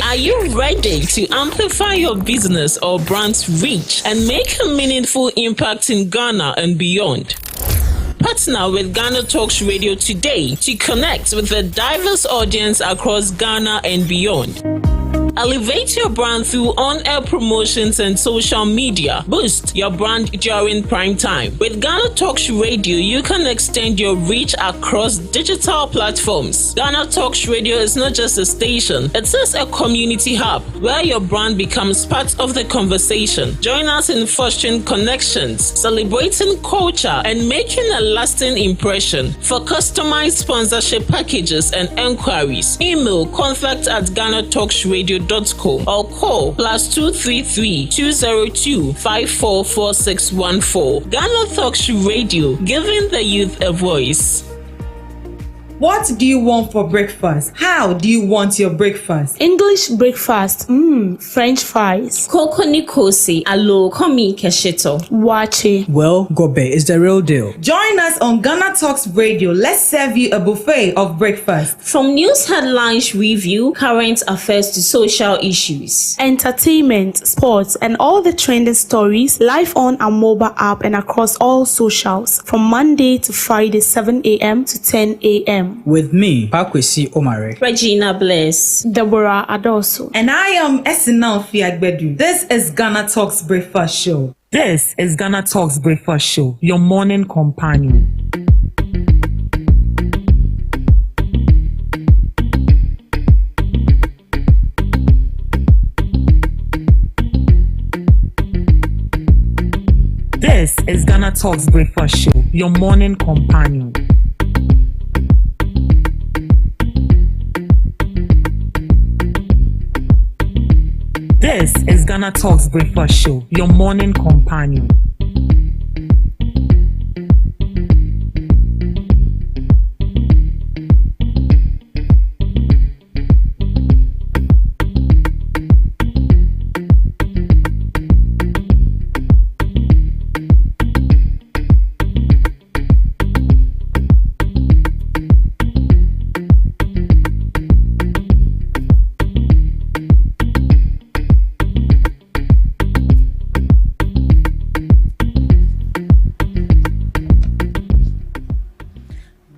Are you ready to amplify your business or brand's reach and make a meaningful impact in Ghana and beyond? Partner with GhanaTalks Radio today to connect with a diverse audience across Ghana and beyond. Elevate your brand through on-air promotions and social media. Boost your brand during prime time. With GhanaTalks Radio, you can extend your reach across digital platforms. GhanaTalks Radio is not just a station, it is a community hub where your brand becomes part of the conversation. Join us in fostering connections, celebrating culture, and making a lasting impression. For customized sponsorship packages and enquiries, email contact@GhanaTalksRadio.com or call +233 202 544614. GhanaTalks Radio, giving the youth a voice. What do you want for breakfast? How do you want your breakfast? English breakfast, French fries. Koko nikosi, alo komi kesheto. Wache. Well, Gobe is the real deal. Join us on GhanaTalks Radio. Let's serve you a buffet of breakfast. From news headlines review, current affairs to social issues. Entertainment, sports, and all the trending stories live on our mobile app and across all socials from Monday to Friday 7 a.m. to 10 a.m. With me, Pakwesi Omare, Regina Bless, Deborah Adoso, and I am Esinal Fiagbedu. This is GhanaTalks Breakfast Show. This is GhanaTalks Breakfast Show, your morning companion. This is GhanaTalks Breakfast Show, your morning companion. This is GhanaTalks Breakfast Show, your morning companion.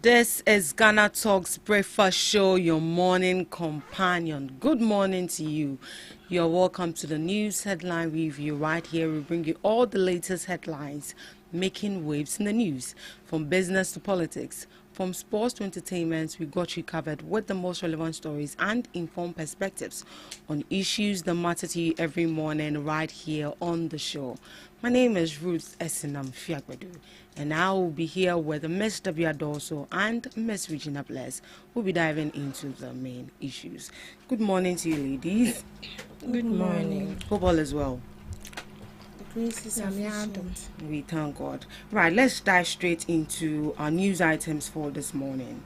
This is GhanaTalks Breakfast Show, your morning companion. Good morning to you. You're welcome to the news headline review. Right here, we bring you all the latest headlines making waves in the news, from business to politics, from sports to entertainment. We got you covered with the most relevant stories and informed perspectives on issues that matter to you every morning right here on the show. My name is Ruth Esinam Fiagbedu, and I will be here with Ms. W. Adoso and Ms. Regina Bless. We'll be diving into the main issues. Good morning to you, ladies. Good morning. Hope all is well. We thank God. Right, let's dive straight into our news items for this morning.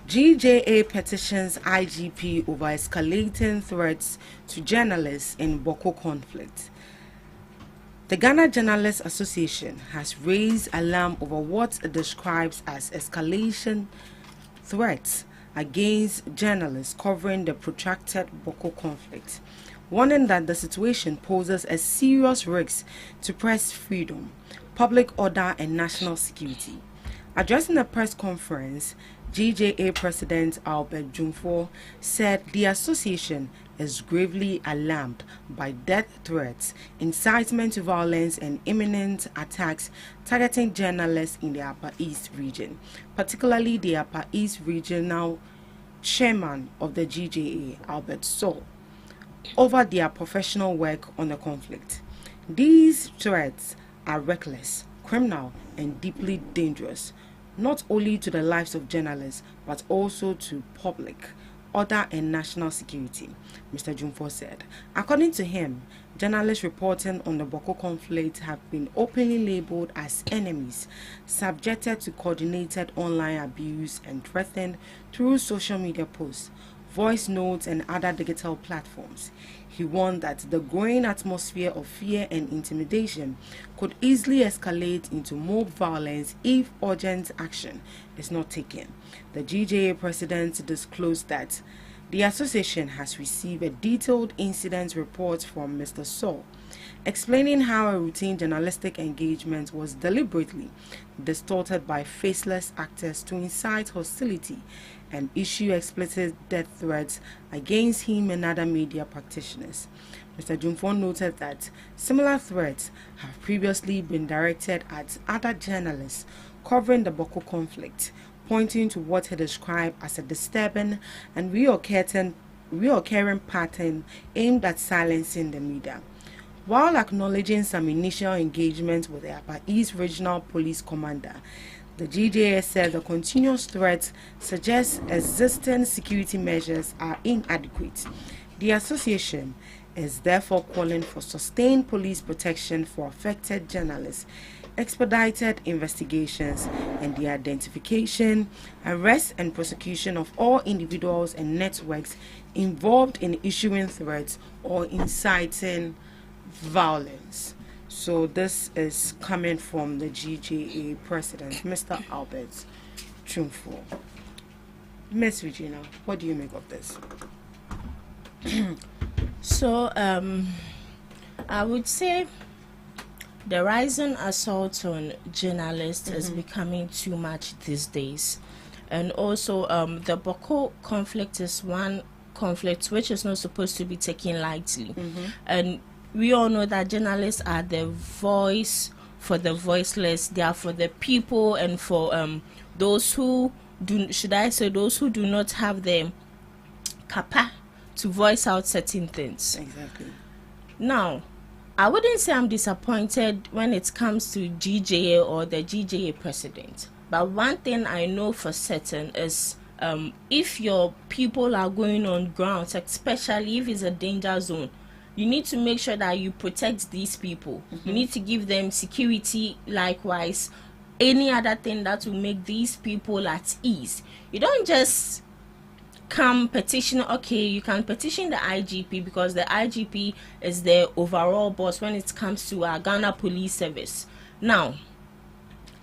GJA petitions IGP over escalating threats to journalists in Boko conflict. The Ghana Journalists Association has raised alarm over what it describes as escalation threats against journalists covering the protracted Boko conflict, warning that the situation poses a serious risk to press freedom, public order, and national security. Addressing a press conference, GJA President Albert Jumfo said the association is gravely alarmed by death threats, incitement to violence, and imminent attacks targeting journalists in the Upper East region, particularly the Upper East Regional Chairman of the GJA, Albert Saul, over their professional work on the conflict. These threats are reckless, criminal, and deeply dangerous, not only to the lives of journalists, but also to public order and national security, Mr. Jumfo said. According to him, journalists reporting on the Boko conflict have been openly labeled as enemies, subjected to coordinated online abuse, and threatened through social media posts, voice notes, and other digital platforms. He warned that the growing atmosphere of fear and intimidation could easily escalate into mob violence if urgent action is not taken. The GJA president disclosed that The association has received a detailed incident report from Mr. Saul, explaining how a routine journalistic engagement was deliberately distorted by faceless actors to incite hostility and issue explicit death threats against him and other media practitioners. Mr. Jumfon noted that similar threats have previously been directed at other journalists covering the Boko conflict, pointing to what he described as a disturbing and reoccurring pattern aimed at silencing the media. While acknowledging some initial engagement with the Upper East Regional Police Commander, the GJA said the continuous threats suggest existing security measures are inadequate. The association is therefore calling for sustained police protection for affected journalists, expedited investigations, and the identification, arrest, and prosecution of all individuals and networks involved in issuing threats or inciting violence. So this is coming from the GJA president, Mr. Albert Chumfo. Miss Regina, what do you make of this? So, I would say the rising assault on journalists is becoming too much these days. And also, the Boko conflict is one conflict which is not supposed to be taken lightly. And we all know that journalists are the voice for the voiceless. They are for the people and for those who those who do not have the capa to voice out certain things. Exactly. Now, I wouldn't say I'm disappointed when it comes to GJA or the GJA president. But one thing I know for certain is if your people are going on grounds, especially if it's a danger zone, you need to make sure that you protect these people. You need to give them security, likewise, any other thing that will make these people at ease. You don't just come petition. Okay, you can petition the IGP because the IGP is the overall boss when it comes to our Ghana Police Service. Now,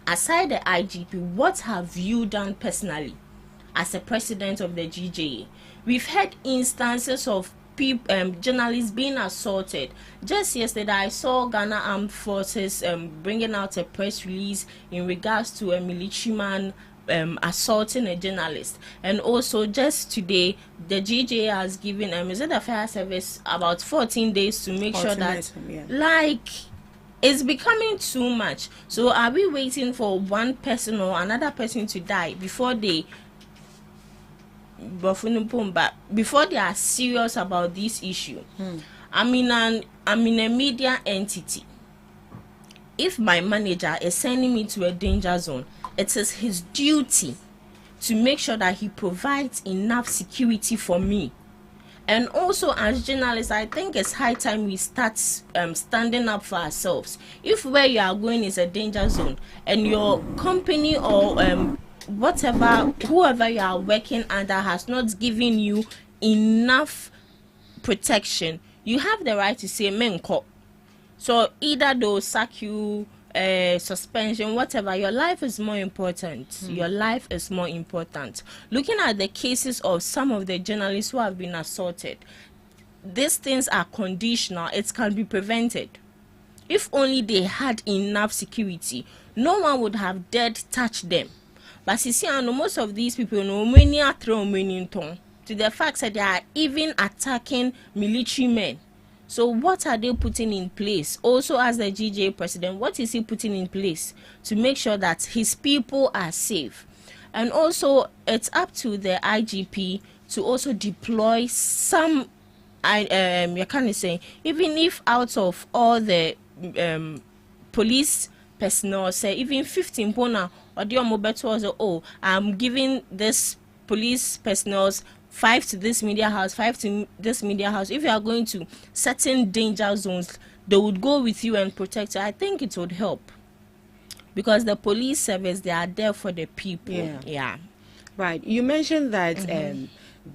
aside the IGP, what have you done personally as a president of the GJA? We've had instances of journalists being assaulted. Just yesterday, I saw Ghana Armed Forces bringing out a press release in regards to a military man assaulting a journalist. And also, just today, the GJA has given the fire service about 14 days to make sure that, it's becoming too much. So, are we waiting for one person or another person to die before they are serious about this issue? I'm in a media entity. If my manager is sending me to a danger zone, it is his duty to make sure that he provides enough security for me. And also, as journalists, I think it's high time we start standing up for ourselves. If where you are going is a danger zone and your company or whoever you are working under has not given you enough protection, you have the right to say menko. So either they'll sack you, suspension, whatever. Your life is more important. Your life is more important. Looking at the cases of some of the journalists who have been assaulted, these things are conditional. It can be prevented. If only they had enough security, no one would have dared touch them. But you see, I know most of these people know many are thrown to the fact that they are even attacking military men. So what are they putting in place? Also, as the GJA president, what is he putting in place to make sure that his people are safe? And also, it's up to the IGP to also deploy some, you can't say, even if out of all the police personnel, say even 15 pona or the mobile, I'm giving this police personnel 5 to this media house, 5 to this media house. If you are going to certain danger zones, they would go with you and protect you. I think it would help because the police service, they are there for the people. Yeah. Right. You mentioned that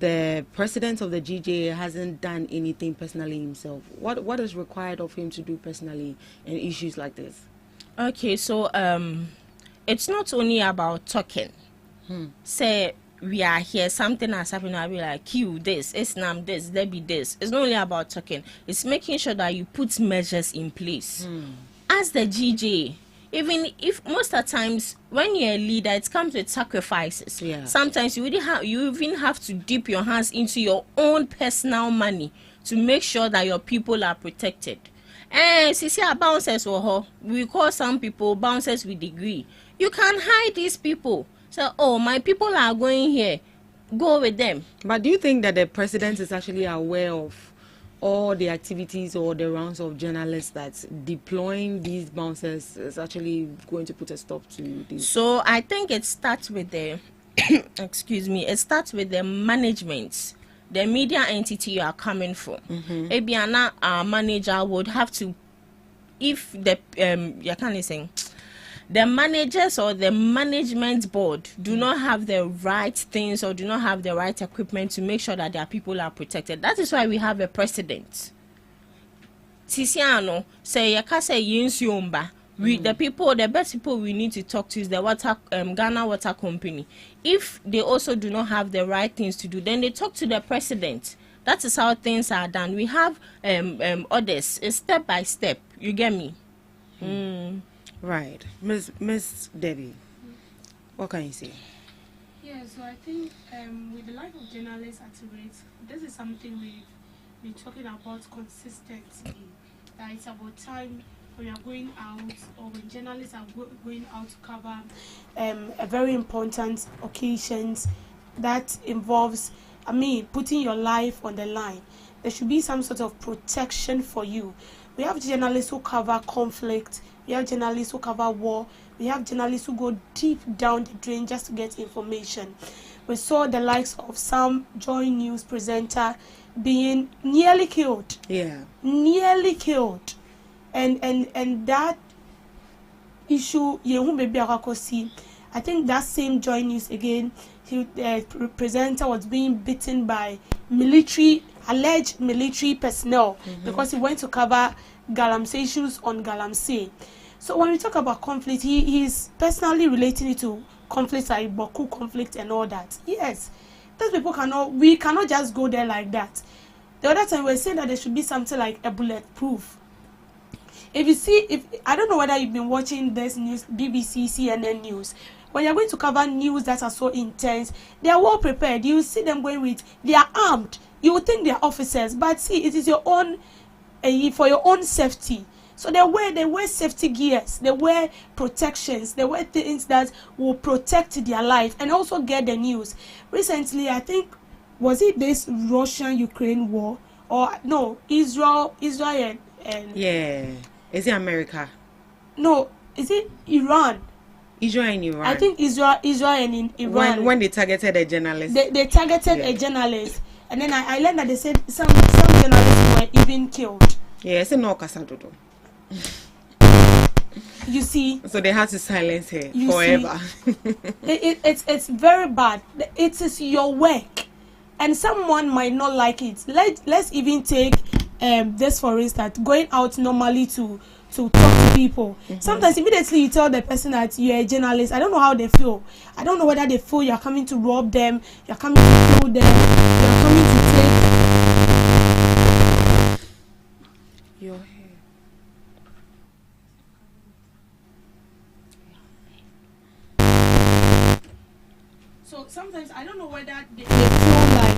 the president of the GJA hasn't done anything personally himself. What is required of him to do personally in issues like this? Okay, so it's not only about talking. Say we are here, something has happened, I'll be like, Q this, Islam this, there be this. It's not only about talking, it's making sure that you put measures in place. As the GJ, even if most of the times when you're a leader, it comes with sacrifices. Yeah. Sometimes you even have to dip your hands into your own personal money to make sure that your people are protected. And see our bouncers we call some people bouncers with degree. You can hide these people. So, oh, my people are going here. Go with them. But do you think that the president is actually aware of all the activities or the rounds of journalists that deploying these bouncers is actually going to put a stop to this? So I think it starts with the excuse me, it starts with the management, the media entity you are coming from. Ebiana, our manager would have to, if the you can't listen, the managers or the management board do not have the right things or do not have the right equipment to make sure that their people are protected. That is why we have a president. Tisiano say yakase yinsiomba. We the people, the best people we need to talk to is the water Ghana Water Company. If they also do not have the right things to do, then they talk to the president. That is how things are done. We have orders, step by step. You get me? Right. Miss Debbie, what can you say? Yeah, so I think with the life of journalists at rate, this is something we've been talking about consistently. That it's about time when you're going out or when journalists are going out to cover a very important occasions that involves, putting your life on the line. There should be some sort of protection for you. We have journalists who cover conflict. We have journalists who cover war. We have journalists who go deep down the drain just to get information. We saw the likes of some Joy News presenter being nearly killed. Yeah. Nearly killed. And that issue, I think that same Joy News again, the presenter was being beaten by alleged military personnel because he went to cover Galamsey issues on Galamsey. So when we talk about conflict, he is personally relating it to conflicts like Baku conflict and all that. Yes, those people we cannot just go there like that. The other time we were saying that there should be something like a bulletproof. If I don't know whether you've been watching this news, BBC, CNN news. When you're going to cover news that are so intense, they are well prepared. You see them going with, they are armed. You would think they are officers, but see, it is your own, for your own safety. So they wear safety gears, they wear protections, they wear things that will protect their life and also get the news. Recently, I think, was it this Russian-Ukraine war? Or no, Israel and Yeah. Is it America? No, is it Iran? Israel and Iran. I think Israel and in Iran. When they targeted a journalist. They targeted a journalist. And then I learned that they said some journalists were even killed. Yeah, it's no Casadodo. You see. So they had to silence her forever. It's very bad. It is your work. And someone might not like it. Let's even take this for instance, going out normally to talk to people. Sometimes immediately you tell the person that you're a journalist. I don't know how they feel. I don't know whether they feel you're coming to rob them, you're coming to kill them, you're coming to take your hair. So sometimes I don't know whether they feel like.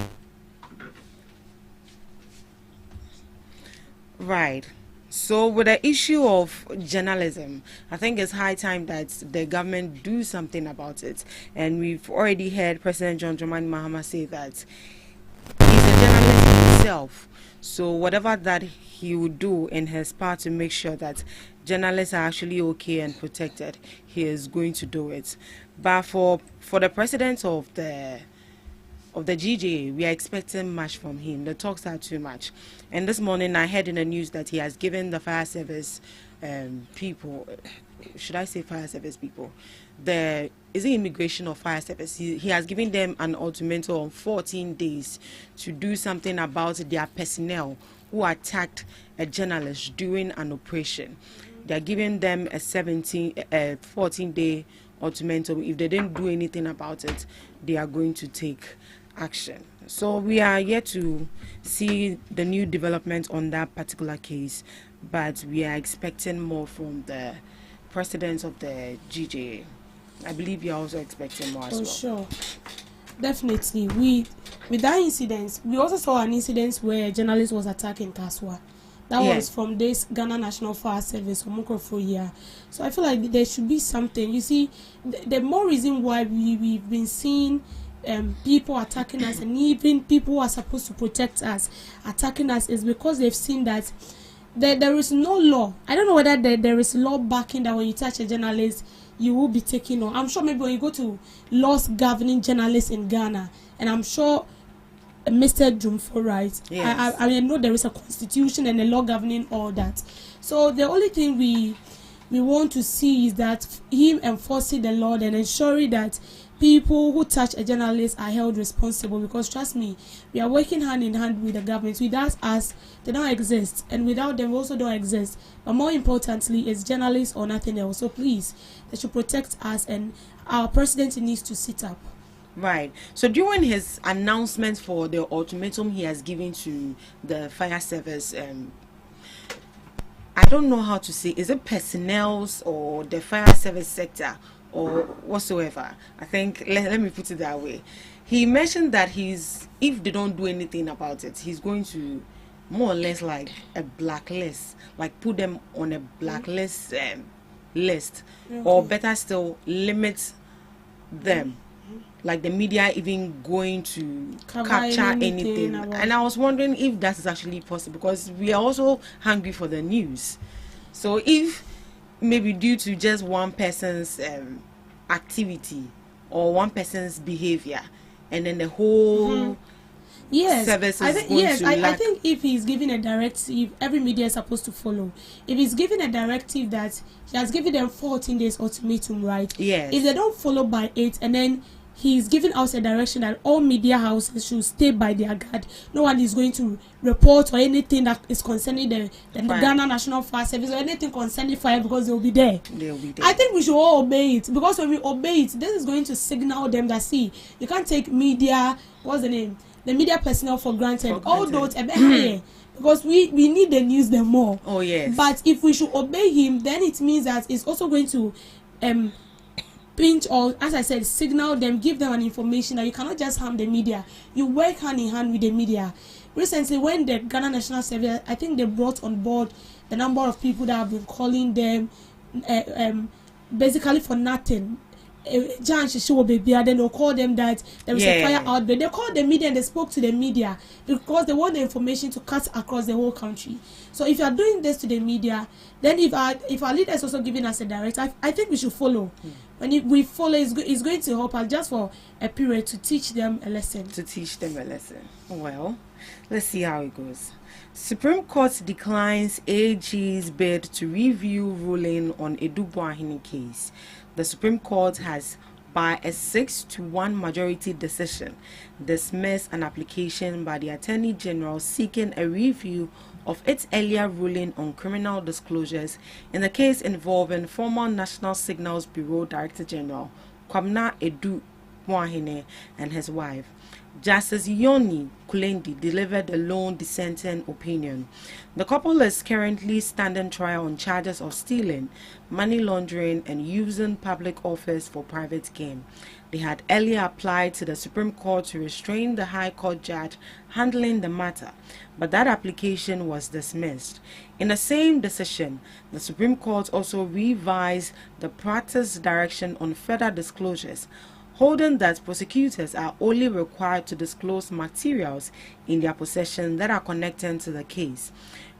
Right. So with the issue of journalism, I think it's high time that the government do something about it. And we've already heard President John Dramani Mahama say that he's a journalist himself. So whatever that he would do in his part to make sure that journalists are actually okay and protected, he is going to do it. But for the president of the GJA, we are expecting much from him. The talks are too much. And this morning I heard in the news that he has given the fire service people, should I say fire service people? Is it immigration or fire service? He has given them an ultimatum on 14 days to do something about their personnel who attacked a journalist during an operation. They are giving them a 14-day ultimatum. If they didn't do anything about it, they are going to take action. So we are yet to see the new development on that particular case, but we are expecting more from the president of the GJA. I believe you are also expecting more as well. Sure. Definitely. With that incident, we also saw an incident where a journalist was attacked in Kaswa. That was from this Ghana National Fire Service for Mukrofo. So I feel like there should be something. You see, the more reason why we've been seeing people attacking us, and even people who are supposed to protect us attacking us, is because they've seen that there is no law. I don't know whether there is law backing that when you touch a journalist, you will be taken on. I'm sure maybe when you go to laws governing journalists in Ghana, and I'm sure Mr. Jumfo, right? Yes. I know there is a constitution and a law governing all that. So the only thing we want to see is that him enforcing the law and ensuring that people who touch a journalist are held responsible, because trust me, we are working hand in hand with the government. Without us, they don't exist, and without them, we also don't exist. But more importantly, it's journalists or nothing else. So please, they should protect us, and our president needs to sit up. Right. So during his announcement for the ultimatum he has given to the fire service, I don't know how to say, is it personnel or the fire service sector or whatsoever? I think let me put it that way. He mentioned that if they don't do anything about it, he's going to more or less like a blacklist, like put them on a blacklist list, or better still, limit them. Like the media even going to capture anything. And I was wondering if that is actually possible, because we are also hungry for the news. So if maybe due to just one person's activity or one person's behavior, and then the whole service is going to lack. I think if he's giving a directive, every media is supposed to follow. If he's giving a directive that he has given them 14 days ultimatum, right? Yes. If they don't follow by 8, and then he's giving us a direction that all media houses should stay by their guard. No one is going to report or anything that is concerning the Ghana National Fire Service or anything concerning fire, because they'll be there. I think we should all obey it, because when we obey it, this is going to signal them that, see, you can't take media, what's the name? The media personnel for granted. Although it's a bit higher, because we need the news the more. Oh yes. But if we should obey him, then it means that it's also going to pinch, or as I said, signal them, give them an information that you cannot just harm the media. You work hand in hand with the media. Recently, when the Ghana National Service, I think they brought on board the number of people that have been calling them basically for nothing. Then they'll call them that there is a fire outbreak. They called the media and they spoke to the media because they want the information to cut across the whole country. So if you are doing this to the media, then if our leader is also giving us a directive, I think we should follow. When we follow, it's going to help us just for a period to teach them a lesson. Well, let's see how it goes. Supreme Court declines AG's bid to review ruling on Edu Boahene case. The Supreme Court has, by a 6-1 majority decision, dismissed an application by the Attorney General seeking a review of its earlier ruling on criminal disclosures in the case involving former National Signals Bureau Director General Kwabena Edu Boahene and his wife. Justice Yoni Kulendi delivered a lone dissenting opinion. The couple is currently standing trial on charges of stealing, money laundering, and using public office for private gain. They had earlier applied to the Supreme Court to restrain the High Court judge handling the matter, but that application was dismissed. In the same decision, the Supreme Court also revised the practice direction on further disclosures, holding that prosecutors are only required to disclose materials in their possession that are connected to the case,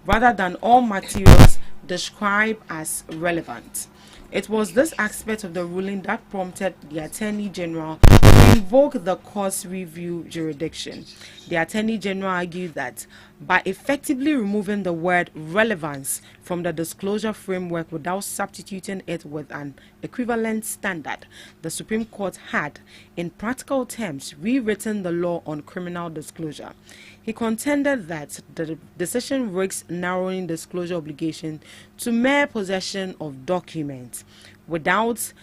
rather than all materials described as relevant. It was this aspect of the ruling that prompted the Attorney General to invoke the court's review jurisdiction. The Attorney General argued that by effectively removing the word relevance from the disclosure framework without substituting it with an equivalent standard, the Supreme Court had, in practical terms, rewritten the law on criminal disclosure. He contended that the decision risks narrowing disclosure obligation to mere possession of documents without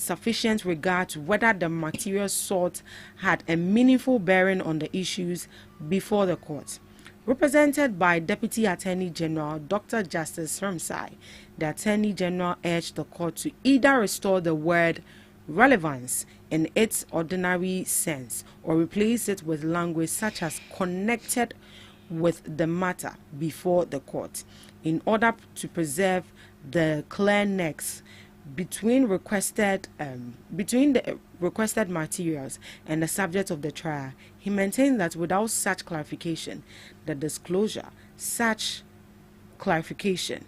sufficient regard to whether the materials sought had a meaningful bearing on the issues before the court. Represented by Deputy Attorney General Dr. Justice Ramsay, the Attorney General urged the court to either restore the word relevance in its ordinary sense or replace it with language such as connected with the matter before the court, in order to preserve the clearness between the requested materials and the subject of the trial. He maintained that without such clarification, such clarification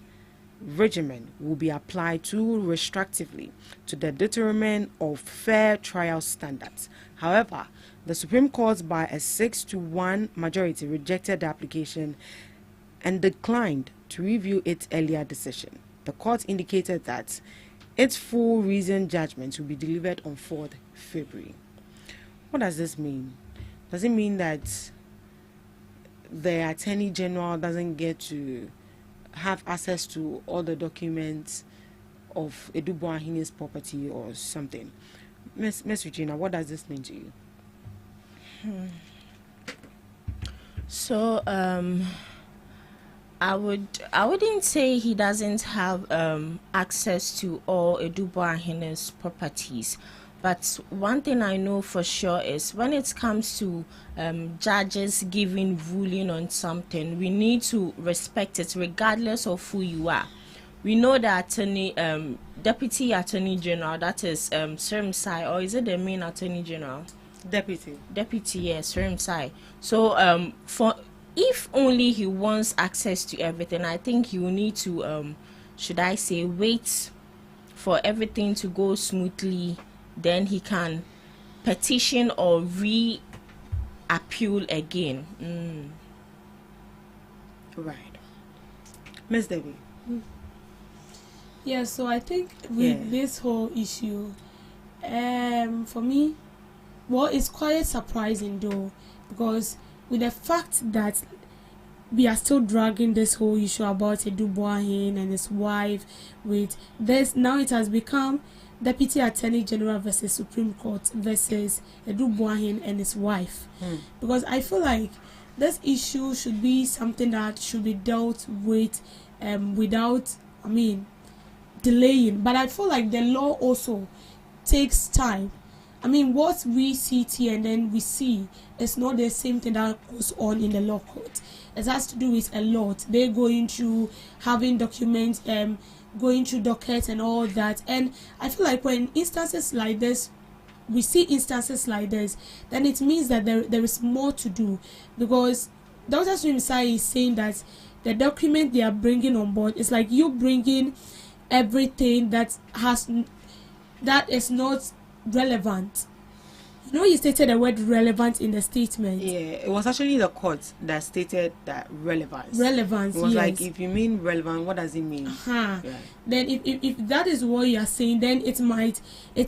regimen will be applied too restrictively to the determination of fair trial standards. However, the Supreme Court by a 6-1 majority rejected the application and declined to review its earlier decision. The court indicated that its full reasoned judgment will be delivered on 4th February. What does this mean? Does it mean that the Attorney General doesn't get to have access to all the documents of Edubo Ahine's property or something? Miss Regina, what does this mean to you? So I wouldn't say he doesn't have access to all Edubo Ahine's properties, but one thing I know for sure is when it comes to judges giving ruling on something, we need to respect it regardless of who you are. We know that Deputy Attorney General, that is Sermsai, or is it the main Attorney General? Deputy, yes, Sermsai. So for if only he wants access to everything, I think you need to should I say wait for everything to go smoothly, then he can petition or re-appeal again. Right. Miss Debbie. Yeah, so I think with this whole issue, for me, well, it's quite surprising though, because with the fact that we are still dragging this whole issue about Edubo Ahine and his wife with this, now it has become Deputy Attorney General versus Supreme Court versus Edubo Ahine and his wife. Because I feel like this issue should be something that should be dealt with without, delaying. But I feel like the law also takes time. What we see here and then we see is not the same thing that goes on in the law court. It has to do with a lot. They're going through having documents, going through dockets and all that. And I feel like when instances like this, we see instances like this, then it means that there is more to do. Because Dr. Swimsai is saying that the document they are bringing on board is like you bringing everything that is not relevant. You stated the word relevant in the statement. Yeah, it was actually the court that stated that relevance. Relevance, it was yes. like, if you mean relevant, what does it mean? Yeah. Then if that is what you are saying, then it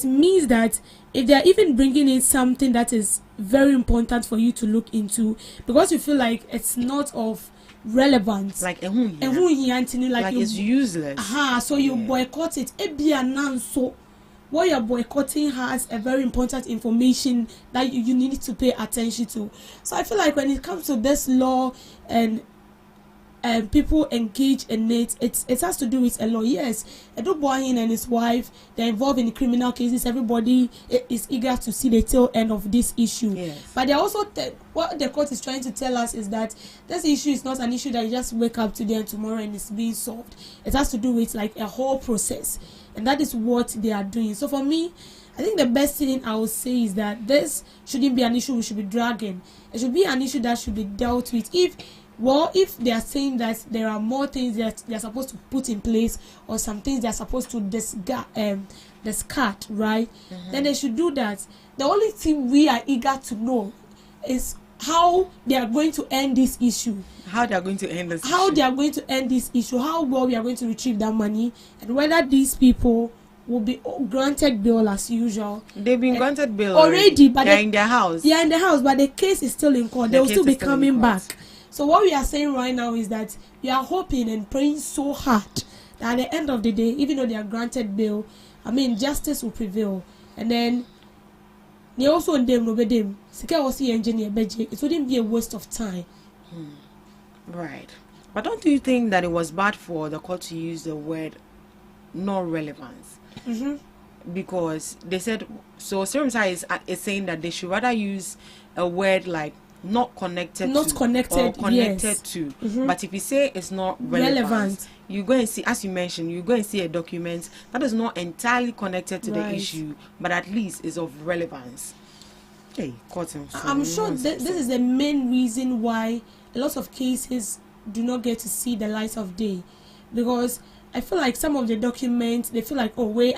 means that if they are even bringing in something that is very important for you to look into, because you feel like it's not of relevance, like like it's useless. So you boycott it. So what you're boycotting has a very important information that you need to pay attention to. So I feel like when it comes to this law and people engage in it has to do with a law. Yes, Edubo Ahine and his wife, they're involved in criminal cases. Everybody is eager to see the tail end of this issue. Yes. But they're also what the court is trying to tell us is that this issue is not an issue that you just wake up today and tomorrow and it's being solved. It has to do with like a whole process. And that is what they are doing. So for me, I think the best thing I would say is that this shouldn't be an issue we should be dragging. It should be an issue that should be dealt with. If they are saying that there are more things that they are supposed to put in place or some things they are supposed to discard, right? Then they should do that. The only thing we are eager to know is how they are going to end this issue. How they are going to end this How they are going to end this issue. How well we are going to retrieve that money. And whether these people will be granted bail as usual. They've been granted bail already, but they're in their house. They are in the house, but the case is still in court. They will still be coming back. So what we are saying right now is that we are hoping and praying so hard that at the end of the day, even though they are granted bail, I mean, justice will prevail. And then they also on them no them. Sika was the engineer budget. It wouldn't be a waste of time. Right. But don't you think that it was bad for the court to use the word no relevance? Because they said, so Serum is saying that they should rather use a word like not connected Not to, connected, or connected yes. to. But if you say it's not relevant, you go and see, as you mentioned, you go and see a document that is not entirely connected to the Right. issue, but at least is of relevance. Hey, cotton. I'm sure this is the main reason why a lot of cases do not get to see the light of day, because I feel like some of the documents, they feel like, oh wait,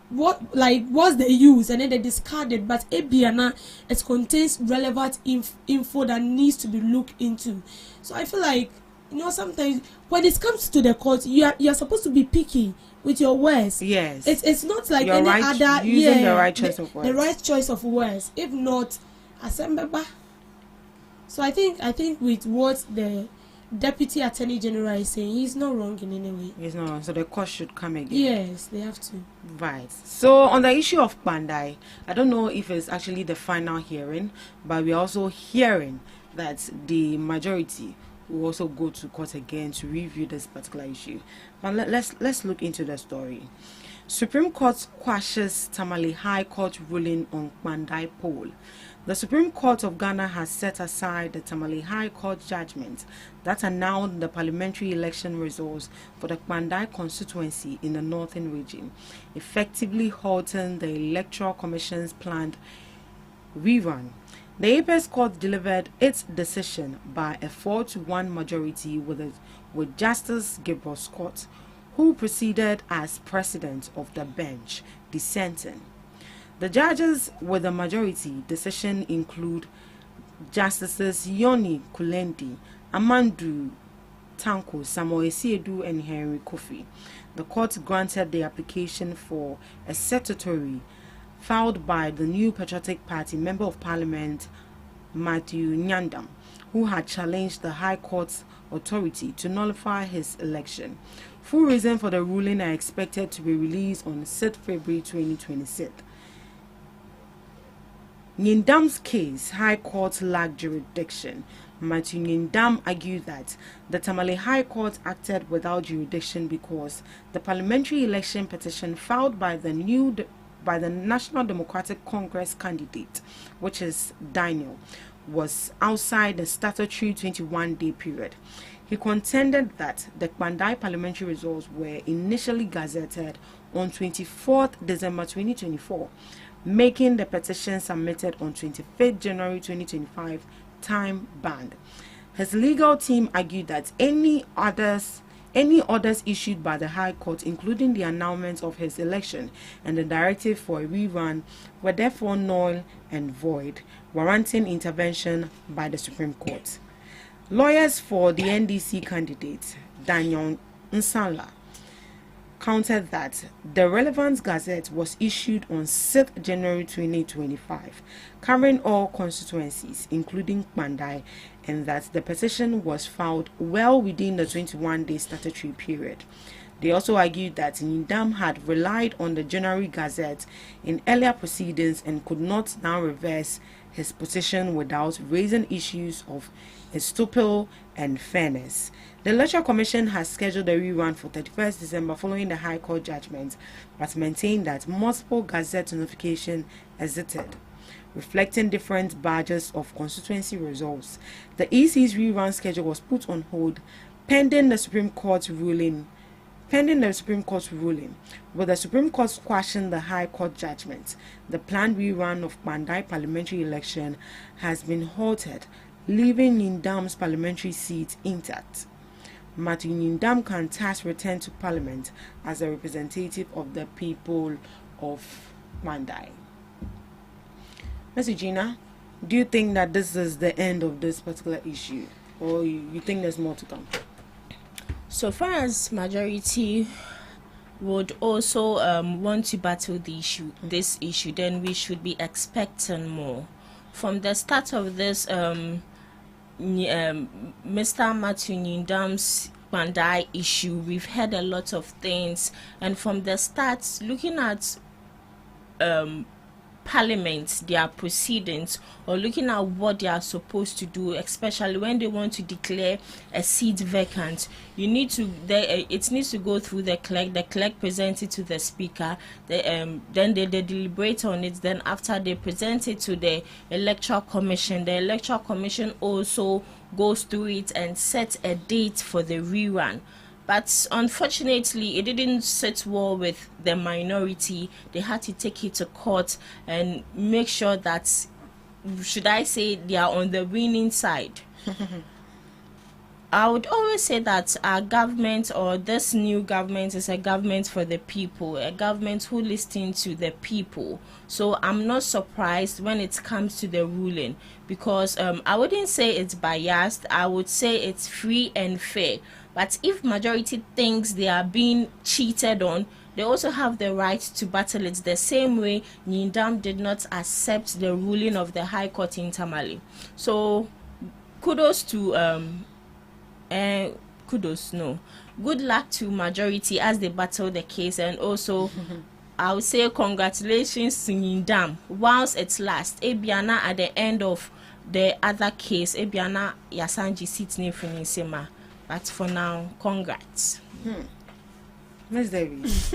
what, like, what's the use, and then they discard it. But Ebiana, it contains relevant info that needs to be looked into. So I feel like, you know, sometimes when it comes to the court, you're supposed to be picky with your words. Yes. It's not like You're any right, other, using the right choice of words. The right choice of words. If not, assemble. So I think with what the Deputy Attorney General is saying, he's not wrong in any way. He's not. So the court should come again. Yes, they have to. Right. So on the issue of Bandai, I don't know if it's actually the final hearing, but we're also hearing that the majority will also go to court again to review this particular issue. But let's look into the story. Supreme Court quashes Tamale High Court ruling on Bandai poll. The Supreme Court of Ghana has set aside the Tamale High Court judgment that announced the parliamentary election results for the Bandai constituency in the northern region, effectively halting the Electoral Commission's planned rerun. The Apex Court delivered its decision by a 4-1 majority with Justice Gabriel Scott, who proceeded as president of the bench, dissenting. The judges with the majority decision include Justices Yoni Kulendi, Amandu Tanko, Samuel Esiedu, and Henry Kofi. The court granted the application for a statutory filed by the New Patriotic Party Member of Parliament Matthew Nyandam, who had challenged the High Court's authority to nullify his election. Full reason for the ruling are expected to be released on 6 February 2026. Nyindam's case, High Court lacked jurisdiction. Matthew Nyindam argued that the Tamale High Court acted without jurisdiction because the parliamentary election petition filed by the National Democratic Congress candidate, which is Daniel, was outside the statutory 21-day period. He contended that the Bandai parliamentary results were initially gazetted on 24th December 2024, making the petition submitted on 25th January 2025 time banned. His legal team argued that any orders issued by the High Court, including the annulment of his election and the directive for a rerun, were therefore null and void, warranting intervention by the Supreme Court. Lawyers for the NDC candidate, Daniel Nsala, countered that the relevant gazette was issued on 6 January 2025, covering all constituencies, including Bandai, and that the petition was filed well within the 21-day statutory period. They also argued that Nyindam had relied on the January Gazette in earlier proceedings and could not now reverse his position without raising issues of estoppel and fairness. The Electoral Commission has scheduled a rerun for 31st December following the High Court judgment, but maintained that multiple Gazette notification existed, reflecting different badges of constituency results. The EC's rerun schedule was put on hold pending the Supreme Court's ruling, with the Supreme Court quashing the High Court judgment. The planned rerun of Bandai parliamentary election has been halted, leaving Nyindam's parliamentary seat intact. Matthew Nyindam can thus return to Parliament as a representative of the people of Bandai. Ms. Gina, do you think that this is the end of this particular issue, or you think there's more to come? So far as majority would also want to battle this issue, then we should be expecting more. From the start of this, Mr. Matthew Nyindam's Bandai issue, we've heard a lot of things, and from the start, looking at Parliament, their proceedings, or looking at what they are supposed to do, especially when they want to declare a seat vacant, it needs to go through the clerk presents it to the speaker, then they deliberate on it, then after they present it to the electoral commission, the electoral commission also goes through it and sets a date for the rerun. But unfortunately, it didn't sit well with the minority. They had to take it to court and make sure that, should I say, they are on the winning side. I would always say that our government, or this new government, is a government for the people, a government who listens to the people. So I'm not surprised when it comes to the ruling, because I wouldn't say it's biased. I would say it's free and fair. But if majority thinks they are being cheated on, they also have the right to battle it, the same way Nyindam did not accept the ruling of the High Court in Tamale. So kudos to good luck to majority as they battle the case, and also I would say congratulations to Nyindam whilst it's last. Ebiana at the end of the other case, Ebiana Yasanji sits near Finisema. But for now, congrats. Ms. Davis,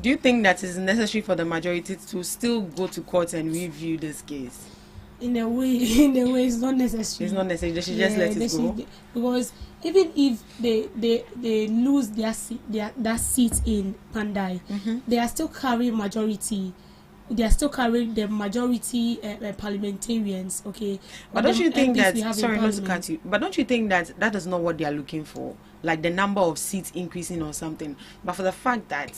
do you think that it's necessary for the majority to still go to court and review this case? In a way, it's not necessary. It's not necessary. They should just let it go. Because even if they lose that seat in Pandai, they are still carrying majority. They are still carrying the majority parliamentarians, okay? But don't you think that, sorry not to cut you, but don't you think that that is not what they are looking for? Like the number of seats increasing or something, but for the fact that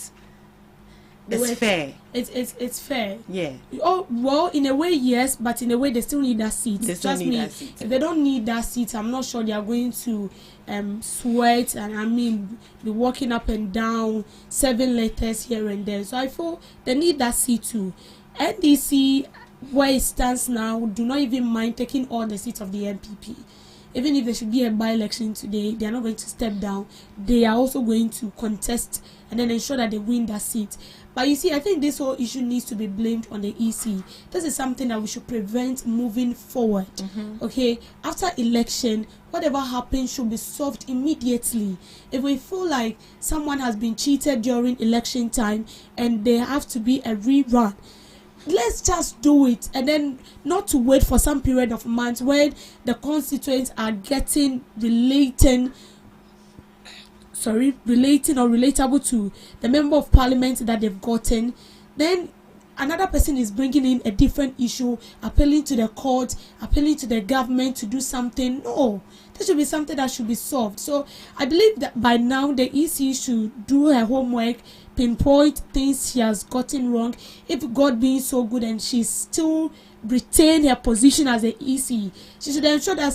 it's fair. It's fair. Yeah. Oh, well, in a way, yes, but in a way, they still need that seat. They still need that seat. If they don't need that seat, I'm not sure they are going to sweat and be walking up and down 7 letters here and there. So I feel they need that seat too. NDC, where it stands now, do not even mind taking all the seats of the MPP. Even if there should be a by-election today, they are not going to step down. They are also going to contest and then ensure that they win that seat. But you see, I think this whole issue needs to be blamed on the EC. This is something that we should prevent moving forward. Okay, after election, whatever happens should be solved immediately. If we feel like someone has been cheated during election time and there have to be a rerun, let's just do it, and then not to wait for some period of months when the constituents are getting relating or relatable to the member of parliament that they've gotten. Then another person is bringing in a different issue, appealing to the court, appealing to the government to do something. No, there should be something that should be solved. So I believe that by now the EC should do her homework, pinpoint things she has gotten wrong. If God being so good and she's still retain her position as the EC, she should ensure that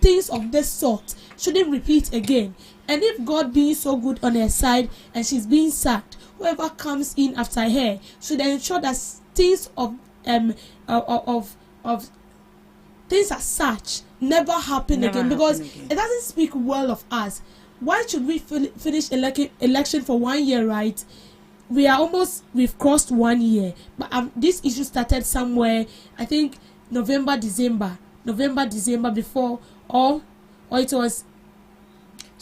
things of this sort shouldn't repeat again. And if God being so good on her side and she's being sacked, whoever comes in after her should ensure that things of things as such never happen again, because it doesn't speak well of us. Why should we finish election for 1 year, right? We've crossed 1 year, but this issue started somewhere, I think November, December before, or it was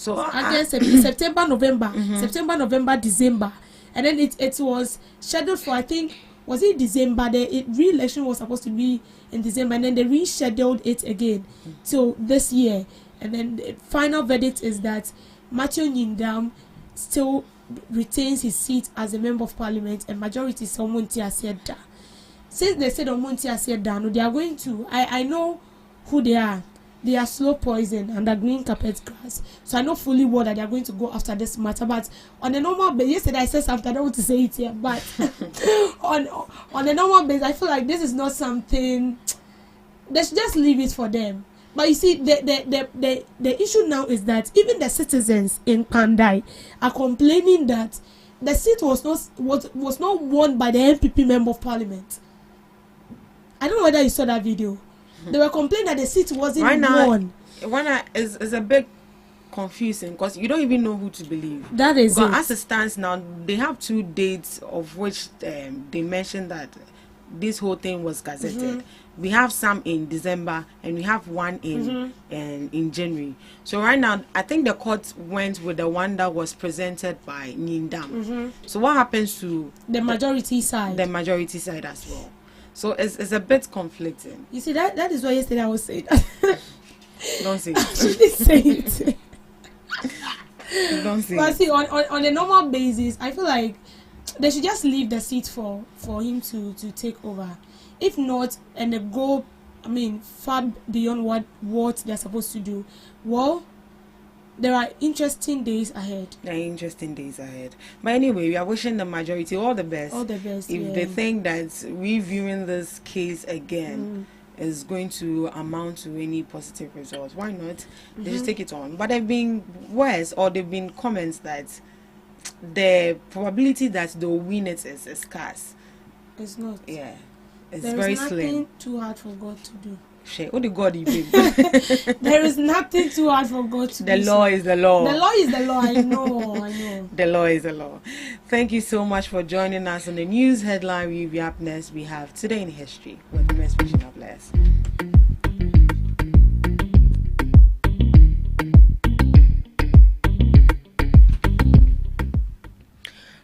again September, November, December, and then it was scheduled for, I think, was it December? The re-election was supposed to be in December, and then they rescheduled it again till this year. And then the final verdict is that Matthew Nyindam still retains his seat as a member of parliament, and majority is Omonti Asieda. Since they said Omonti Asieda, they are going to, I know who they are. They are slow poison under green carpet grass. So I know fully well that they are going to go after this matter. But on a normal basis, yesterday I said something, I don't want to say it here, but on a normal basis, I feel like this is not something, they should just leave it for them. But you see, the issue now is that even the citizens in Pandai are complaining that the seat was not won by the MPP member of parliament. I don't know whether you saw that video. They were complaining that the seat wasn't won. Is a big confusing because you don't even know who to believe. That is because it. as it stands now, they have 2 dates of which they mentioned that this whole thing was gazetted. We have some in December and we have one in January. So right now, I think the court went with the one that was presented by Nindam. So what happens to the majority side? The majority side as well. So it's a bit conflicting. You see, that is why yesterday I was saying. Don't say it. Actually say it. Don't say But it. see, on a normal basis, I feel like they should just leave the seat for him to take over. If not, and they go, far beyond what they're supposed to do, well, there are interesting days ahead. There are interesting days ahead. But anyway, we are wishing the majority all the best. All the best. If they think that reviewing this case again is going to amount to any positive results, why not? They just take it on. But there have been words or there have been comments that the probability that they'll win it is scarce. It's not. Yeah. It's There very is nothing slim. too hard for God to do. What the God you bring? There is nothing too hard for God to The do. law is the law. The law is the law. I know. The law is the law. Thank you so much for joining us on the news headline review. Up next, we have Today in History with Ms. Regina Bless.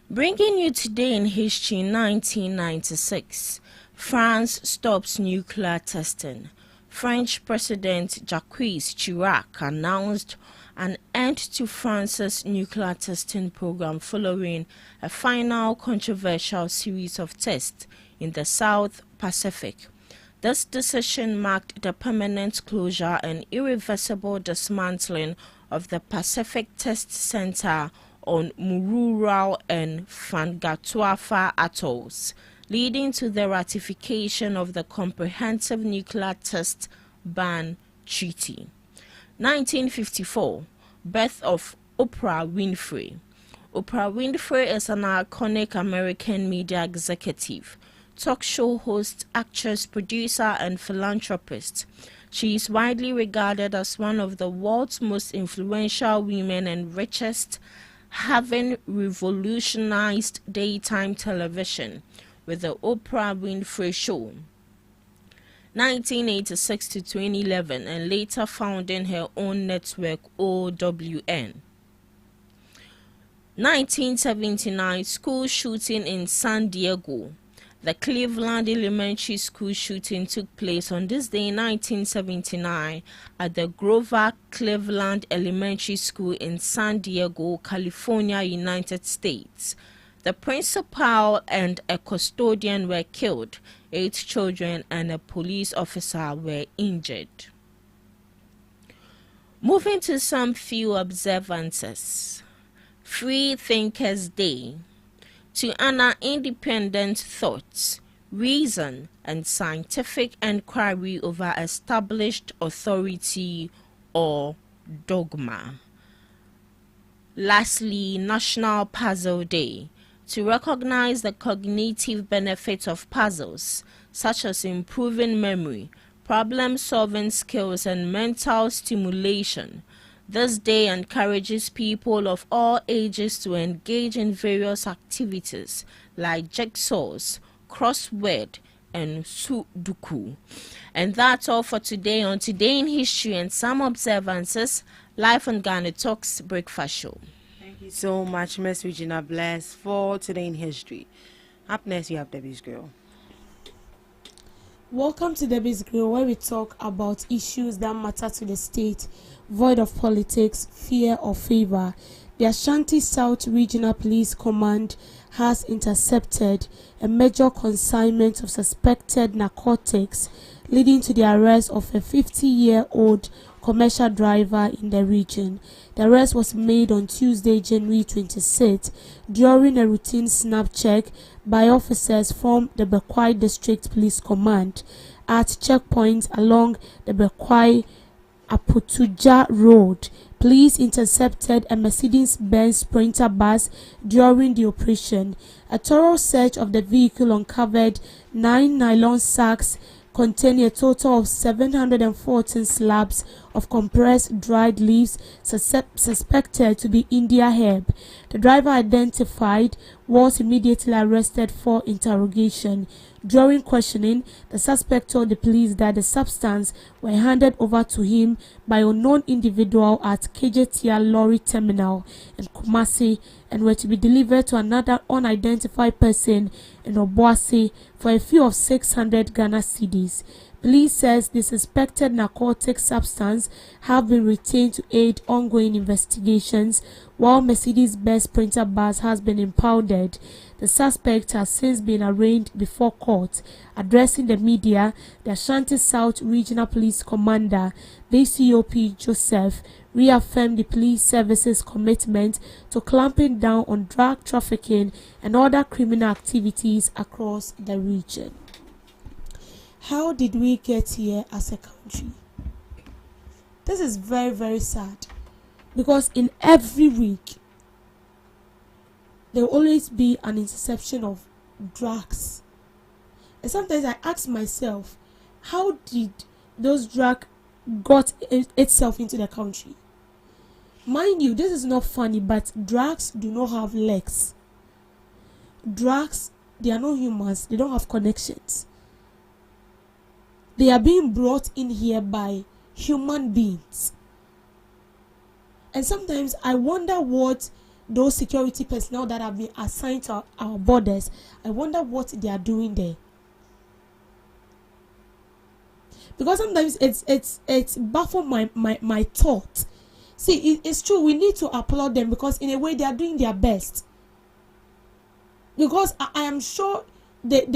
Bringing you Today in History, 1996. France stops nuclear testing. French President Jacques Chirac announced an end to France's nuclear testing program following a final controversial series of tests in the South Pacific. This decision marked the permanent closure and irreversible dismantling of the Pacific Test Center on Mururoa and Fangatuafa atolls, leading to the ratification of the Comprehensive Nuclear Test Ban Treaty. 1954, birth of Oprah Winfrey. Oprah Winfrey is an iconic American media executive, talk show host, actress, producer, and philanthropist. She is widely regarded as one of the world's most influential women and richest, having revolutionized daytime television with the Oprah Winfrey Show, 1986 to 2011, and later founding her own network OWN. 1979, school shooting in San Diego. The Cleveland Elementary School shooting took place on this day in 1979 at the Grover Cleveland Elementary School in San Diego, California, United States. The principal and a custodian were killed. 8 children and a police officer were injured. Moving to some few observances. Free Thinkers Day. To honor independent thoughts, reason, and scientific inquiry over established authority or dogma. Lastly, National Puzzle Day. To recognize the cognitive benefits of puzzles, such as improving memory, problem-solving skills, and mental stimulation. This day encourages people of all ages to engage in various activities like jigsaws, crossword, and Sudoku. And that's all for today on Today in History and some observances, live on GhanaTalks Breakfast Show. Thank you so much, Ms. Regina Bless, for Today in History. Up next, we have Debbie's Girl. Welcome to Debbie's Grill, where we talk about issues that matter to the state, void of politics, fear, or favor. The Ashanti South Regional Police Command has intercepted a major consignment of suspected narcotics, leading to the arrest of a 50-year-old commercial driver in the region. The arrest was made on Tuesday, January 26, during a routine snap check by officers from the Bekwai District Police Command at checkpoints along the Bekwai Apotuja Road. Police intercepted a Mercedes-Benz Sprinter bus during the operation. A thorough search of the vehicle uncovered 9 nylon sacks containing a total of 714 slabs of compressed dried leaves suspected to be India hemp. The driver, identified, was immediately arrested for interrogation. During questioning, the suspect told the police that the substance were handed over to him by a unknown individual at KJTR lorry terminal in Kumasi and were to be delivered to another unidentified person in Obuasi for a fee of 600 Ghana cedis. Police says the suspected narcotic substance have been retained to aid ongoing investigations, while Mercedes-Benz printer bus has been impounded. The suspect has since been arraigned before court. Addressing the media, the Ashanti South Regional Police Commander, BCOP Joseph, reaffirmed the police service's commitment to clamping down on drug trafficking and other criminal activities across the region. How did we get here as a country? This is very, very sad, because in every week there will always be an interception of drugs. And sometimes I ask myself, how did those drugs got itself into the country? Mind you, this is not funny, but drugs do not have legs. Drugs, they are not humans, they don't have connections. They are being brought in here by human beings. And sometimes I wonder what those security personnel that have been assigned to our borders, I wonder what they are doing there. Because sometimes it's baffled my thought. See, it's true, we need to applaud them, because in a way they are doing their best. Because I am sure they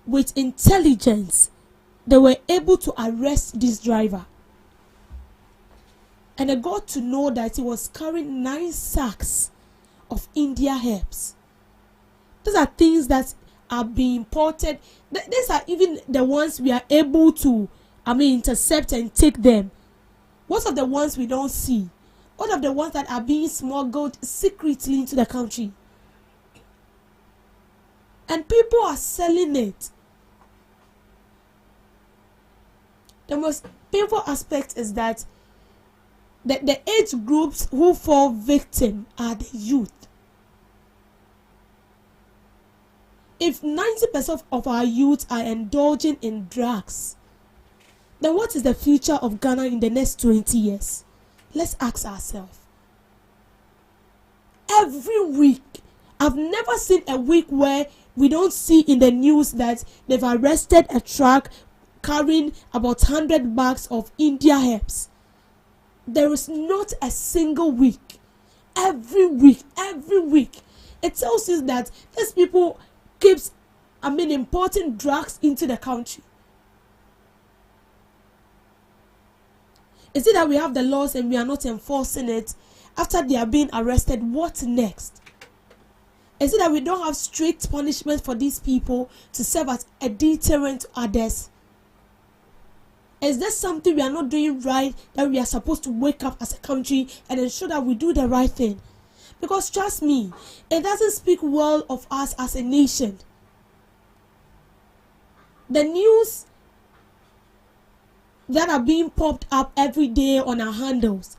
with intelligence, they were able to arrest this driver. And I got to know that he was carrying 9 sacks of India herbs. These are things that are being imported. These are even the ones we are able to, intercept and take them. What of the ones we don't see? What of the ones that are being smuggled secretly into the country? And people are selling it. The most painful aspect is that the age groups who fall victim are the youth. If 90% of our youth are indulging in drugs, then what is the future of Ghana in the next 20 years? Let's ask ourselves. Every week, I've never seen a week where we don't see in the news that they've arrested a truck carrying about 100 bags of India herbs. There is not a single week. Every week. It tells us that these people keeps, importing drugs into the country. Is it that we have the laws and we are not enforcing it? After they are being arrested, what next? Is it that we don't have strict punishment for these people to serve as a deterrent to others? Is there something we are not doing right, that we are supposed to wake up as a country and ensure that we do the right thing? Because trust me, it doesn't speak well of us as a nation. The news that are being popped up every day on our handles,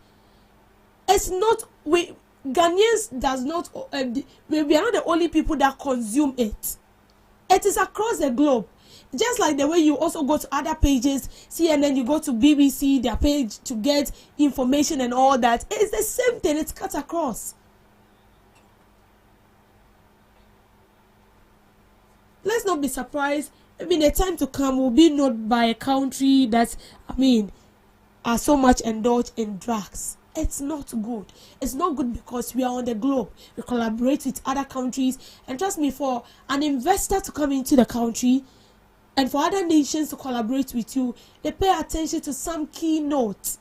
it's not, Ghanaians does not, we are not the only people that consume it. It is across the globe. Just like the way you also go to other pages, CNN, you go to BBC, their page to get information and all that. It's the same thing, it's cut across. Let's not be surprised. The time to come will be not by a country that, are so much indulged in drugs. It's not good. It's not good because we are on the globe. We collaborate with other countries. And trust me, for an investor to come into the country, and for other nations to collaborate with you, they pay attention to some key notes.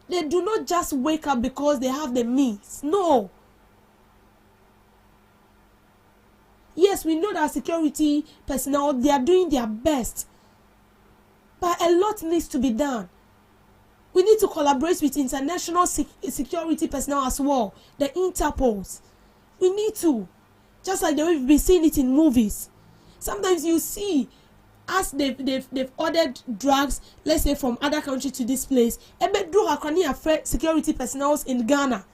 They do not just wake up because they have the means. No. Yes, we know that security personnel, they are doing their best. But a lot needs to be done. We need to collaborate with international security personnel as well. The Interpols. We need to. Just like the way we've been seeing it in movies. Sometimes you see as they've ordered drugs, let's say from other countries to this place, security personnel in Ghana.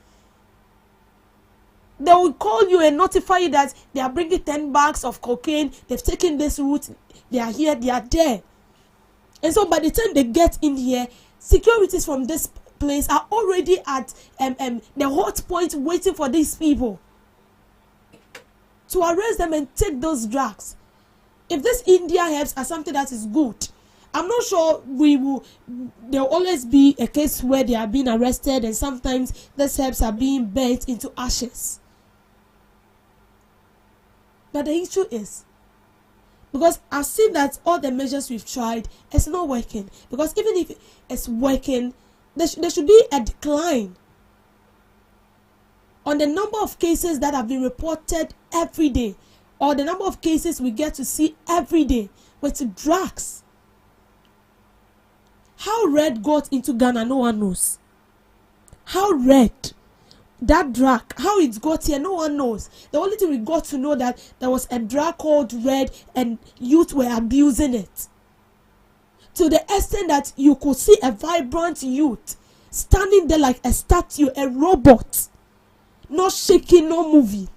They will call you and notify you that they are bringing 10 bags of cocaine, they've taken this route, they are here, they are there. And so by the time they get in here, securities from this place are already at the hot point waiting for these people to arrest them and take those drugs. If this India herbs are something that is good, I'm not sure there'll always be a case where they are being arrested and sometimes these herbs are being burnt into ashes. But the issue is, because I've seen that all the measures we've tried, it's not working. Because even if it's working, there should be a decline on the number of cases that have been reported every day, or the number of cases we get to see every day with drugs. How red got into Ghana, no one knows. How red that drug, how it got here, no one knows. The only thing we got to know that there was a drug called red and youth were abusing it. To the extent that you could see a vibrant youth standing there like a statue, a robot, not shaking, no moving.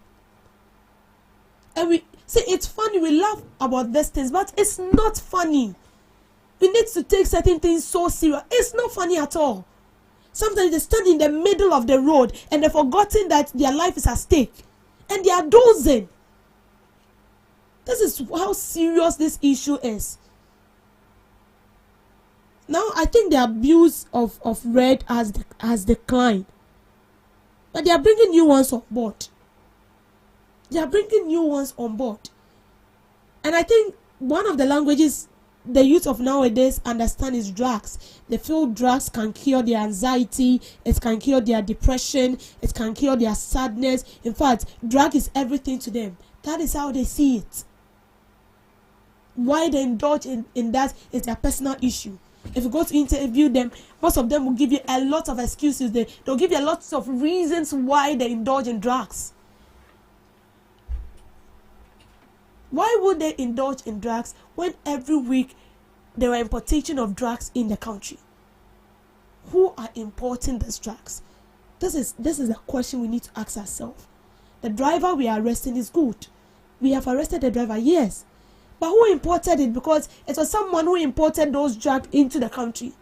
And we say it's funny, we laugh about these things, but it's not funny. We need to take certain things so serious. It's not funny at all. Sometimes they stand in the middle of the road and they've forgotten that their life is at stake. And they are dozing. This is how serious this issue is. Now, I think the abuse of red has declined. But they are bringing new ones on board. They are bringing new ones on board. And I think one of the languages the youth of nowadays understand is drugs. They feel drugs can cure their anxiety, it can cure their depression, it can cure their sadness. In fact, drug is everything to them. That is how they see it. Why they indulge in that is their personal issue. If you go to interview them, most of them will give you a lot of excuses. They'll give you a lot of reasons why they indulge in drugs. Why would they indulge in drugs when every week there are importation of drugs in the country? Who are importing these drugs? This is a question we need to ask ourselves. The driver we are arresting is good. We have arrested the driver, yes. But who imported it? Because it was someone who imported those drugs into the country.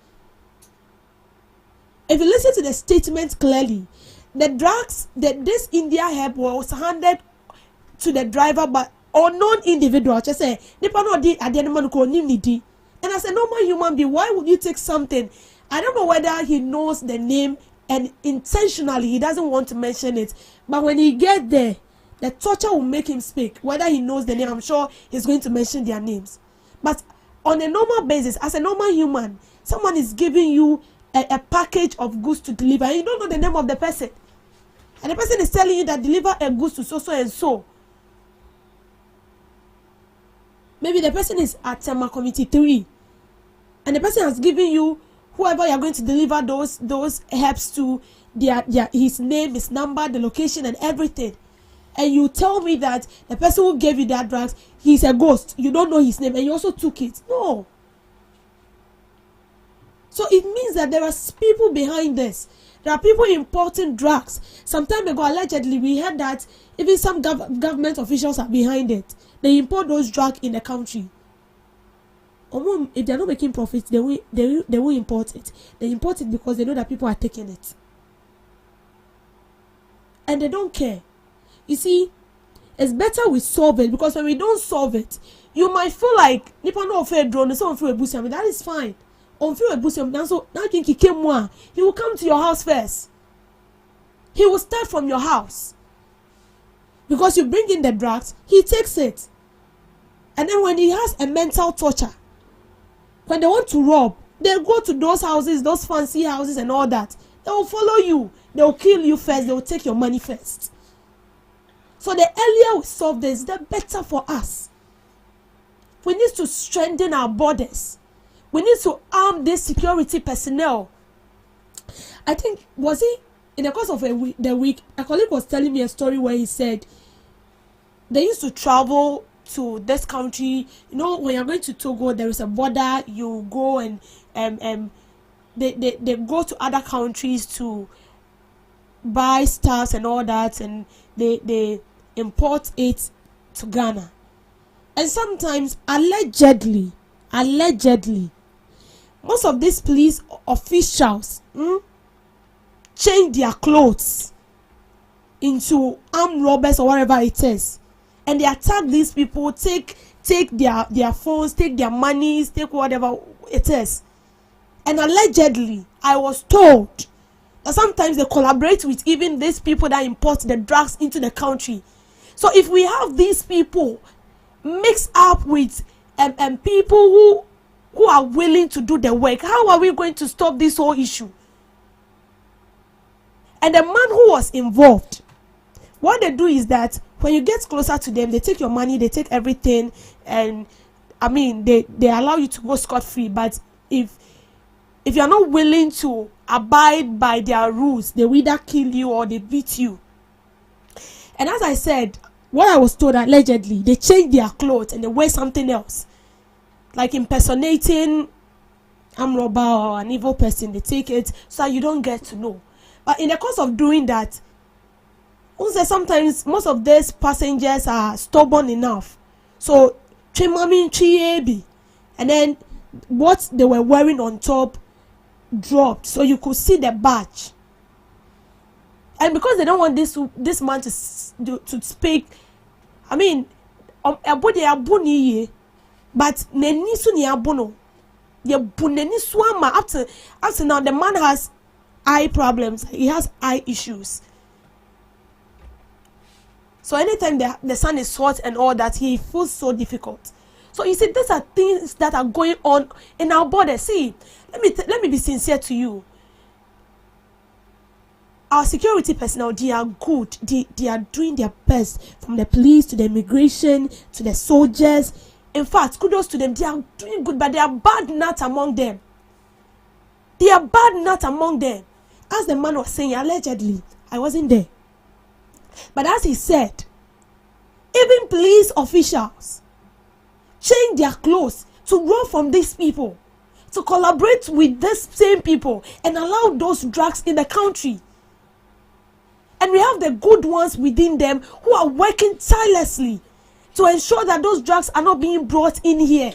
If you listen to the statement clearly, the drugs that this India herb was handed to the driver by unknown individual. Just say, and as a normal human being, why would you take something? I don't know whether he knows the name and intentionally he doesn't want to mention it. But when he gets there, the torture will make him speak. Whether he knows the name, I'm sure he's going to mention their names. But on a normal basis, as a normal human, someone is giving you a package of goods to deliver, and you don't know the name of the person. And the person is telling you that deliver a goods to so and so. Maybe the person is at Tema Committee 3. And the person has given you, whoever you are going to deliver those herbs to, his name, his number, the location and everything. And you tell me that the person who gave you that drugs, he's a ghost. You don't know his name and you also took it. No. So it means that there are people behind this. There are people importing drugs. Some time ago, allegedly, we heard that even some government officials are behind it. They import those drugs in the country. If they're not making profits, they will import it. They import it because they know that people are taking it. And they don't care. You see, it's better we solve it, because when we don't solve it, you might feel like Nipa no fair drone, so on a boost. That is fine. On a boost, so now think he came one. He will come to your house first. He will start from your house. Because you bring in the drugs, he takes it. And then when he has a mental torture, when they want to rob, they'll go to those houses, those fancy houses and all that. They will follow you. They will kill you first. They will take your money first. So the earlier we solve this, the better for us. We need to strengthen our borders. We need to arm this security personnel. I think, was it in the course of the week, a colleague was telling me a story where he said they used to travel to this country. You know, when you're going to Togo, there is a border. You go and they go to other countries to buy stuff and all that, and they import it to Ghana. And sometimes allegedly, most of these police officials change their clothes into armed robbers or whatever it is, and they attack these people, take their phones, take their monies, take whatever it is. And allegedly, I was told that sometimes they collaborate with even these people that import the drugs into the country. So if we have these people mixed up with people who are willing to do the work, how are we going to stop this whole issue? And the man who was involved, what they do is that when you get closer to them, they take your money, they take everything, and I mean they allow you to go scot-free. But if you're not willing to abide by their rules, they will either kill you or they beat you. And as I said, what I was told, allegedly, they change their clothes and they wear something else, like impersonating armed robber or an evil person. They take it so you don't get to know. But in the course of doing that, also sometimes most of these passengers are stubborn enough. So, and then what they were wearing on top dropped, so you could see the badge. And because they don't want this man to speak, I mean, but neni su ni abono, ye buneni swama. Up to now, the man has eye problems. He has eye issues. So anytime the sun is hot and all that, he feels so difficult. So you see, these are things that are going on in our borders. See, let me be sincere to you. Our security personnel, they are good. They are doing their best, from the police to the immigration to the soldiers. In fact, kudos to them. They are doing good, but there are bad nuts among them. They are bad nuts among them. As the man was saying, allegedly, I wasn't there. But as he said, even police officials change their clothes to run from these people, to collaborate with these same people and allow those drugs in the country. And we have the good ones within them who are working tirelessly to ensure that those drugs are not being brought in here.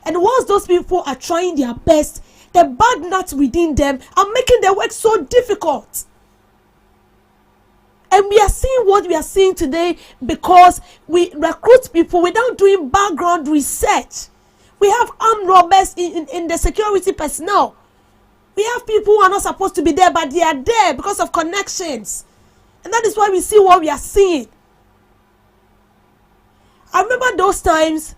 And once those people are trying their best, the bad nuts within them are making their work so difficult. And we are seeing what we are seeing today because we recruit people without doing background research. We have armed robbers in the security personnel. We have people who are not supposed to be there, but they are there because of connections. And that is why we see what we are seeing. I remember those times,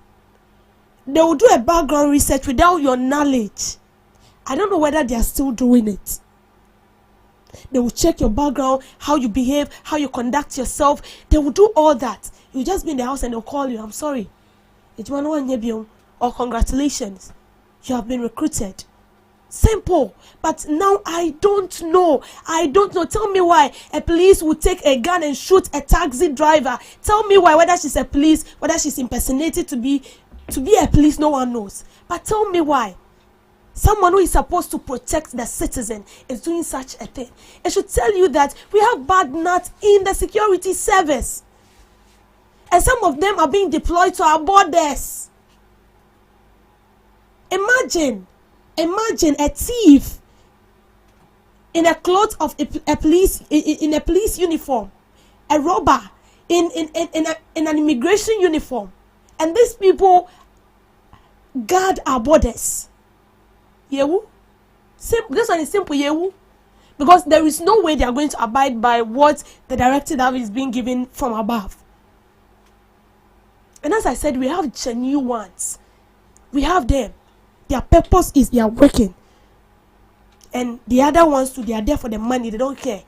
they will do a background research without your knowledge. I don't know whether they are still doing it. They will check your background, how you behave, how you conduct yourself. They will do all that. You just be in the house and they'll call you. I'm sorry. Or congratulations. You have been recruited. Simple. But now I don't know. Tell me why a police would take a gun and shoot a taxi driver. Tell me why, whether she's a police, whether she's impersonated to be a police, no one knows. But tell me why someone who is supposed to protect the citizen is doing such a thing. It should tell you that we have bad nuts in the security service. And some of them are being deployed to our borders. Imagine a thief in a cloth of a police, in a police uniform, a robber in an immigration uniform, and these people guard our borders. Yehu, this one is simple. Yehu, because there is no way they are going to abide by what the directive that is being given from above. And as I said, we have genuine ones. We have them. Their purpose is they are working. And the other ones too, they are there for the money. They don't care.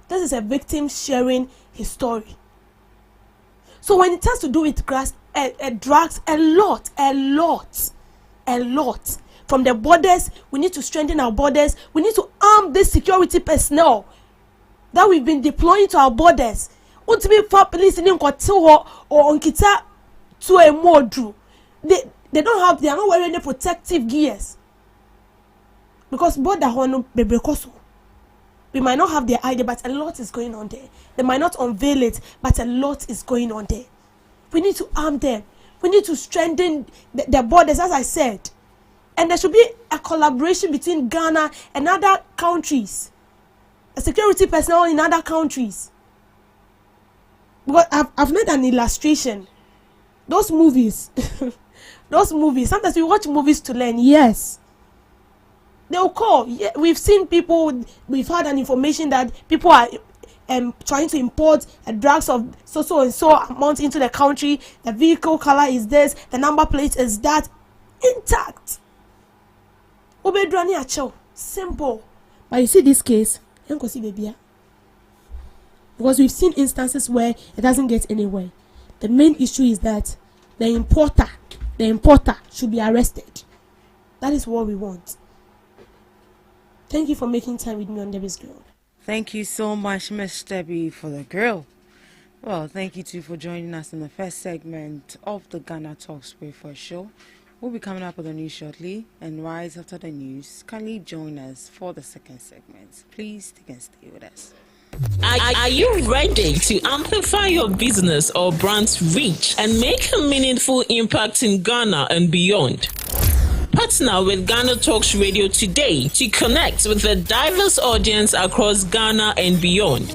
This is a victim sharing his story. So when it has to do with drugs, a lot. From the borders, we need to strengthen our borders. We need to arm this security personnel that we've been deploying to our borders. want to be for police in Koto or Onkita to a modru. They don't have, they are not wearing any protective gears. Because both the Hono Bebekoso. We might not have their idea, but a lot is going on there. They might not unveil it, but a lot is going on there. We need to arm them. We need to strengthen their borders, as I said. And there should be a collaboration between Ghana and other countries. A security personnel in other countries. Because I've made an illustration. Those movies, sometimes we watch movies to learn, yes. They'll call. Yeah, we've seen people, we've had an information that people are trying to import drugs of so and so amount into the country. The vehicle color is this, the number plate is that. Intact. Obedrani acho. Simple. But you see this case, because we've seen instances where it doesn't get anywhere. The main issue is that the importer should be arrested. That is what we want. Thank you for making time with me on Debbie's Grill. Thank you so much, Miss Debbie, for the grill. Well, thank you too for joining us in the first segment of the Ghana Talks Breakfast Show. We'll be coming up with the news shortly, and right after the news, kindly join us for the second segment. Please stick and stay with us. Are you ready to amplify your business or brand's reach and make a meaningful impact in Ghana and beyond? Partner with GhanaTalks Radio today to connect with a diverse audience across Ghana and beyond.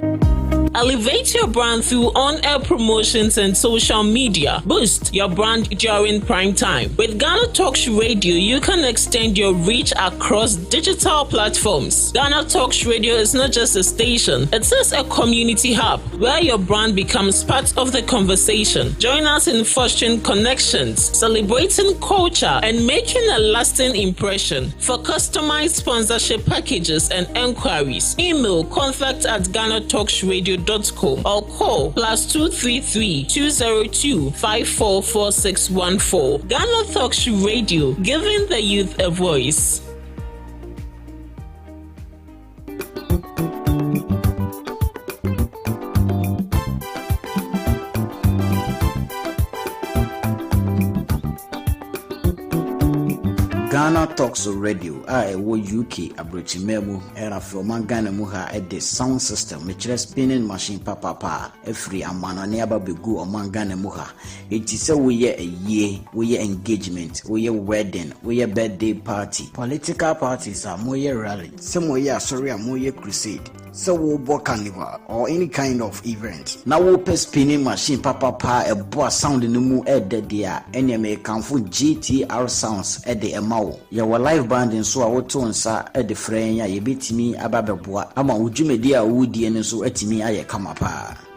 Elevate your brand through on-air promotions and social media. Boost your brand during prime time. With GhanaTalks Radio, you can extend your reach across digital platforms. GhanaTalks Radio is not just a station, it is a community hub where your brand becomes part of the conversation. Join us in fostering connections, celebrating culture, and making a lasting impression. For customized sponsorship packages and enquiries, email contact@GhanaTalksRadio.com or call +233 202 544614. GhanaTalks Radio, giving the youth a voice. Ghana Talks Radio, UK, Abrichimemu, era from Ghana Muha at the sound system, which is spinning machine papa, a free amana never be good among Ghana Muha. It is a year, we engagement, we wedding, we birthday party. Political parties are more rally, some way sorry, more crusade. So we'll book carnival or any kind of event. Now we'll pay spinning machine papa a boa sound in the moon at the dia NMA come for GTR sounds at the Emao. Your live band in so our tones are at the frame, ya beat me abababua. Ama ujumedia woody and so at me I come up.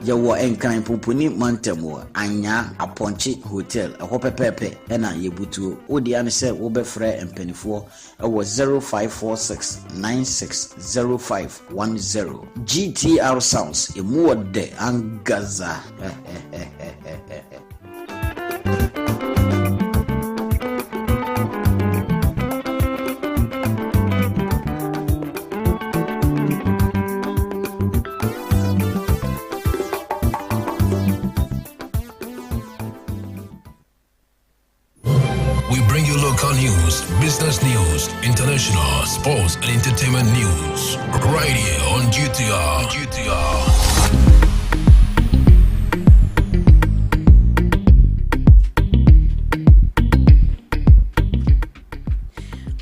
Yawa enkan popuni mantemo anya aponchi hotel a hope pepe ena yebutu odi ane se wo be frɛ mpanifo ɛwɔ 0546960510 GTR sounds emu wode angaza. News, business news, international, sports and entertainment news. Right here on GTR.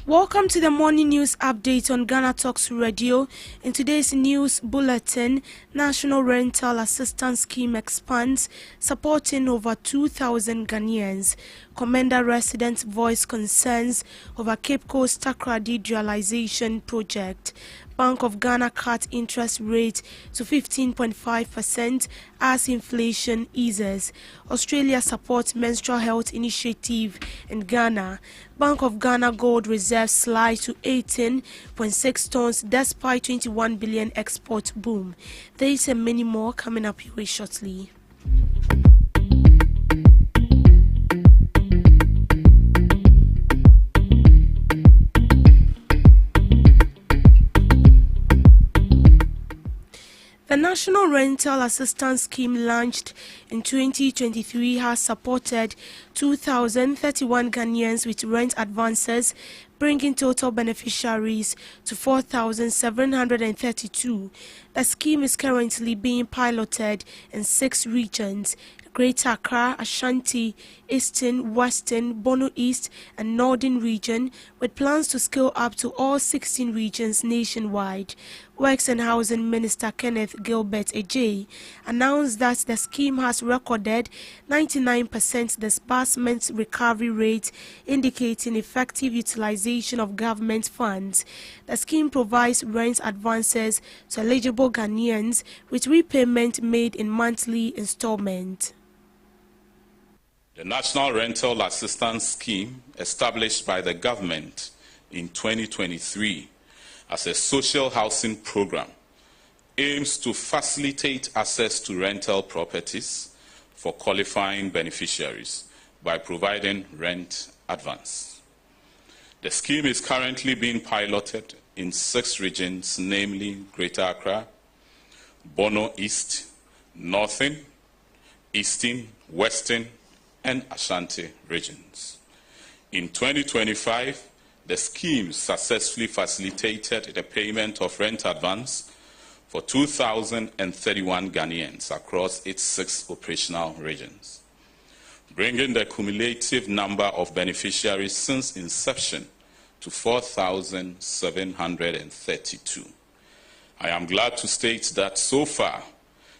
Welcome to the morning news update on Ghana Talks Radio. In today's news bulletin, National Rental Assistance Scheme expands, supporting over 2,000 Ghanaians. Commander residents voice concerns over Cape Coast Takrady dualization project. Bank of Ghana cut interest rate to 15.5% as inflation eases. Australia supports menstrual health initiative in Ghana. Bank of Ghana gold reserves slide to 18.6 tons despite 21 billion export boom. There is and many more coming up your way shortly. The National National Rental Assistance Scheme launched in 2023 has supported 2,031 Ghanaians with rent advances, bringing total beneficiaries to 4,732. The scheme is currently being piloted in 6 regions: Greater Accra, Ashanti, Eastern, Western, Bono East and Northern region, with plans to scale up to all 16 regions nationwide. Works and Housing Minister Kenneth Gilbert Ejay announced that the scheme has recorded 99% disbursement recovery rate, indicating effective utilization of government funds. The scheme provides rent advances to eligible Ghanaians with repayment made in monthly installments. The National Rental Assistance Scheme, established by the government in 2023 as a social housing program, aims to facilitate access to rental properties for qualifying beneficiaries by providing rent advance. The scheme is currently being piloted in 6 regions, namely Greater Accra, Bono East, Northern, Eastern, Western, and Ashanti regions. In 2025, the scheme successfully facilitated the payment of rent advance for 2,031 Ghanaians across its 6 operational regions, bringing the cumulative number of beneficiaries since inception to 4,732. I am glad to state that so far,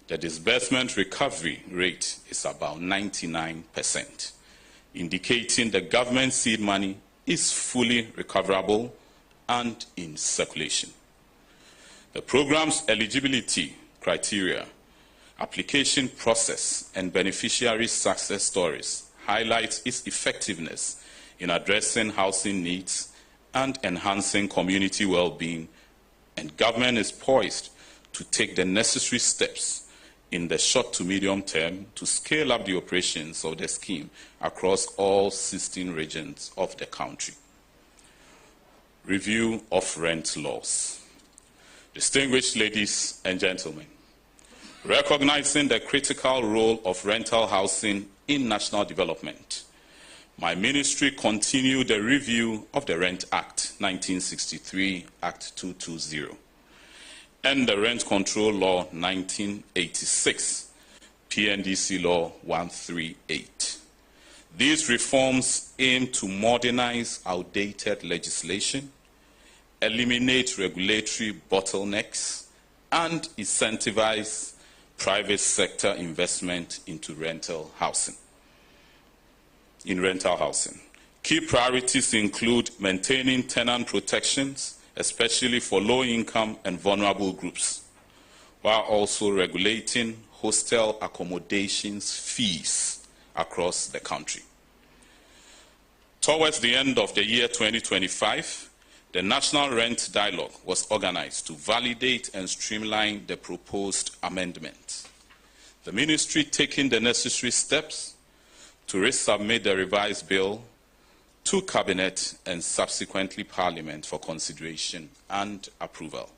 the disbursement recovery rate is about 99%, indicating the government seed money is fully recoverable and in circulation. The program's eligibility criteria, application process, and beneficiary success stories highlight its effectiveness in addressing housing needs and enhancing community well-being, and government is poised to take the necessary steps in the short to medium term to scale up the operations of the scheme across all 16 regions of the country. Review of rent laws. Distinguished ladies and gentlemen, recognizing the critical role of rental housing in national development, my ministry continued the review of the Rent Act 1963, Act 220, and the Rent Control Law 1986, PNDC Law 138. These reforms aim to modernize outdated legislation, eliminate regulatory bottlenecks, and incentivize private sector investment into rental housing. Key priorities include maintaining tenant protections, especially for low-income and vulnerable groups, while also regulating hostel accommodations fees across the country. Towards the end of the year 2025, the National Rent Dialogue was organized to validate and streamline the proposed amendments. The ministry taking the necessary steps to resubmit the revised bill to Cabinet and subsequently Parliament for consideration and approval.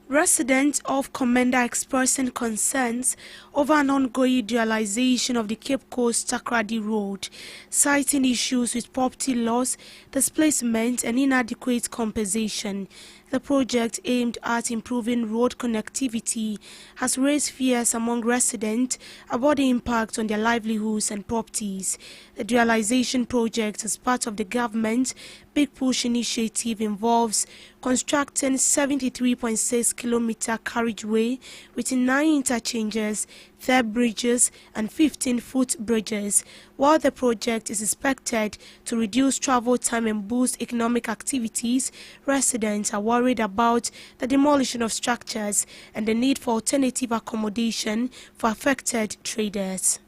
Residents of Komenda expressing concerns over an ongoing dualization of the Cape Coast Takoradi Road, citing issues with property loss, displacement and inadequate compensation. The project, aimed at improving road connectivity, has raised fears among residents about the impact on their livelihoods and properties. The dualization project, as part of the government's Big Push initiative, involves constructing 73.6-kilometer carriageway with 9 interchanges, 3 bridges and 15 footbridges. While the project is expected to reduce travel time and boost economic activities, residents are worried about the demolition of structures and the need for alternative accommodation for affected traders.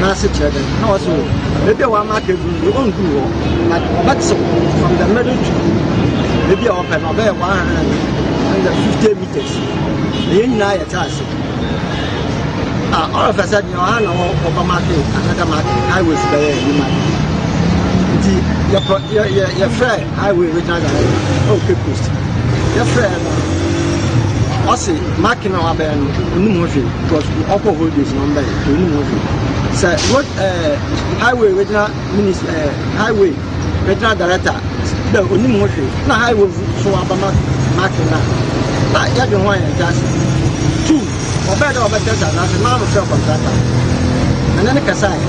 na se kyerɛ dɛ na ɔso ebi a wɔama ka egu no ɔngu hɔ but ɔbɛtew from the middle to ebi a ɔpɛ no ɔbɛyɛ 150 meters ɛyɛ nyinaa yɛ taa ase all of a sudden ɔha na ɔba market another market highways bɛyɛ ɛni market nti yɛ frɛ highway regional director Cape Coast yɛ frɛ no ɔsi market na wabɛyɛ no onim ho hwee because ɔkɔ holidays na ɔmbɛyɛ onim ho hwee sɛ road highway regional minister highway regional director dɛ onim ho hwee na highway so waba market na yɛde ho ayɛ nkyɛn ase 2 ɔbɛyɛ dɛ ɔbɛtɛ na ase maa no fɛ contractor ɛnɛ ne kasa yɛ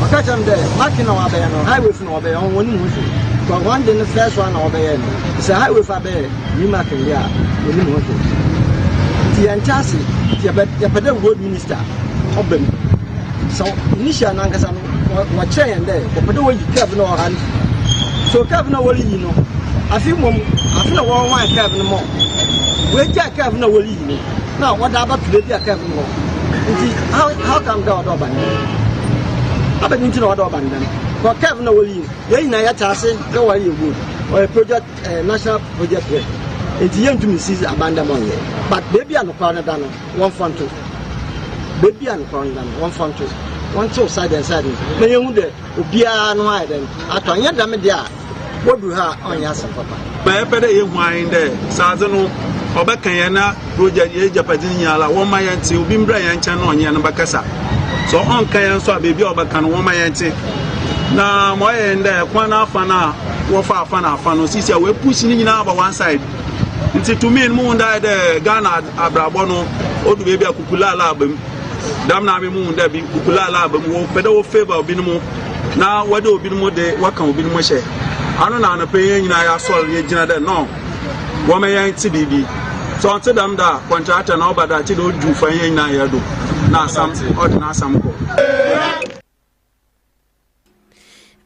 ɔka kyerɛ m dɛ market na wabɛyɛ no highway fo na ɔbɛyɛ ɔn onim ho hwee but one day the first one na ɔbɛyɛ no sɛ highway fa bɛyɛ new market yɛ a onim ho hwee nti yɛn nkyɛn ase yɛpɛ dɛ road minister ɔbɛm so initial nankasa no wɔkyerɛ yɛn dɛ wɔpɛ dɛ wɔyi curve na ɔha no so curve na wɔreyi no afi na wɔn wan curve no mɔ wɔagya curve na wɔreyi no na wɔda abato baabi a curve no wɔ nti how come dɛ ɔdɔ ɔban no abɛdi nti na ɔdɔ ɔban no kɔ curve na wɔreyi no yɛn nyinaa yɛte ase dɛ wɔreyɛ road ɔyɛ project national project work nti yɛntumi si abandam ɔnyɛ but baabi a nokora no da no wɔmfa nto baabi a nokora no da no wɔmfa nto wɔntew side and side na yɛhu dɛ obiara no ayɛ dɛ ato anyɛ dɛm deɛ a wɔduru ha a ɔnyɛ asɛm papa bɛyɛpɛ dɛ yɛhu ayen dɛ saadze no ɔbɛka yɛn na project yɛ japadi nyala wɔma yɛn te obi mbra yɛn nkyɛn na ɔnyɛ no bɛkasa so ɔnka yɛn so a baabi a ɔbɛka no wɔma yɛn te na ma ɔyɛ yɛn dɛ kwan na afa no a wɔfa afa na afa no sisi a wɔapusi no nyinaa aba one side nti to me no mu da dɛ Ghana abrabɔ no odu baabi a kukulala abam dam na me mu da bi kukulala abam wo pɛ dɛ wo favor obi no mu na wɔde obi no mu de waka obi no mu hyɛ ano na anapɛ yɛn nyinaa yɛ asɔre yɛ gyina dɛ no wɔma yɛn te bibi so ɔnte dam da contractor na ɔba da te dɛ odu fa yɛn nyinaa yɛ do na asam ɔde na asam kɔ.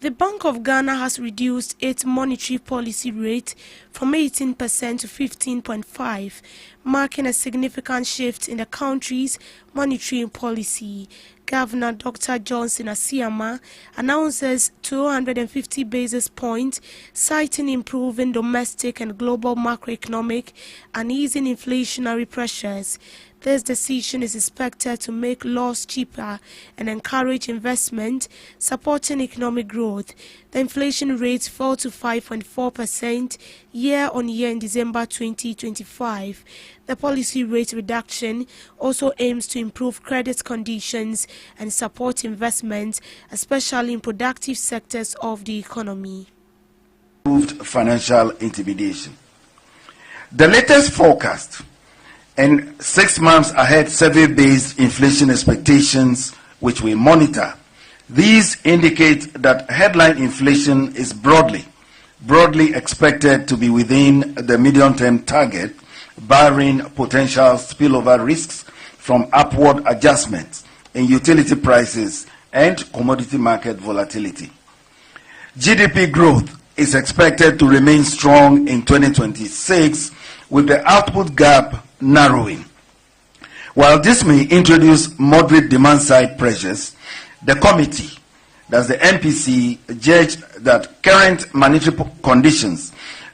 The Bank of Ghana has reduced its monetary policy rate from 18% to 15.5%, marking a significant shift in the country's monetary policy. Governor Dr. Johnson Asiama announces 250 basis points, citing improving domestic and global macroeconomic and easing inflationary pressures. This decision is expected to make laws cheaper and encourage investment, supporting economic growth. The inflation rate fell to 5.4% year-on-year in December 2025. The policy rate reduction also aims to improve credit conditions and support investment, especially in productive sectors of the economy. Improved financial intimidation. The latest forecast and 6 months ahead survey-based inflation expectations, which we monitor, these indicate that headline inflation is broadly expected to be within the medium-term target, barring potential spillover risks from upward adjustments in utility prices and commodity market volatility. GDP growth is expected to remain strong in 2026, with the output gap narrowing. While this may introduce moderate demand-side pressures, the committee, that's the MPC, judged that current monetary conditions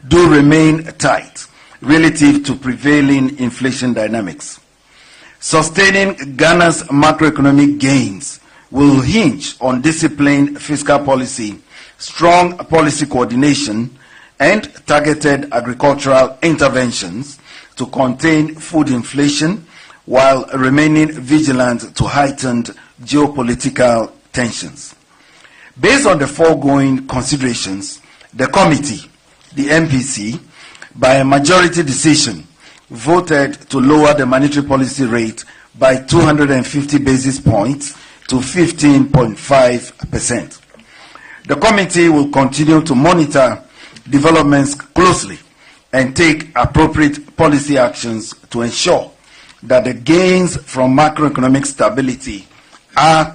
do remain tight relative to prevailing inflation dynamics. Sustaining Ghana's macroeconomic gains will hinge on disciplined fiscal policy, strong policy coordination, and targeted agricultural interventions to contain food inflation while remaining vigilant to heightened geopolitical tensions. Based on the foregoing considerations, the committee, the MPC, by a majority decision, voted to lower the monetary policy rate by 250 basis points to 15.5%. The committee will continue to monitor developments closely and take appropriate policy actions to ensure that the gains from macroeconomic stability are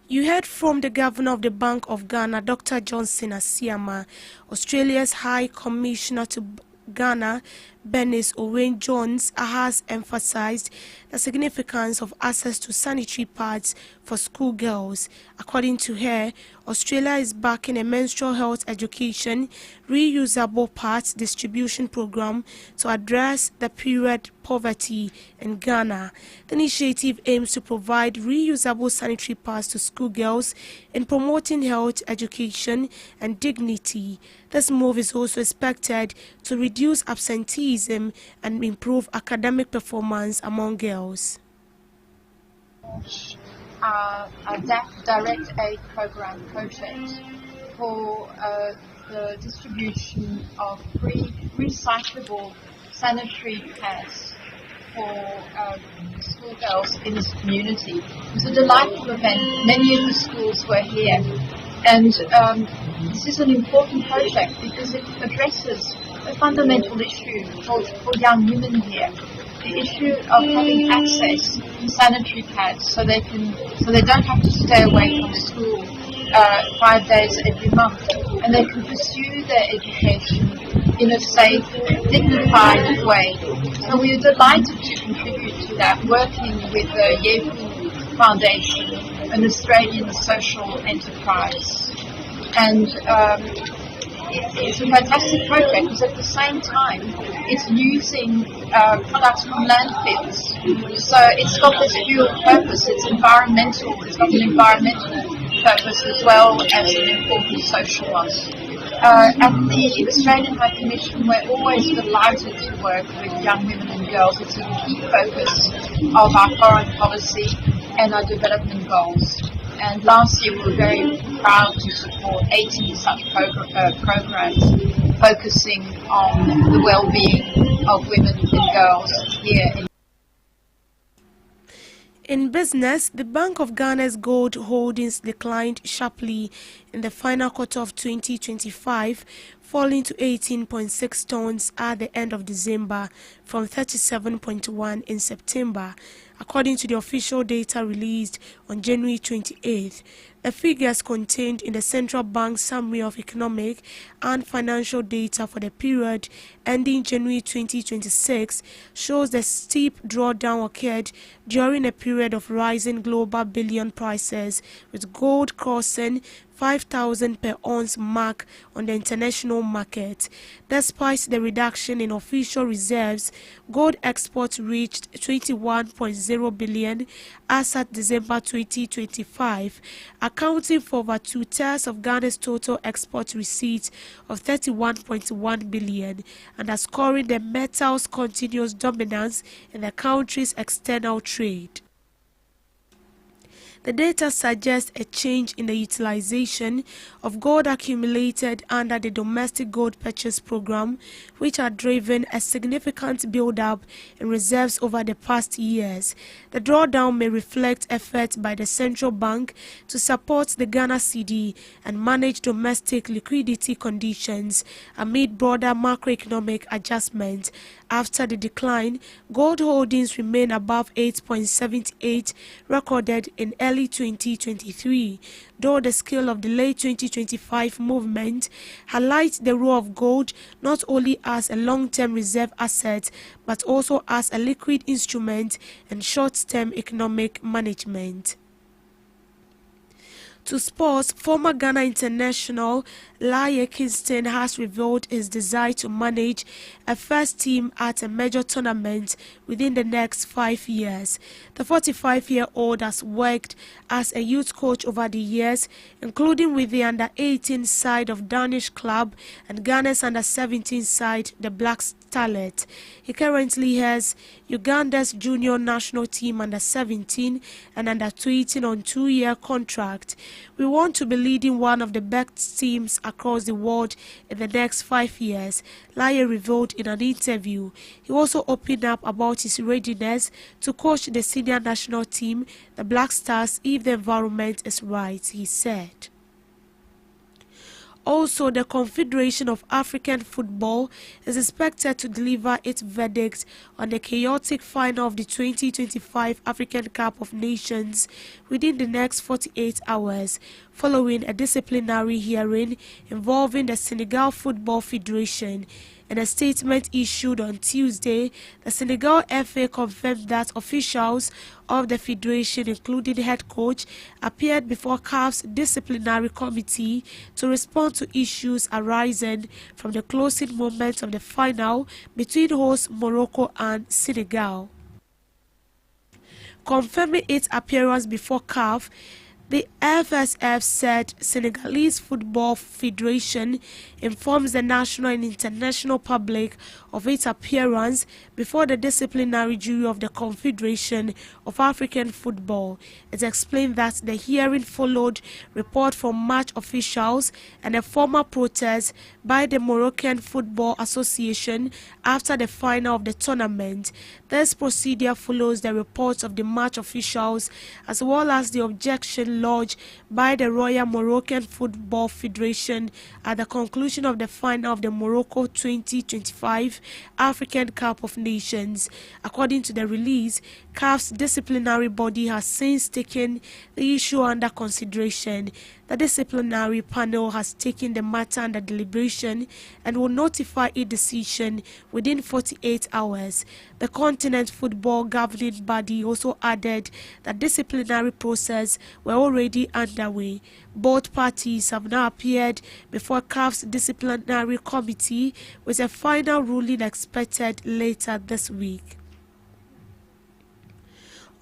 You heard from the Governor of the Bank of Ghana, Dr. Johnson Asiama. Australia's High Commissioner to Ghana, Bernice Owen Jones has emphasized the significance of access to sanitary pads for schoolgirls. According to her, Australia is backing a menstrual health education reusable pads distribution program to address the period poverty in Ghana. The initiative aims to provide reusable sanitary pads to schoolgirls in promoting health education and dignity. This move is also expected to reduce absenteeism and improve academic performance among girls. A direct aid program project for the distribution of free recyclable sanitary pads for schoolgirls in this community. It was a delightful event. Many of the schools were here, and this is an important project because it addresses a fundamental issue for young women here. The issue of having access to sanitary pads so they don't have to stay away from school 5 days every month, and they can pursue their education in a safe, dignified way. So we are delighted to contribute to that, working with the Yehu Foundation, an Australian social enterprise. And it's a fantastic project because at the same time it's using products from landfills. So it's got this dual purpose. It's environmental. It's got an environmental purpose as well as an important social one. At the Australian High Commission, we're always delighted to work with young women and girls. It's a key focus of our foreign policy and our development goals. And last year we were very proud to support 18 such programs focusing on the well-being of women and girls here in In business, the Bank of Ghana's gold holdings declined sharply in the final quarter of 2025, falling to 18.6 tons at the end of December from 37.1 in September. According to the official data released on January 28th, the figures contained in the Central Bank's Summary of Economic and Financial Data for the period ending January 2026 shows the steep drawdown occurred during a period of rising global bullion prices, with gold crossing 5,000 per ounce mark on the international market. Despite the reduction in official reserves, gold exports reached 21.0 billion as at December 2025, accounting for over 2/3 of Ghana's total export receipts of 31.1 billion, underscoring the metal's continuous dominance in the country's external trade. The data suggests a change in the utilization of gold accumulated under the domestic gold purchase program, which had driven a significant build-up in reserves over the past years. The drawdown may reflect efforts by the central bank to support the Ghana cedi and manage domestic liquidity conditions amid broader macroeconomic adjustments. After the decline, gold holdings remain above 8.78 recorded in early 2023, though the scale of the late 2025 movement highlights the role of gold not only as a long-term reserve asset but also as a liquid instrument in short-term economic management. To sports, former Ghana international Laye Kingston has revealed his desire to manage a first team at a major tournament within the next 5 years. The 45-year-old has worked as a youth coach over the years, including with the under-18 side of Danish club and Ghana's under-17 side, the Black Starlet. He currently has Uganda's junior national team under-17 and under-20 on 2-year contract. We want to be leading one of the best teams across the world in the next 5 years, Laye revealed in an interview. He also opened up about his readiness to coach the senior national team, the Black Stars, if the environment is right, he said. Also, the Confederation of African Football is expected to deliver its verdict on the chaotic final of the 2025 African Cup of Nations within the next 48 hours, following a disciplinary hearing involving the Senegal Football Federation. In a statement issued on Tuesday, the Senegal FA confirmed that officials of the federation, including head coach, appeared before CAF's disciplinary committee to respond to issues arising from the closing moments of the final between host Morocco and Senegal. Confirming its appearance before CAF, the FSF said Senegalese Football Federation informs the national and international public of its appearance before the disciplinary jury of the Confederation of African Football. It explained that the hearing followed report from match officials and a formal protest by the Moroccan Football Association after the final of the tournament. This procedure follows the reports of the match officials as well as the objection lodged by the Royal Moroccan Football Federation at the conclusion of the final of the Morocco 2025 African Cup of Nations. According to the release, CAF's disciplinary body has since taken the issue under consideration. The disciplinary panel has taken the matter under deliberation and will notify its decision within 48 hours. The continent football governing body also added that disciplinary process were already underway. Both parties have now appeared before CAF's disciplinary committee with a final ruling expected later this week.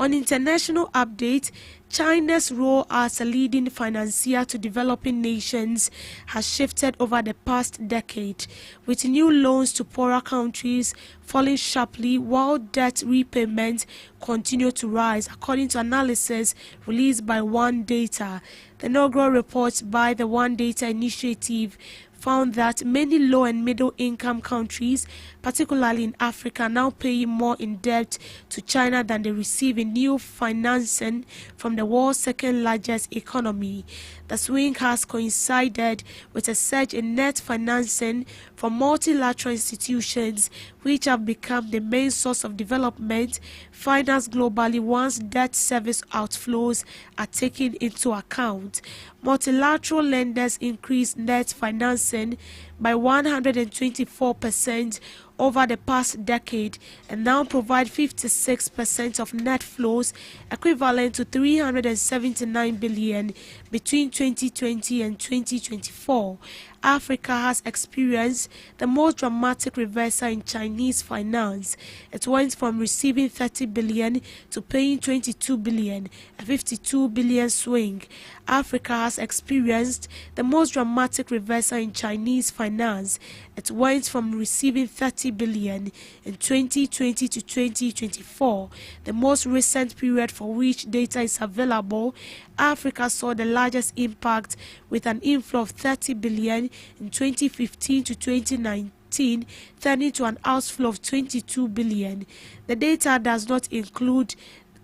On international update, China's role as a leading financier to developing nations has shifted over the past decade, with new loans to poorer countries falling sharply while debt repayments continue to rise, according to analysis released by One Data. The inaugural report by the One Data initiative found that many low and middle income countries, particularly in Africa, now pay more in debt to China than they receive in new financing from the world's second largest economy. The swing has coincided with a surge in net financing from multilateral institutions, which have become the main source of development finance globally once debt service outflows are taken into account. Multilateral lenders increased net financing by 124% over the past decade and now provide 56% of net flows, equivalent to 379 billion between 2020 and 2024. Africa has experienced the most dramatic reversal in Chinese finance. It went from receiving 30 billion to paying 22 billion, a 52 billion swing. Africa has experienced the most dramatic reversal in Chinese finance. It went from receiving 30 billion in 2020 to 2024, the most recent period for which data is available. Africa saw the largest impact with an inflow of 30 billion in 2015 to 2019, turning to an outflow of 22 billion. The data does not include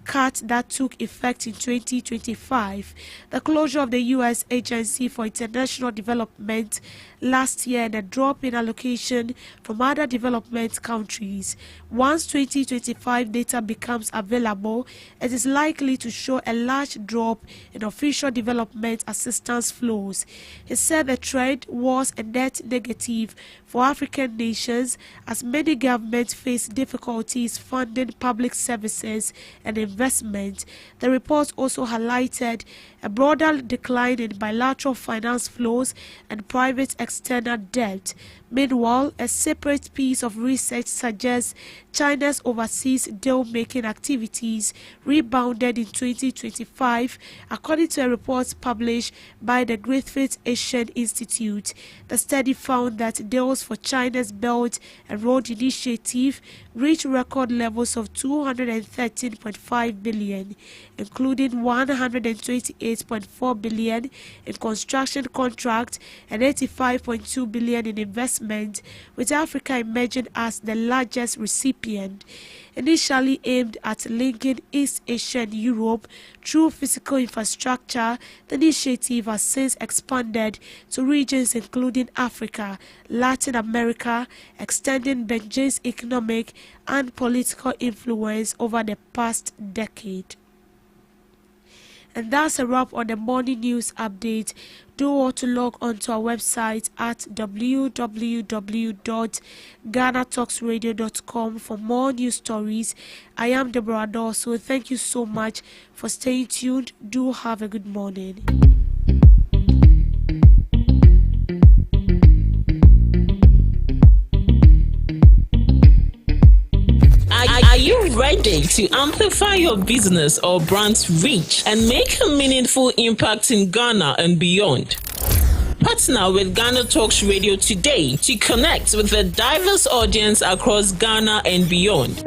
cut that took effect in 2025, the closure of the U.S. Agency for International Development last year, and a drop in allocation from other development countries. Once 2025 data becomes available, it is likely to show a large drop in official development assistance flows. He said the trend was a net negative for African nations as many governments face difficulties funding public services and investment. The report also highlighted a broader decline in bilateral finance flows and private external debt. Meanwhile, a separate piece of research suggests China's overseas deal-making activities rebounded in 2025, according to a report published by the Griffith Asian Institute. The study found that deals for China's Belt and Road Initiative reached record levels of 213.5 billion, including 128.4 billion in construction contracts and 85.2 billion in investment, with Africa emerging as the largest recipient. Initially aimed at linking East Asia and Europe through physical infrastructure, the initiative has since expanded to regions including Africa, Latin America, extending Beijing's economic and political influence over the past decade. And that's a wrap on the morning news update. Do want to log on to our website at www.GhanaTalksRadio.com for more news stories. I am Deborah Dawson. Thank you so much for staying tuned. Do have a good morning. Are you ready to amplify your business or brand's reach and make a meaningful impact in Ghana and beyond? Partner with GhanaTalks Radio today to connect with a diverse audience across Ghana and beyond.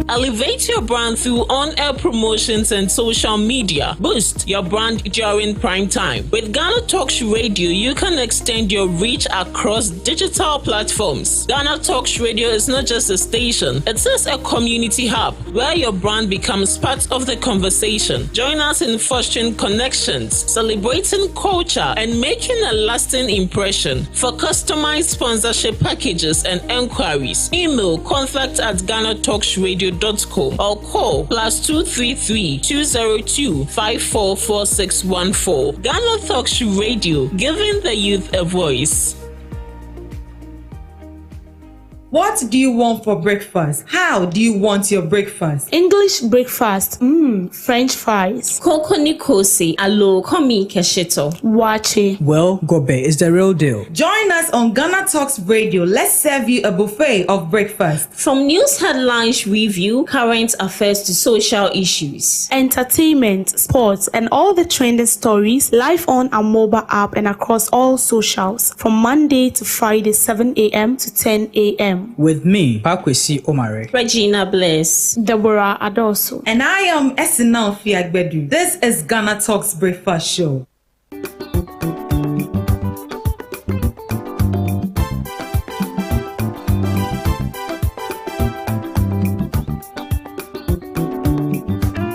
Elevate your brand through on-air promotions and social media. Boost your brand during prime time. With GhanaTalks Radio, you can extend your reach across digital platforms. GhanaTalks Radio is not just a station, it is a community hub where your brand becomes part of the conversation. Join us in fostering connections, celebrating culture, and making a lasting impression. For customized sponsorship packages and enquiries, email contact@GhanaTalksRadio.com or call +233 202 544614. GhanaTalks Radio, giving the youth a voice. What do you want for breakfast? How do you want your breakfast? English breakfast. French fries. Koko nikosi alo komi kesheto. Wache. Well, Gobe is the real deal. Join us on Ghana Talks Radio. Let's serve you a buffet of breakfast. From news headlines review, current affairs to social issues, entertainment, sports, and all the trending stories live on our mobile app and across all socials from Monday to Friday 7 a.m. to 10 a.m. With me, Pakwesi Omare, Regina Bliss, Deborah Adoso, and I am Esina Ofiagbedu. This is Ghana Talks Breakfast Show.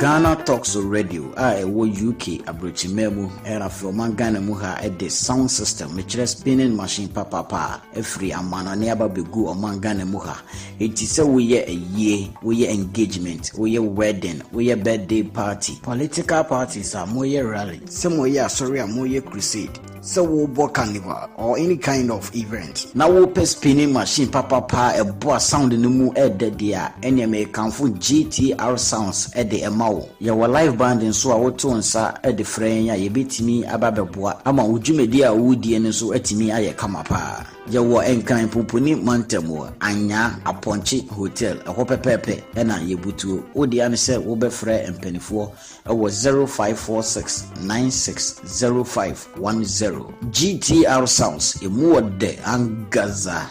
Ghana Talks Radio ɛwɔ UK abrɛkyimɛmu ɛna fɛɔman Ghana mu ha ɛde sound system mekyerɛ spinning machine papa ɛfiri amana ne aba begu ɔman Ghana mu ha enti sɛ woyɛ ayie woyɛ engagement woyɛ wedding woyɛ birthday party political parties a moyɛ rally sɛ moyɛ asɔre a moyɛ crusade sɛ wobɔ carnival or any kind of event na wopɛ spinning machine papa ɛbɔ sound no mu ɛdɛ deɛ a ɛnea mekamfo GTR sounds ɛde ɛma wo yɛwɔ live band nso a woto nsa ɛde frɛn a yɛbɛtumi ababɛboa ama wo dwumadi a wodie no nso atumi ayɛ kama paa yɛwɔ Nkran Poponi Mantam Anya Apɔnkye Hotel ɛhɔ pɛpɛpɛ ɛna yɛbutuo wodi ane sɛ wobɛfrɛ mpanifoɔ ɛwɔ 0546960510 GTR Sounds emu wɔdɛ angaza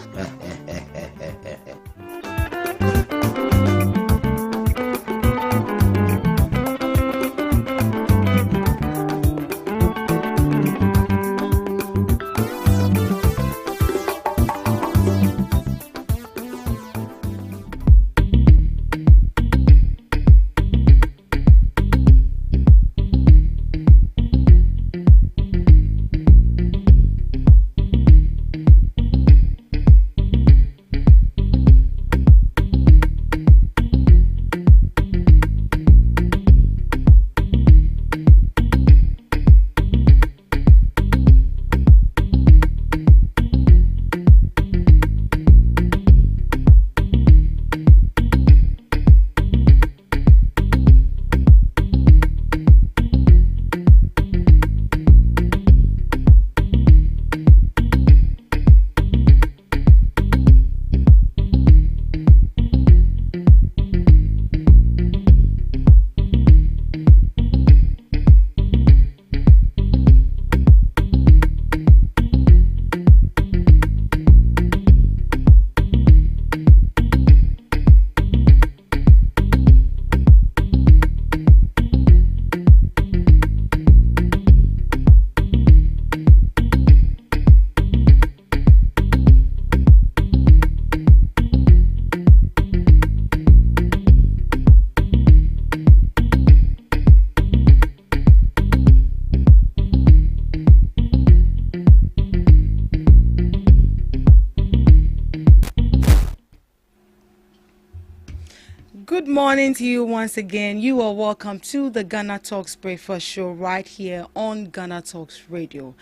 Good morning to you once again. You are welcome to the Ghana Talks Breakfast Show right here on Ghana Talks Radio.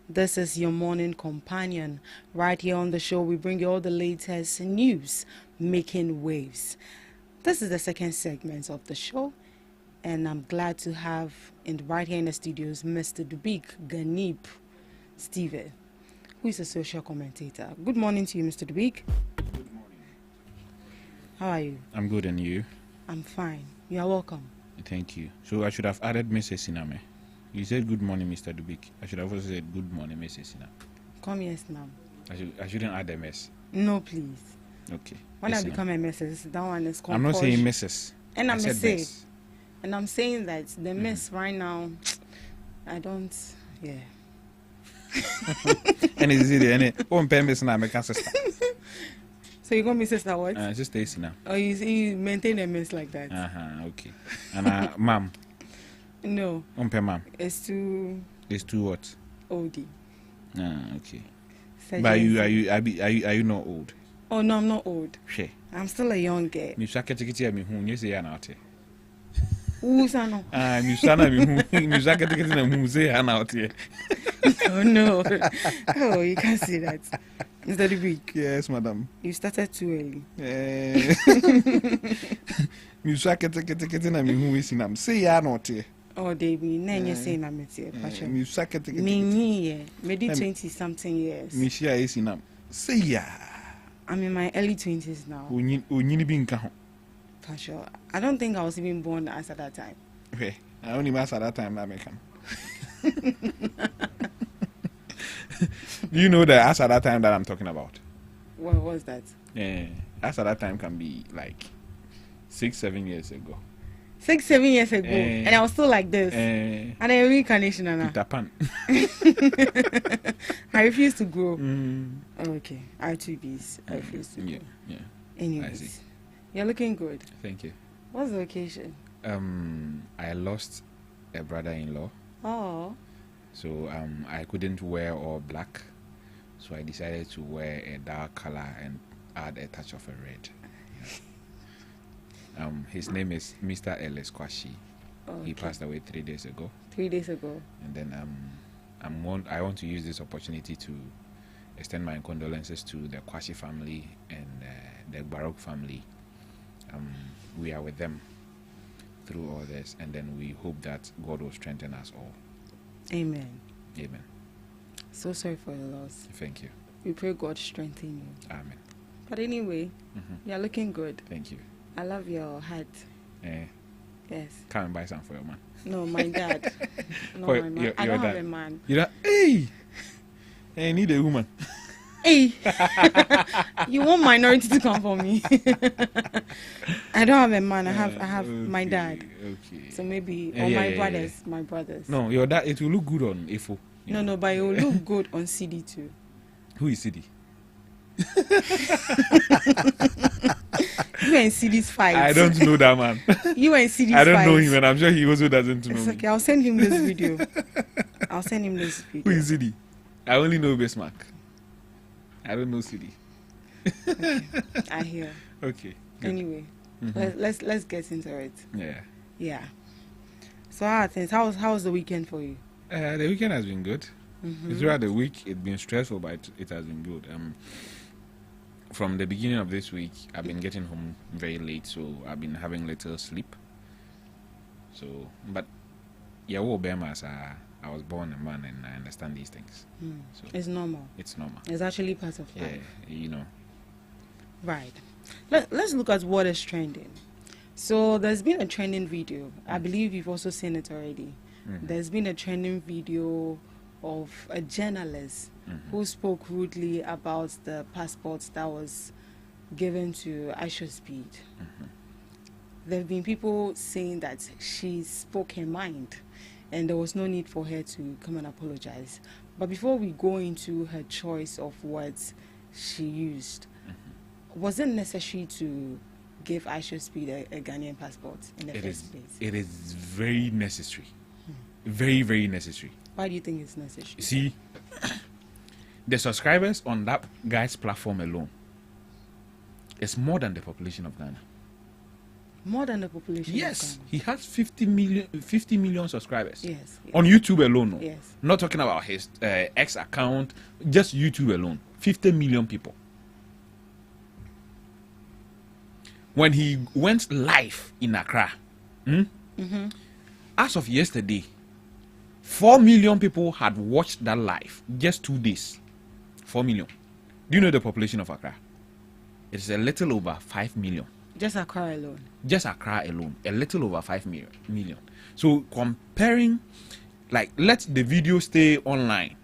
This is your morning companion. Right here on the show, we bring you all the latest news making waves. This is the second segment of the show, and I'm glad to have right here in the studios Mr. Dubik Ganib Steve, who is a social commentator. Good morning to you, Mr. Dubik. How are you? I'm good, and you? I'm fine. You are welcome. Thank you. So I should have added Mrs. Siname. You said good morning, Mr. Dubik. I should have also said good morning, Mrs. Siname. Come here, Snam. I shouldn't add a mess. No, please. Okay. When I become a Mrs., that one is called. I'm not saying Mrs. And I'm saying, and I'm saying that the miss right now, I don't. Yeah. And is it any? Oh, pay Miss Siname, can sister. So you gonna be sister what? Just Stacy now. Oh, you maintain a mess like that. Okay. And ma'am. No. Ma'am. It's too. It's too what? Oldie. Okay. But are you not old? Oh no, I'm not old. Sure. I'm still a young girl. Me shaka tikiti mi hu nyese ya na ote. Sano. Mi sana mi hu mi shaka tikiti na hu se ya na ote. Oh no. Oh, you can't see that. Mr. Dubik. Yes, madam. You started too early. Mi shaka tikiti na mi hu esi na se ya na ote. Oh, David, you say na me tie. Mi shaka tikiti. Me maybe 20 something years. Mi shia esi na se ya. I'm in my early 20s now. Onyini bi nka ho. For sure. I don't think I was even born as at that time. Okay. I only was at that time that make You know that as at that time that I'm talking about? What was that? Yeah. As at that time can be like 6-7 years ago. 6-7 years ago. And I was still like this. And I reincarnation now. Peter Pan. I refuse to grow. Okay. R2Bs. I refuse to grow. Yeah. Anyways. You're looking good. Thank you. What's the occasion? I lost a brother-in-law. Oh. So I couldn't wear all black. So I decided to wear a dark color and add a touch of a red. His name is Mr. Ellis Kwashi. Okay. He passed away 3 days ago. 3 days ago. And then I want to use this opportunity to extend my condolences to the Kwashi family and the Baroque family. We are with them through all this, and then we hope that God will strengthen us all. Amen. Amen. So sorry for your loss. Thank you. We pray God strengthen you. Amen. But anyway, you're looking good. Thank you. I love your hat. Yes. Come and buy some for your man. No, my dad. No, my man. I don't have a man. You know, hey, I need a woman. Hey, you want minority to come for me? I don't have a man. I have my dad. Okay. So maybe my brothers. No, your dad. It will look good on Ifo. No, but it will look good on CD too. Who is CD? You and CD's fight. I don't know that man. You and CD's fight. I don't know him, and I'm sure he also doesn't know me. Okay, I'll send him this video. Who is CD? I only know Bismarck. I don't know CD. Okay. I hear. Okay. Good. Anyway, let's get into it. Yeah. So how are things? How's the weekend for you? The weekend has been good. Throughout the week, it's been stressful, but it has been good. From the beginning of this week, I've been getting home very late, so I've been having little sleep. So, but yeah, I was born a man, and I understand these things. So it's normal. It's normal. It's actually part of life. Yeah, you know. Right. Let's look at what is trending. So there's been a trending video. I believe you've also seen it already. There's been a trending video of a journalist who spoke rudely about the passport that was given to Aisha Speed. There have been people saying that she spoke her mind and there was no need for her to come and apologize. But before we go into her choice of words she used, was it necessary to give Aisha Speed a Ghanaian passport in the first place? It is very necessary. Very, very necessary. Why do you think it's necessary? See, the subscribers on that guy's platform alone is more than the population of Ghana. More than the population. Yes, he has 50 million subscribers. Yes. On YouTube alone. No? Yes. Not talking about his X account, just YouTube alone. 50 million people. When he went live in Accra, as of yesterday, 4 million people had watched that live. Just 2 days. 4 million. Do you know the population of Accra? It's a little over 5 million. Just Accra alone. Just Accra alone, a little over 5 million. So comparing, like, let the video stay online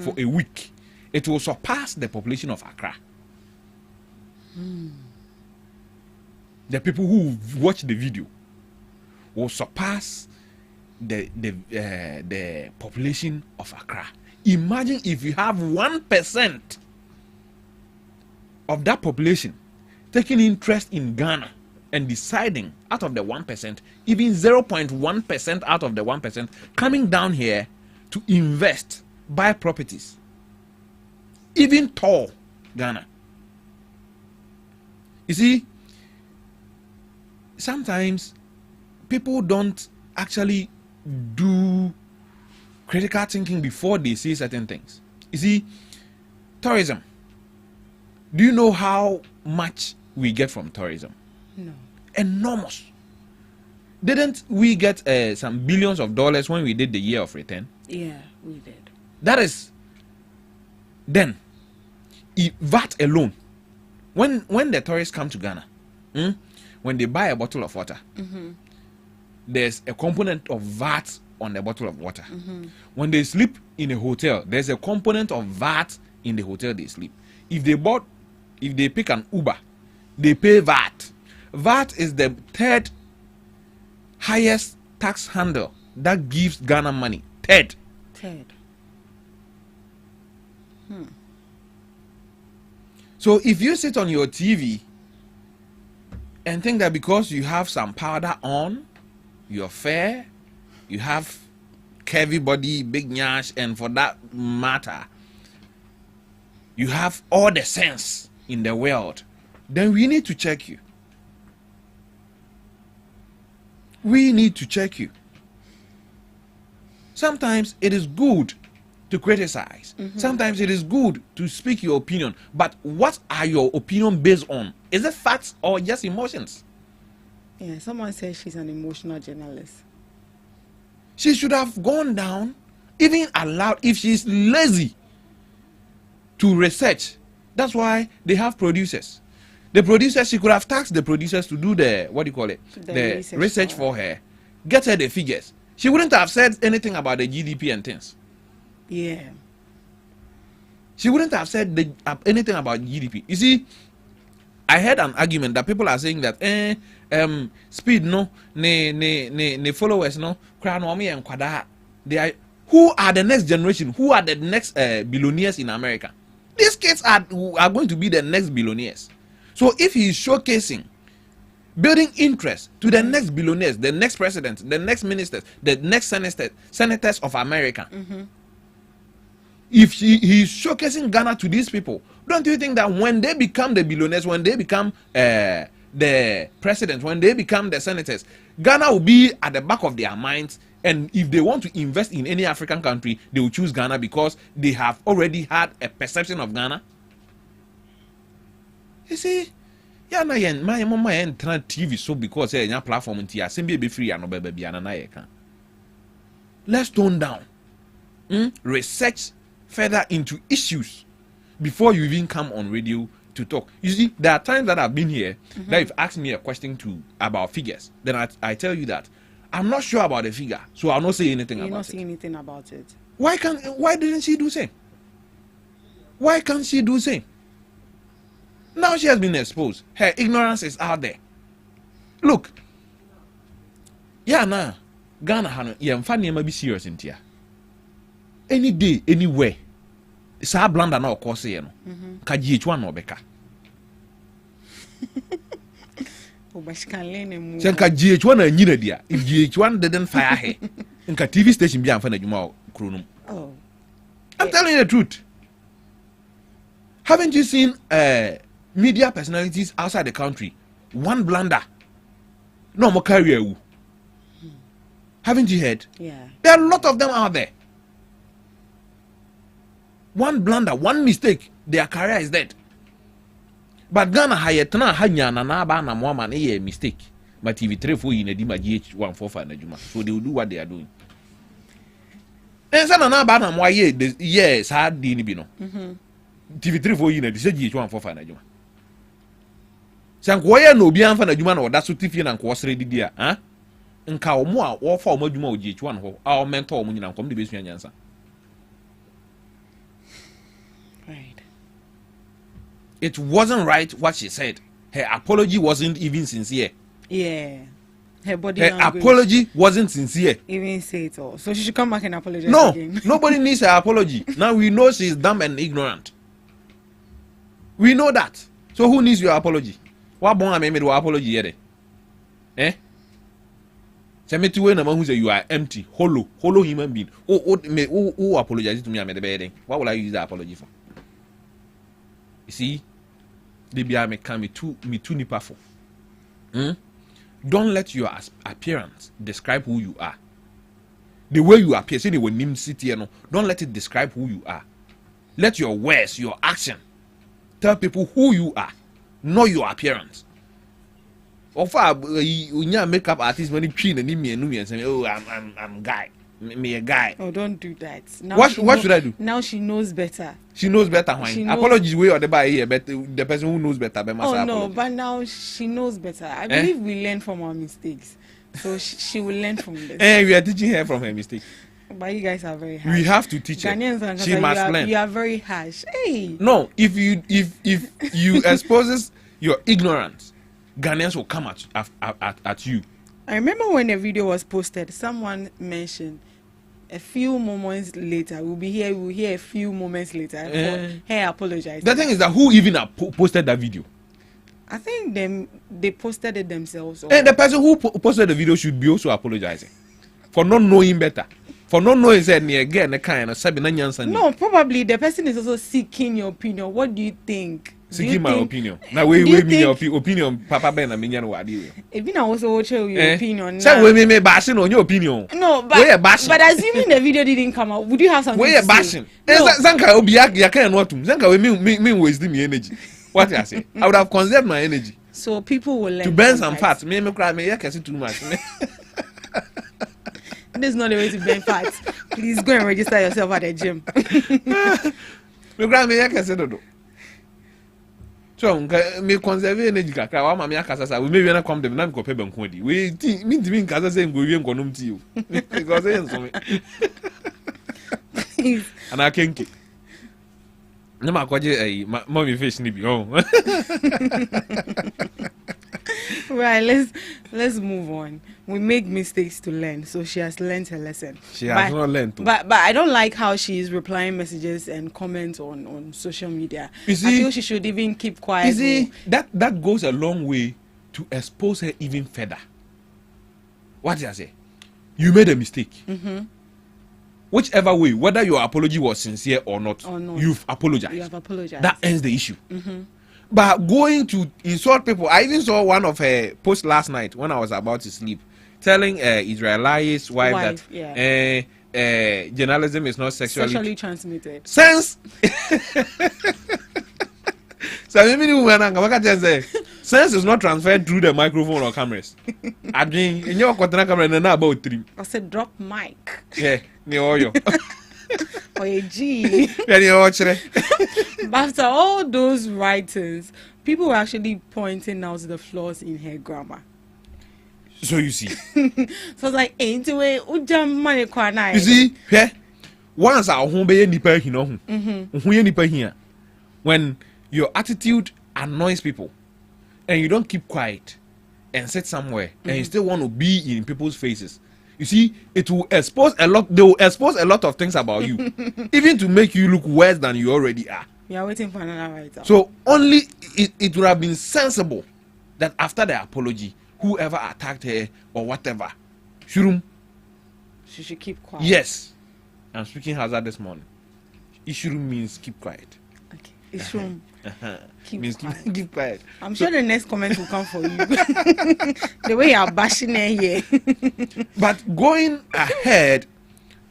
for a week, it will surpass the population of Accra. The people who watch the video will surpass the population of Accra. Imagine if you have 1% of that population taking interest in Ghana and deciding out of the 1%, even 0.1% out of the 1%, coming down here to invest, buy properties, even tall Ghana. You see, sometimes people don't actually do critical thinking before they say certain things. You see, tourism. Do you know how much we get from tourism? No. Enormous. Didn't we get some billions of dollars when we did the year of return? Yeah, we did. That is, then, VAT alone, when the tourists come to Ghana, when they buy a bottle of water, there's a component of VAT on the bottle of water. When they sleep in a hotel, there's a component of VAT in the hotel they sleep. If they pick an Uber, they pay VAT. VAT is the third highest tax handle that gives Ghana money. Third. So if you sit on your TV and think that because you have some powder on, you're fair, you have curvy body, big nyash, and for that matter, you have all the sense in the world, then we need to check you. We need to check you. Sometimes it is good to criticize. Sometimes it is good to speak your opinion. But what are your opinion based on? Is it facts or just emotions? Yeah, someone says she's an emotional journalist. She should have gone down, even allowed, if she's lazy, to research. That's why they have producers. The producers, she could have tasked the producers to do the, what do you call it? The research for her. Get her the figures. She wouldn't have said anything about the GDP and things. Yeah. She wouldn't have said anything about GDP. You see, I heard an argument that people are saying that speed no ne followers no they are, who are the next generation, who are the next billionaires in America. These kids are going to be the next billionaires. So if he is showcasing building interest to the next billionaires, the next president, the next ministers, the next senators of America, if he is showcasing Ghana to these people, don't you think that when they become the billionaires, when they become the presidents, when they become the senators, Ghana will be at the back of their minds, and if they want to invest in any African country, they will choose Ghana because they have already had a perception of Ghana? You see, yeah, my mama ain't trying TV so because your platform in tia be free and no baby and let's tone down. Research further into issues before you even come on radio to talk. You see, there are times that I've been here that you've asked me a question about figures. Then I tell you that I'm not sure about the figure, so I'll not say anything about it. You're not saying anything about it. Why didn't she do same? Why can't she do same? Now she has been exposed. Her ignorance is out there. Look, Ghana, might be serious in here. Any day, anywhere. Sa blanda na okose ye no. Ka GH1 no beka. Sen ka GH1 na nyina dia. If GH1 didn't fire her, nka TV station bi amfa na dwuma kronum. Oh. I'm telling you the truth. Haven't you seen media personalities outside the country? One blunder No more career. Haven't you heard? Yeah. There are a lot of them out there. One blunder, one mistake, their career is dead. But Ghana hayetna hanya na na ba na mo man a mistake. But TV3 for in a dima GH145 na juma. So they will do what they are doing. And sana na ba na mo yes hard di ni bi no. TV3 for in a GH145 na juma. Sanko ye no obi anfa na juma na oda so tifie na nko osre didi a, ha? Nka omo a wo fa omo juma o GH1 ho. A o mentor omo nyina nkom de besu anyansa. It wasn't right what she said. Her apology wasn't even sincere. Yeah. Her apology wasn't sincere. Even say it all. So she should come back and apologize no, again. Nobody needs her apology. Now we know she's dumb and ignorant. We know that. So who needs your apology? What bon I made your apology yet? Eh? Semeti we na man who say you are empty, hollow human being. Oh, apologize to me. I'm the bed. What will I use the apology for? You see, they be me too nipa for. Don't let your appearance describe who you are. The way you appear, say they will name city, no. Don't let it describe who you are. Let your words, your action, tell people who you are, not your appearance. Of makeup artist when you train and say, oh, I'm guy. Me a guy. Oh, don't do that. Now What should I do? Now she knows better. She knows better. Why? Apologies way or the by here, but the person who knows better. Oh no, but now she knows better. I believe we learn from our mistakes, so she will learn from this. And we are teaching her from her mistake. But you guys are very harsh. We have to teach her. She must learn. You are very harsh. Hey. No, if you exposes your ignorance, Ghanaians will come at you. I remember when a video was posted, someone mentioned a few moments later, we'll hear a few moments later. Her apologize. The thing is that who even posted that video? I think they posted it themselves. And the person who posted the video should be also apologizing for not knowing better. For not knowing said again the kind of no, probably the person is also seeking your opinion. What do you think? Seeking my opinion. Now we mean your opinion, Papa Ben and Minian Wadi. Even I also watch your opinion. Say we may bashing on your opinion. No, but assuming the video didn't come out, would you have something to say? Bashing. Zanka Obiak Yakan what to Zanka we mean wasting me energy. What I say? I would have conserved my energy. So people will learn to burn some fat. Me cry me too much. This is not the way to burn fat. Please go and register yourself at the gym. Me cry me so me conserve energy kakra wa ma me akasa sa we me wi na come dem na me ko pe banku di we ti me ntimi nkasa say ngo wi nkonom ti o because so me ana kenki na ma kwaje mommy fish ni bi oh. Right, let's move on. We make mistakes to learn, so she has learned her lesson. She has not learned. But I don't like how she is replying messages and comments on social media. You see, I feel she should even keep quiet. You see, that goes a long way to expose her even further. What did I say? You made a mistake. Whichever way, whether your apology was sincere or not, you've apologized. You have apologized. That ends the issue. But going to insult people, I even saw one of her posts last night when I was about to sleep, telling Israeli's wife that journalism is not sexually transmitted. Sense. So sense is not transferred through the microphone or cameras. I mean, in your camera, and about 3. I said drop mic. Yeah, near Oh, gee. But after all those writings, people were actually pointing out the flaws in her grammar. So you see. So it's like, ain't way, you see, once our home be nipa here, when your attitude annoys people and you don't keep quiet and sit somewhere and you still want to be in people's faces, you see, it will expose a lot. They will expose a lot of things about you, even to make you look worse than you already are. You are waiting for another writer. So only it would have been sensible that after the apology, whoever attacked her or whatever, she should keep quiet. Yes, I'm speaking hazard this morning. Ishuru means keep quiet. Okay. It's room. Keep quiet. I'm sure the next comment will come for you. The way you're bashing her here. But going ahead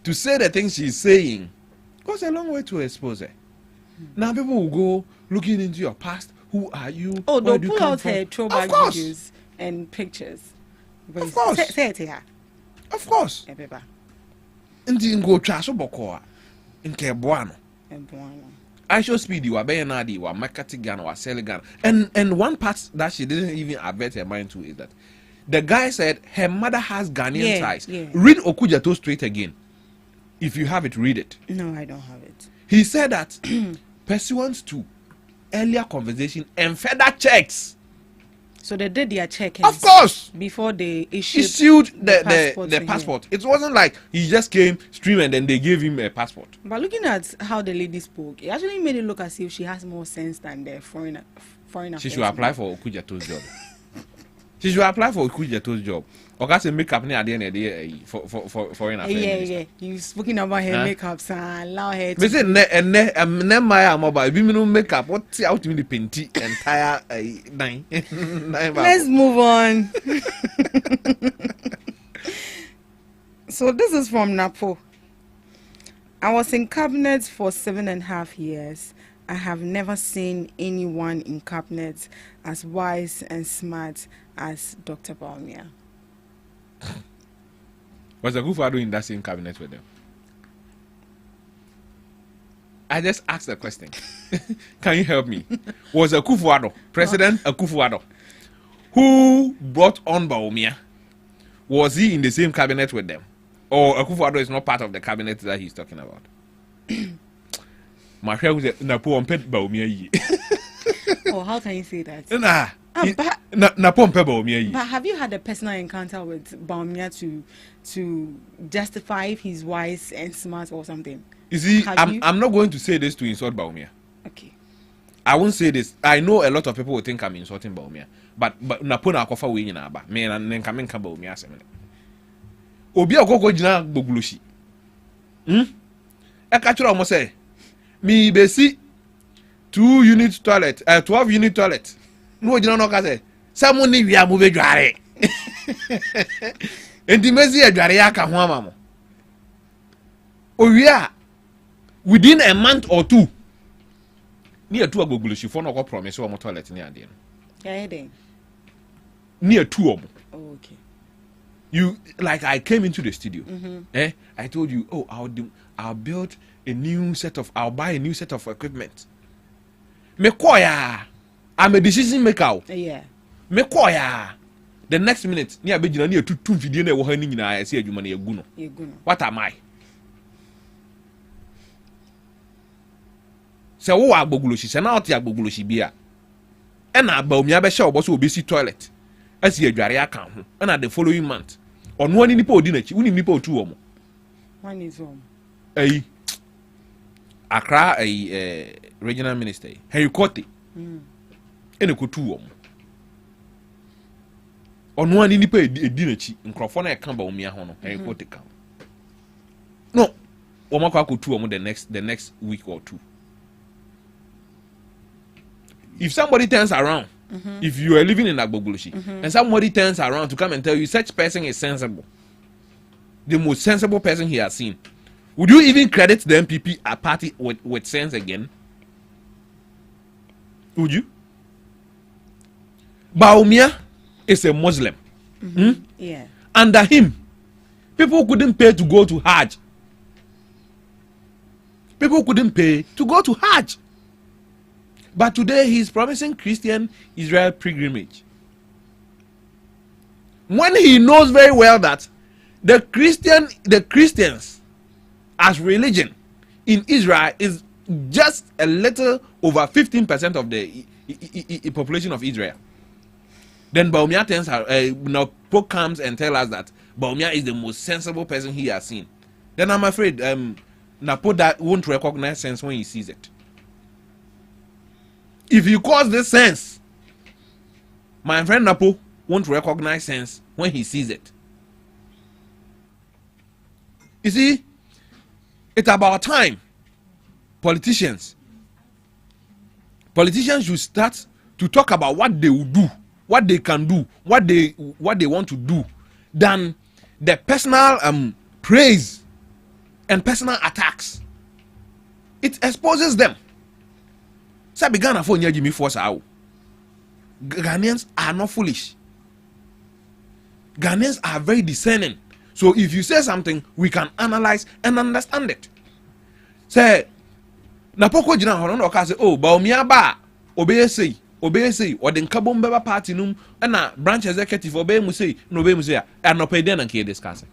to say the things she's saying goes a long way to expose her. Now people will go looking into your past. Who are you? Oh, Where they'll do you pull come out from? her throwback videos and pictures. Of course. Say it to her. Of course. Ebeba. Ndi ngo traso boko nke boano. I show speed you are being nadi wa marketing gun or selling gun. And one part that she didn't even avert her mind to is that the guy said her mother has Ghanaian ties. Yeah. Read Okujato straight again. If you have it, read it. No, I don't have it. He said that pursuant to earlier conversation and further checks. So they did their check. Of course. Before they issued the passport. It wasn't like he just came, stream, and then they gave him a passport. But looking at how the lady spoke, it actually made it look as if she has more sense than the foreigner. She should apply for Okujato's job. She should apply for Okujato's job. Or got some makeup near the end of the day for foreign affairs. Yeah. You speaking about her makeup, so allow her to. Me say ne my mobile. Be me no makeup. What out to me the painty entire nine. Let's move on. So this is from Napo. I was in cabinet for 7.5 years. I have never seen anyone in cabinet as wise and smart as Dr. Bawumia. Was Akufo-Addo in that same cabinet with them? I just asked the question. Can you help me? Was Akufo-Addo, President Akufo-Addo, who brought on Bawumia, was he in the same cabinet with them? Or Akufo-Addo is not part of the cabinet that he's talking about? My friend was Napo on pet Bawumia. Oh, how can you say that? But have you had a personal encounter with Bawumia to justify if he's wise and smart or something? You see, I'm not going to say this to insult Bawumia. Okay. I won't say this. I know a lot of people will think I'm insulting Bawumia. But Napona Akofa we in Aba. Me and then come in Bawumia semene. Obi akoko jina gbogloshi. E ka chura mo say me be si 2-unit toilet, 12-unit toilet. No jina no ka say samu ni wi amu be dware. Enti mezi e dware ya ka ho ama mo. Owia within a month or two. Near two agbogloshi for no go promise o mo toilet ni ade no. Yeah, then. Near two of them. Oh, okay. You like I came into the studio. I told you, oh, I'll build a new set of. I'll buy a new set of equipment. Me koya, I'm a decision maker. Yeah. Me koya. The next minute, near Bejina near two video ne wo hani nyina I say adwuma na yeguno. What am I? Se wo agbogloshi, se na oti agbogloshi bia. E na Bawumia be sha obo so obesi toilet. As you adware aka ho. E na the following month. Ono ani nipa odi na chi, uni nipa otu omo. One is home. Hey. Accra regional minister. Henry Kote. Ene kotu omo. Ono ani nipa edi na chi, nkrofo na e kan Bawumia ho no, Henry Kote kan. No. Omo kwa kotu omo the next week or two. If somebody turns around, if you are living in Agbogloshi, and somebody turns around to come and tell you such person is sensible, the most sensible person he has seen, would you even credit the MPP a party with sense again? Would you? Bawumia is a Muslim. Yeah. Under him, people couldn't pay to go to Hajj. People couldn't pay to go to Hajj. But today he is promising Christian Israel pilgrimage. When he knows very well that the Christians as religion in Israel is just a little over 15% of the population of Israel. Then Bawumia comes and tells us that Bawumia is the most sensible person he has seen. Then I'm afraid Napo that won't recognize sense when he sees it. If you cause this sense, my friend Napo won't recognize sense when he sees it. You see, it's about time politicians Politicians should start to talk about what they will do, what they can do, what they want to do, than the personal praise and personal attacks. It exposes them. Sabi Ghana for Jimmy Force out. Ghanaians are not foolish. Ghanaians are very discerning. So if you say something, we can analyze and understand it. Say, Napoko Jina Hono say, oh, Baumia Ba, obey say, or the Nkabomba party num, and a branch executive obey Musay, no be Musea, and no pay then and care discuss it.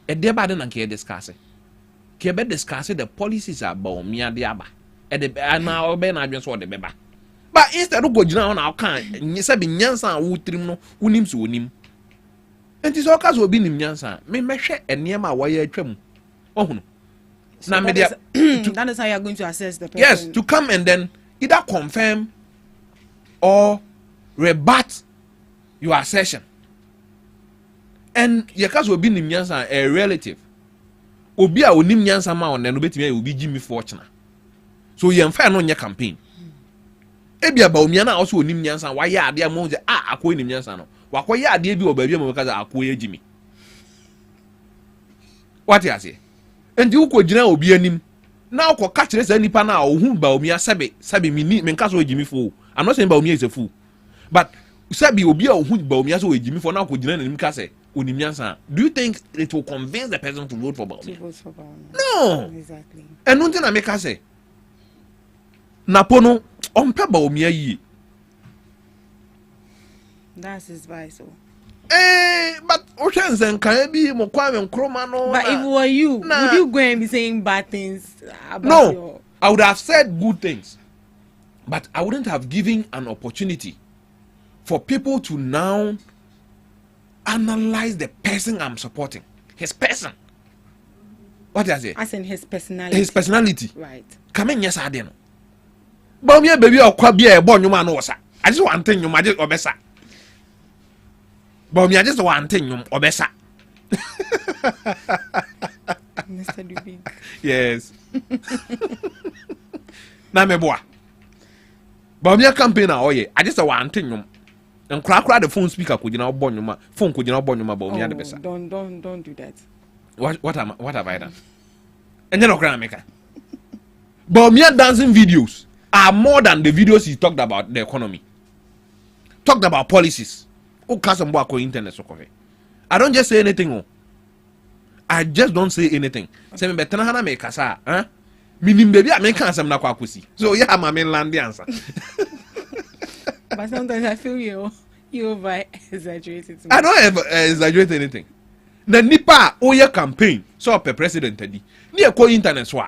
A dear baden and care discuss it. Kebe discuss the policies are Baumia Diaba, and now obey I just want the beba. But instead of going on our kind, you said, Yansan would trim no, unims unim. And this all cause will be in Yansan, may measure and near my wire trim. Oh, no. So Now, that is how you are going to assess the person. Yes, to come and then either confirm or rebut your assertion. And your case will be in Yansan a relative. Obi a onim Yansan ma on then obetime will be Jimmy Fortune. So you fair on your campaign. Ebi Baumia na also onim Yansan why ya ade mo je akọ onim Yansan no. Wakoya ade bi obabi mo kaza akọ Jimmy. What you say? And you ko gina obi anim. Na ko ka kire say nipa na ohun Baumia sabe me nka so Jimmy fool. I'm not saying Baumia is a fool. But sabe obi a ohun Baumia so Jimmy for na ko gina nanim ka say onim Yansan. Do you think it will convince the person to vote for Baumia? To vote for Baumia. No. Exactly. And nothing I make her say. Napono ompe Baumia yi. That's his vice. But Oceans can be more quiet Chroma no. But if it were you, would you go and be saying bad things about No, I would have said good things. But I wouldn't have given an opportunity for people to now analyze the person I'm supporting. His person. What does it? As in his personality. His personality. Right. Come in, yes, I didn't. But me baby or kwabia born you man osa. I just want thing you ma just obesa. But me I just want thing you obesa. Mr. Dubig. Yes. Na me boa. But me campaign na oye. I just want thing you. And crack the phone speaker could you now born you ma phone could you now born you ma but me the besa. Don't do that. What have I done? And then okra make. But me dancing videos are more than the videos he talked about the economy. Talked about policies. Oh, Kasambo internet so coffee. I don't just say anything. Oh. I just don't say anything. Say me better hana make kasa, huh? Minim baby I make answer na kwa kusi. So yeah, my mainland answer. But sometimes I feel you over exaggerated. I don't ever exaggerate anything. The nipa oye campaign so per president tadi. Ni e internet so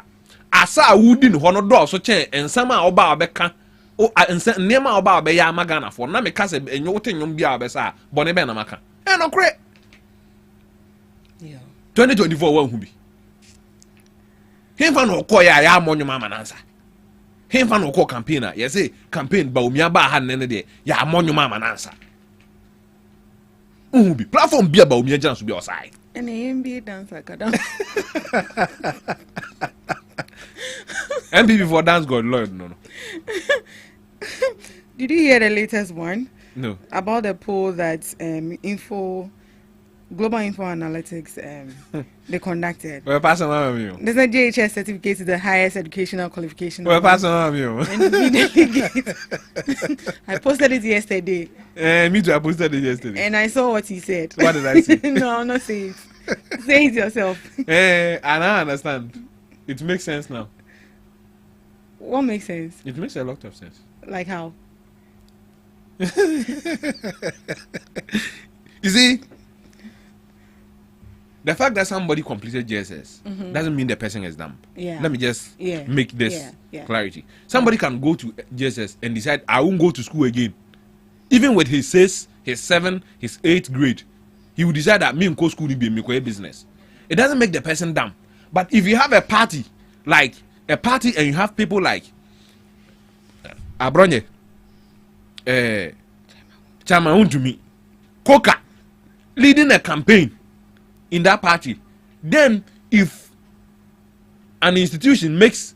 asa wudi no hono do so che ensama oba obeka o ensa nema oba obeya amagana for na me ka se enyo wotenyom bia obesa bone be na maka e no kre yeah 2024 wa hu bi hemfa no ko ya amonyom amanansa hemfa no ko campaign a say campaign ba omia ba ha ne de ya amonyom amanansa hu bi platform bia ba omia janso bi osai and NBA dancer kada MPP for dance God Lord no. Did you hear the latest one? No. About the poll that Global Info Analytics they conducted. Well, pass on you. There's a JHS certificate to the highest educational qualification. Well, pass on you. I posted it yesterday. Me too. I posted it yesterday. And I saw what he said. What did I say? No, I'm not saying it. Say it yourself. And I understand. It makes sense now. What makes sense? It makes a lot of sense. Like how? You see, the fact that somebody completed GSS doesn't mean the person is dumb. Yeah. Let me just make this clarity. Somebody can go to GSS and decide, I won't go to school again. Even with his 6th, his 7th, his 8th grade, he will decide that me and go school will be a business. It doesn't make the person dumb. But if you have a party, like a party, and you have people like Abronye, Chama Untumi, Coca, leading a campaign in that party, then if an institution makes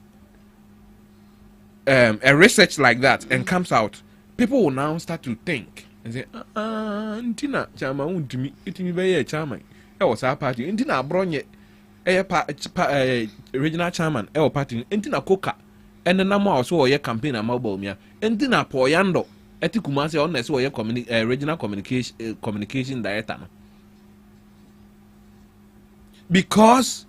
a research like that and comes out, people will now start to think and say, Ntina chama untimi itimi be chairman. E was our party. Ntina bronye regional chairman e party. Ntina koka and the number also ye campaign a mobile mia. Ntina poyando eti kumase on so ye regional communication director. Because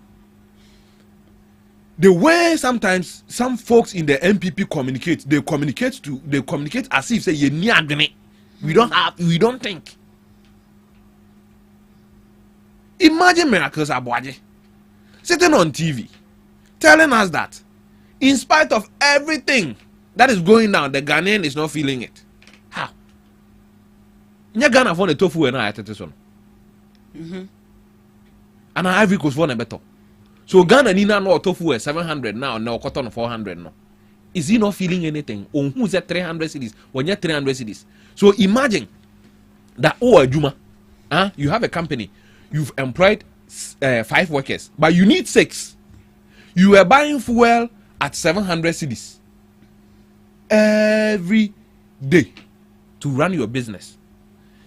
the way sometimes some folks in the MPP communicate, they communicate as if say you need we don't think. Imagine Miracles Abuaje sitting on TV telling us that in spite of everything that is going down, the Ghanaian is not feeling it. How? Nya Ghana for the tofu and I at this one. And Ivory Coast for a better. So Ghana Nina no tofu 700 now, no cotton 400 now. Is he not feeling anything? On who's at 300 cities? When you're 300 cities. So imagine that Juma, you have a company, you've employed 5 workers, but you need 6. You are buying fuel at 700 cities every day to run your business.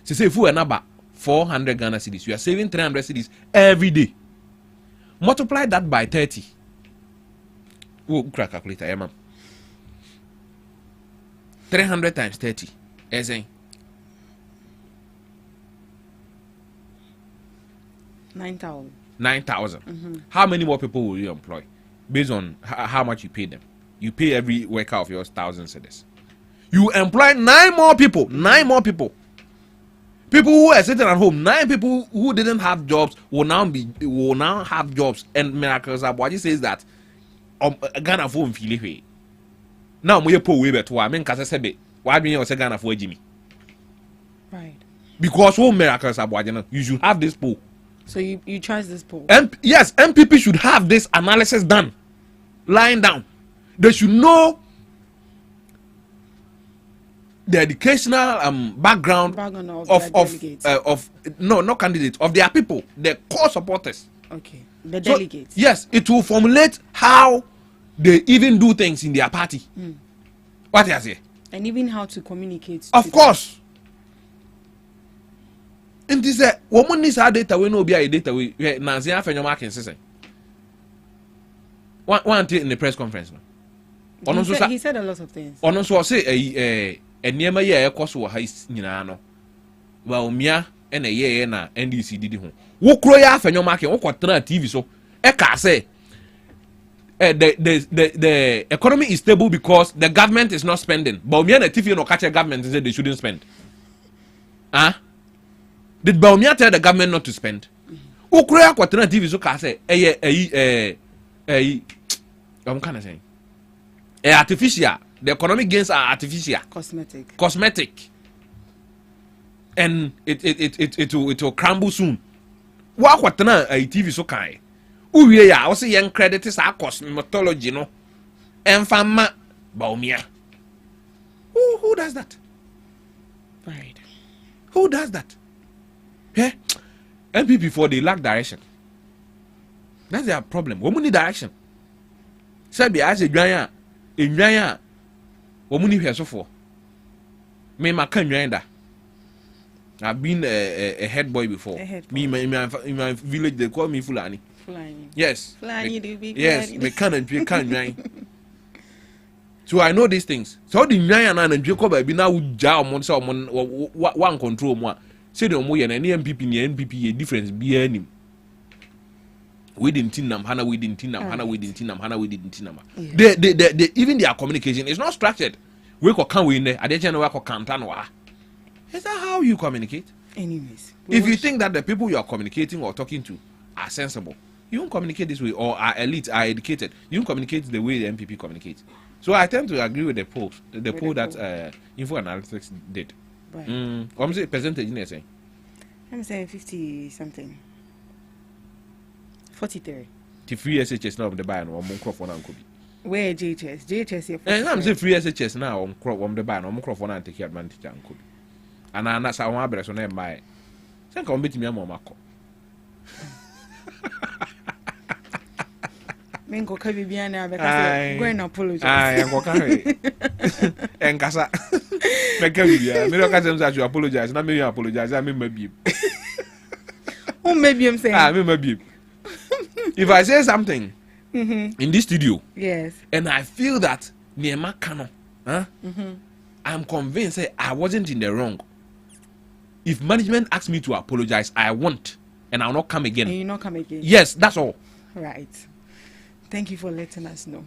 So say fuel number 400 Ghana cities, you are saving 300 cities every day. Multiply that by 30. Oh, crack calculator, yeah, ma'am. 300 times 30. Is 9,000. 9,000. How many more people will you employ? Based on how much you pay them. You pay every worker of yours 1,000 cedis. You employ 9 more people. 9 more people. People who are sitting at home, 9 people who didn't have jobs will now have jobs. And Miracles Abuaji says that Ghana for Philly. Now we pull way better. I mean, Kasebe, why be you say Ghana for Jimmy? Right. Because all Miracles Abuaji, you should have this poll. So you trust this poll? Yes, MPP should have this analysis done, lying down. They should know the educational background of no, not candidates, of their people, their core supporters. Okay, the delegates. Yes, it will formulate how they even do things in their party. What I say? And even how to communicate. Of course. And this woman needs our data. We know be a data. We Nancy have your marking system. One thing in the press conference. He said a lot of things. On also say a near my year cost was high, well, Mia and a year na NDC did home. Who cry after your market or what TV so Eka say the economy is stable because the government is not spending. But Mia and TV no catch a government and said they shouldn't spend. Did Baumia tell the government not to spend? Who cry what TV so say I'm kind of saying artificial. The economic gains are artificial. Cosmetic. And it will crumble soon. What na a TV so kai. Uwe ya also young credit is our cosmetology no. Enfama Baumia. Who does that? Right. Who does that? Yeah. MPP before they lack direction. That's their problem. We need direction. Sabi as a giant Womuni here so for me, my can't. I've been a head boy before. Me, in my village, they call me Fulani. Yes. Fulani, do big. Yes, me can't. So I know these things. So the Nyan and Jacob have been now jam on someone one control more. Say the Moyan and MPP and NPP a difference be any. We didn't tinam, Hannah, we didn't tinam, Hannah, we didn't tinam, Hannah, we didn't tinam. They even their communication is not structured. We can win there. I didn't know what Cantanoa. Is that how you communicate? Anyways, if you think that the people you are communicating or talking to are sensible, you won't communicate this way, or are elite, are educated. You won't communicate the way the MPP communicates. So I tend to agree with the poll, that Info Analytics did. Right. What was the percentage in there saying? I'm saying 50 something. 43. The free SHS now on the buy and one microphone and could be. Where JHS here? And I'm saying free SHS now on the buy and one microphone and take advantage and could be. And I'm not someone address on them by. Say come meet me a Marco. Mengo Kabibiana because go and apologize. I am okay. And Casa. Make you apologize. Not me apologize. I mean maybe. Oh, maybe I'm saying. I mean maybe. If I say something in this studio, yes, and I feel that Niema Kano, I'm convinced I wasn't in the wrong. If management asks me to apologize, I won't, and I'll not come again. And you not come again. Yes, that's all. Right. Thank you for letting us know.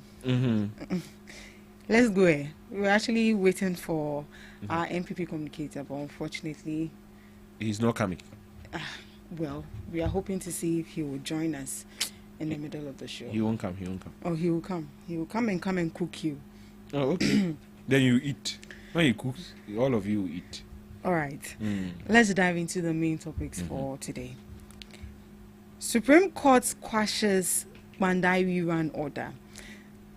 Let's go ahead. We're actually waiting for our MPP communicator, but unfortunately, he's not coming. Well, we are hoping to see if he will join us in the middle of the show. He won't come. He won't come. Oh, he will come. He will come and cook you. Oh, okay. Then you eat. When he cooks, all of you eat. All right. Let's dive into the main topics for today. Supreme Court quashes Bandai rerun order.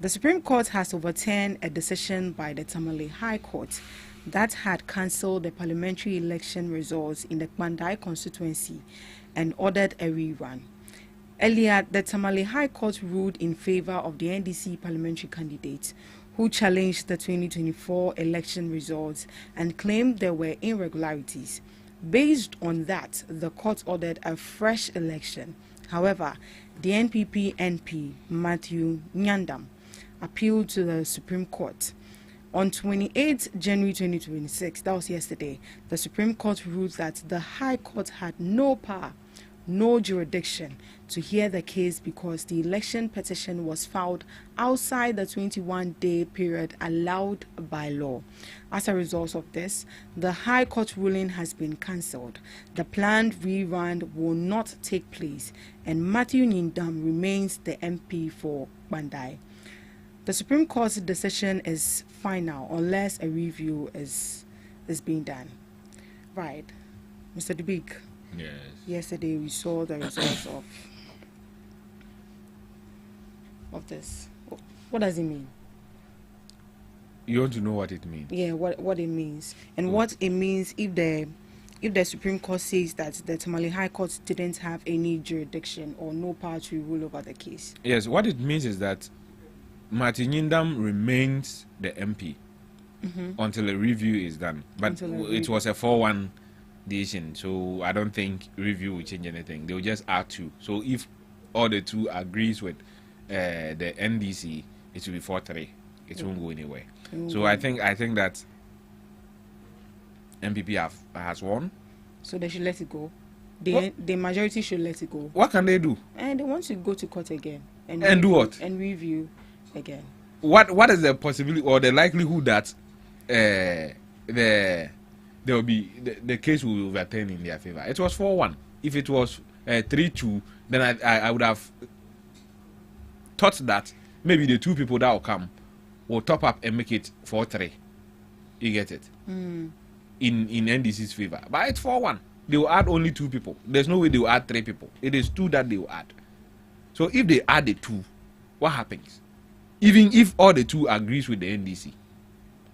The Supreme Court has overturned a decision by the Tamale High Court that had cancelled the parliamentary election results in the Bandai constituency and ordered a rerun. Earlier, the Tamale High Court ruled in favor of the NDC parliamentary candidate who challenged the 2024 election results and claimed there were irregularities. Based on that, the court ordered a fresh election. However, the NPP MP Matthew Nyandam appealed to the Supreme Court. On 28 January 2026, that was yesterday, the Supreme Court ruled that the High Court had no power, no jurisdiction to hear the case because the election petition was filed outside the 21-day period allowed by law. As a result of this, the High Court ruling has been cancelled. The planned rerun will not take place, and Matthew Nyandam remains the MP for Bandai. The Supreme Court's decision is final unless a review is being done. Right. Mr. Dubik. Yes. Yesterday we saw the results of this. What does it mean? You want to know what it means? Yeah, what it means. And what it means if the Supreme Court says that the Tamale High Court didn't have any jurisdiction or no power to rule over the case. Yes, what it means is that Martin Nyandam remains the MP until a review is done. But it was a 4-1 decision, so I don't think review will change anything. They will just add 2. So if all the 2 agrees with the NDC, it will be 4-3. It won't go anywhere. So I think that MPP has won. So they should let it go. The majority should let it go. What can they do? And they want to go to court again and do what? And review again. What is the possibility or the likelihood that there will be the case will be overturned in their favor? It was 4-1. If it was 3-2, then I would have thought that maybe the 2 people that will come will top up and make it 4-3. You get it? In NDC's favor. But it's 4-1. They will add only 2 people. There's no way they will add 3 people. It is 2 that they will add. So if they add the 2, what happens? Even if all the 2 agrees with the NDC,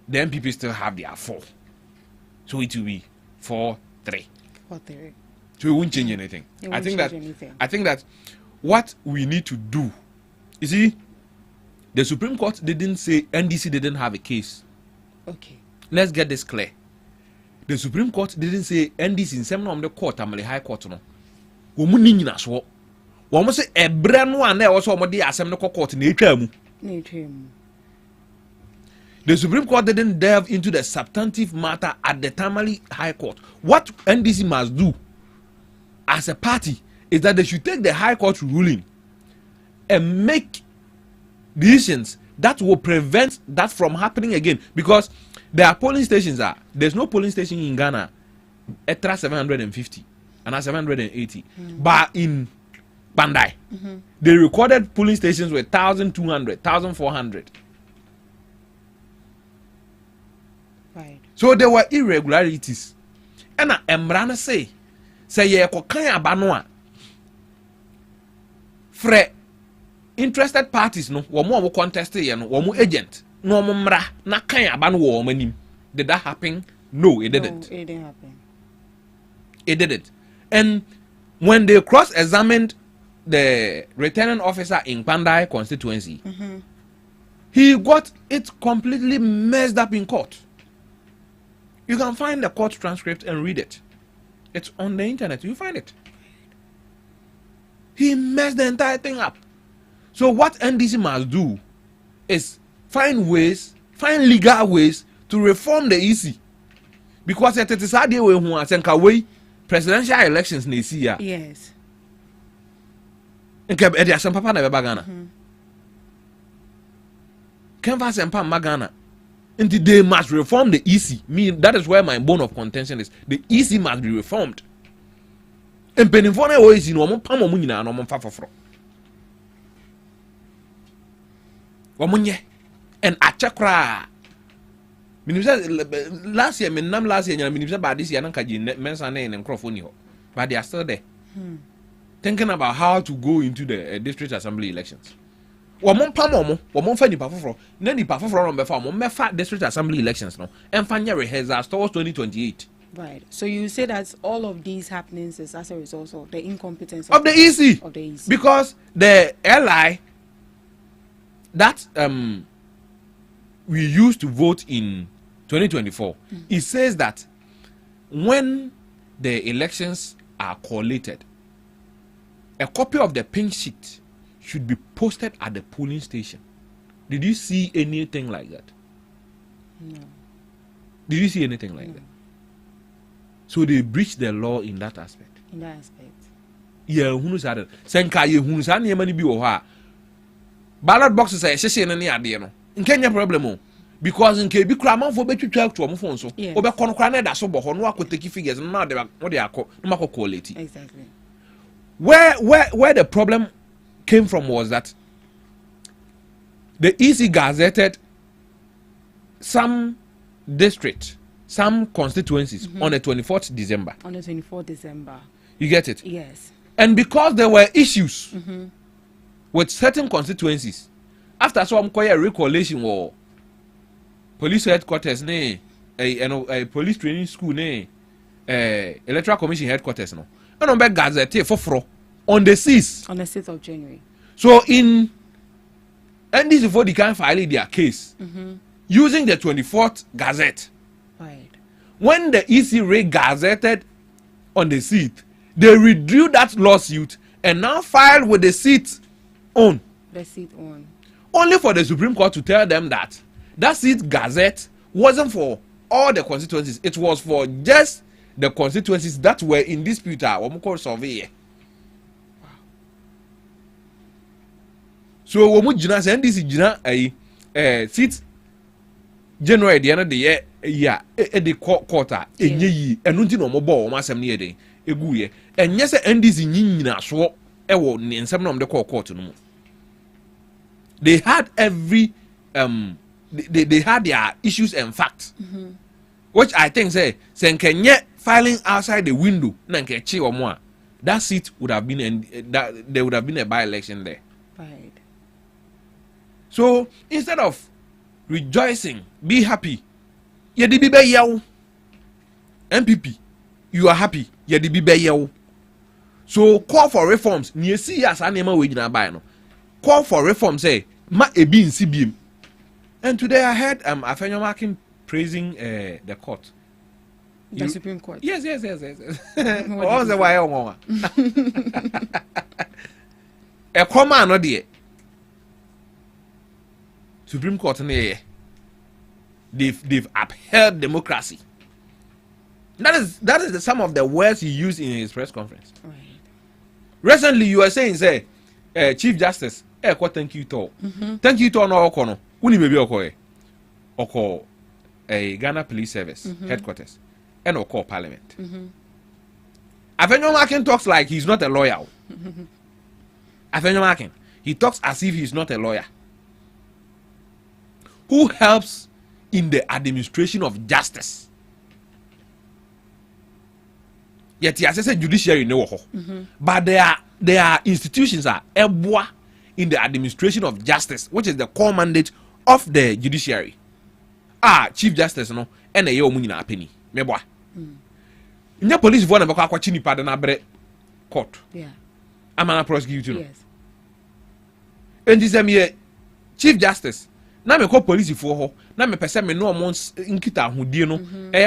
the MPP still have their 4. So it will be 4-3. 4-3. So it won't change anything. I think that what we need to do, you see, the Supreme Court didn't say NDC didn't have a case. Okay. Let's get this clear. The Supreme Court didn't say NDC in some of the court, Tamale High Court, no. The Supreme Court didn't delve into the substantive matter at the Tamale High Court. What NDC must do as a party is that they should take the High Court ruling and make decisions that will prevent that from happening again. Because there are polling stations. There's no polling station in Ghana extra 750 and 780. But in Bandai, they recorded polling stations with 1,200, 1,400. Right. So there were irregularities. And Emrana say ye kokan abanoa fre interested parties no wo contest ye no wo agent no mra na kan abano wo manim. Did that happen? No, it didn't. No, it didn't happen. It didn't. And when they cross-examined the returning officer in Pandai constituency, he got it completely messed up in court. You can find the court transcript and read it. It's on the internet. You find it. He messed the entire thing up. So what NDC must do is find legal ways to reform the EC. Because it is a day when presidential elections next year. Yes. Nke e dia papa na beba Ghana. Canvas and Pam Magana. And they must reform the EC. That is where my bone of contention is. The EC must be reformed. And penifone always in one pam omunina no fa foforo. Omunye and achakra. Last year, last year, but this year, mensa name and microphone, but they are still there. Thinking about how to go into the district assembly elections. One find the powerful, then the powerful on the district assembly elections now, and find your rehearsals towards 2028. Right. So you say that all of these happenings is as a result of the incompetence of the EC. Because the LI that we used to vote in 2024, it says that when the elections are collated, a copy of the pink sheet should be posted at the polling station. Did you see anything like that? No. Did you see anything like that? So they breached the law in that aspect. In that aspect. Yeah, who said that? Senka ye who said any money be or ballot boxes are essentially any idea. In Kenya problem. Because in KB Kraman for better to a phone so over Conquana that's so but no could take figures and now they are what they are called quality. Exactly. Where the problem came from was that the EC gazetted some district, some constituencies on the 24th December. On the 24th December. You get it? Yes. And because there were issues with certain constituencies, after some quite a recollation war, police headquarters a police training school electoral commission headquarters no and on back gazette for on the 6th. On the 6th of January. So in and this before they can file their case using the 24th gazette. Right. When the EC re-gazetted on the 6th, they withdrew that lawsuit and now filed with the seat on. The seat on. Only for the Supreme Court to tell them that seat gazette wasn't for all the constituencies. It was for just the constituencies that were in dispute. Survey. So we must send this seat January the end of the year the quarter and no more ball masem near egu and yes NDC nyina so ewo nsem na the court no. They had every they had their issues and facts, which I think say kenye filing outside the window na nkechi omo that seat would have been that there would have been a by-election there. Right. So instead of rejoicing, be happy. Yedi bibe yaw. MPP, you are happy. Yedi bibe yaw. So call for reforms. Ni esi as anema we gina buy no. Call for reforms say ma ebi in CBM. And today I heard Afenyo Makin praising the court. The Supreme Court. Yes. All the way on. A comma no there. Supreme Court they've upheld democracy. That is some of the words he used in his press conference. Right. Recently you were saying say Chief Justice thank you to. Thank you to no okono. Uni baby oko a Ghana Police Service headquarters and oko Parliament. Afenyo Makin talks like he's not a lawyer. Afenyo Makin, he talks as if he's not a lawyer who helps in the administration of justice. Yet he has said judiciary no but there are institutions are in the administration of justice, which is the core mandate of the judiciary. Chief Justice no and a yo munina penny. Meboa. Nya police vo na bako akwachi ni pada na bre court. Yeah. I'm an prosecutor. Yes. And this me Chief Justice. Na me call police for her. Na me person me no months inkita hudie no.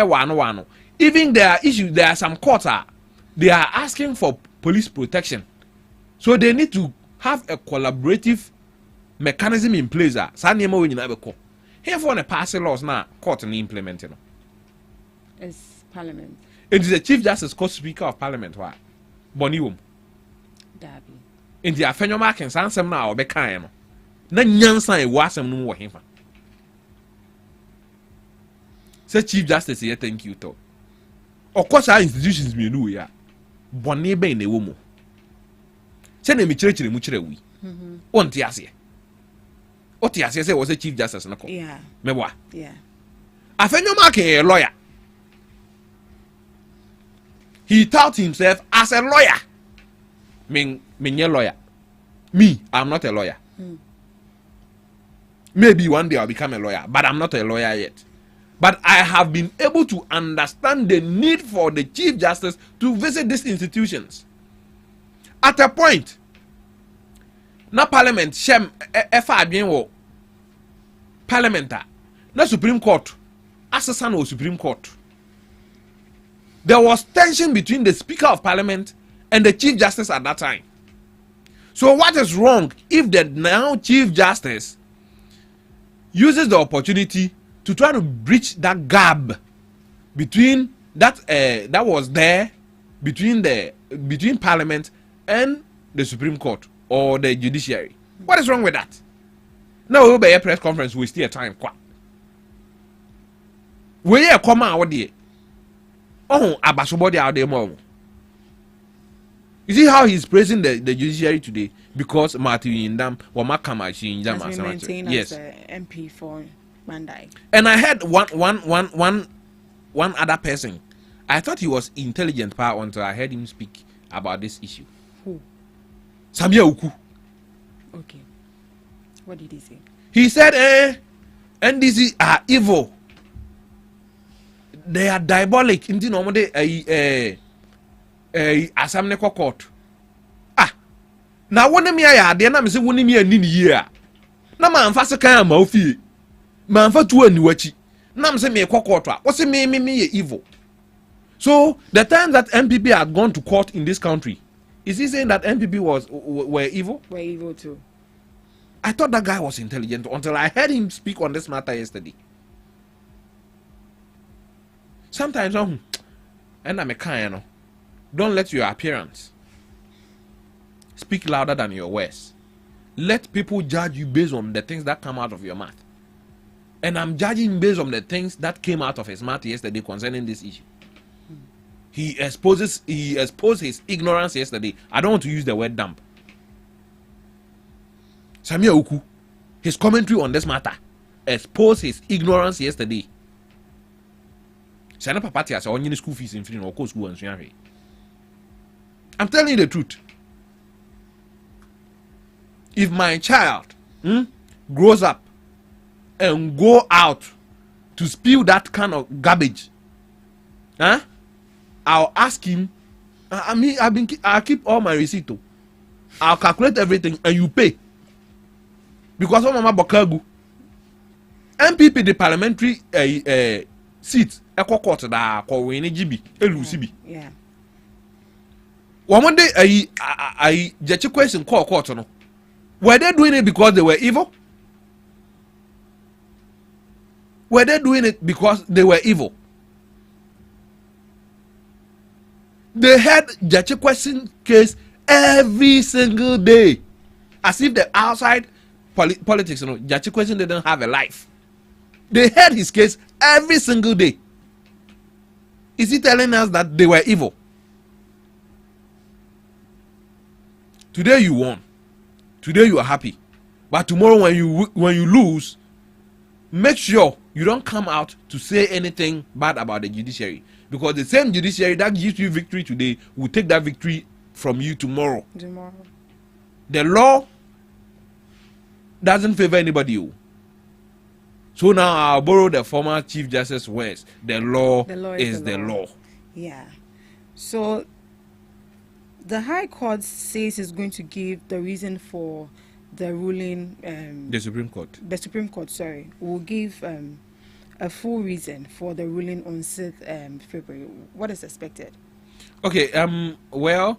Wano. Even there are issues, there are some courts they are asking for police protection. So they need to have a collaborative mechanism in place. Sanema we nyina be call. Here for the passing laws now court and implement no. It's Parliament. It is the Chief Justice called Speaker of Parliament. Why? Boniwum. Dabi. In the afenyo marking sansem na obeka no. Na nyansa e wasem no wo hefa. Say Chief Justice here thank you to. Of course our institutions me no ya. Boni be na ewo mu. Se na mi chire mu chire wi. Onti ase. Oti ase say was a Chief Justice na ko. Yeah. Meboa. Yeah. Afenyo marking a lawyer. He taught himself as a lawyer. Me lawyer. Me, I'm not a lawyer. Maybe one day I'll become a lawyer, but I'm not a lawyer yet. But I have been able to understand the need for the Chief Justice to visit these institutions. At a point, na Parliament, Shem, Parliament, na Supreme Court, assassin or Supreme Court. There was tension between the Speaker of Parliament and the Chief Justice at that time. So what is wrong if the now Chief Justice uses the opportunity to try to bridge that gap between that was there between Parliament and the Supreme Court or the judiciary? What is wrong with that? Now we'll be a press conference. We still time. We are come out there. Oh, Abasobodi out there more. You see how he's praising the judiciary today because Martin Indam or Makamachi Indam has been maintained yes. as MP for Mandai. And I heard one other person. I thought he was intelligent power until I heard him speak about this issue. Who? Samia Uku. Okay. What did he say? He said, NDC are evil. They are diabolic. Inti normally asamne court. Na wone me ya de na me se wone me ani ni ye na ma mfa se kan ma ofie ma mfa tu ani wachi na me se me court a wo se me ye evil. So the time that MPP had gone to court in this country, is he saying that MPP were evil? Were evil too. I thought that guy was intelligent until I heard him speak on this matter yesterday. Sometimes and I'm a kind, don't let your appearance speak louder than your words. Let people judge you based on the things that come out of your mouth. And I'm judging based on the things that came out of his mouth yesterday concerning this issue. He exposed his ignorance yesterday. I don't want to use the word dump. Samia Uku, his commentary on this matter exposed his ignorance yesterday. I'm telling you the truth. If my child grows up and go out to spill that kind of garbage, I'll ask him. I'll keep all my receipt. I'll calculate everything and you pay. Because of Mama Bokagu, MPP the parliamentary seat. Yeah. One day I just a question call court no. Were they doing it because they were evil? Were they doing it because they were evil? They had Jachi question case every single day. As if the outside politics, Jachi question didn't have a life. They had his case every single day. Is he telling us that they were evil? Today you won. Today you are happy. But tomorrow when you lose, make sure you don't come out to say anything bad about the judiciary. Because the same judiciary that gives you victory today will take that victory from you tomorrow. The law doesn't favor anybody. So now I'll borrow the former Chief Justice words. The law is the law. Yeah. So The High Court says it's going to give the reason for the ruling. The Supreme Court. The Supreme Court, sorry, will give a full reason for the ruling on 6th February. What is expected? Okay. Well,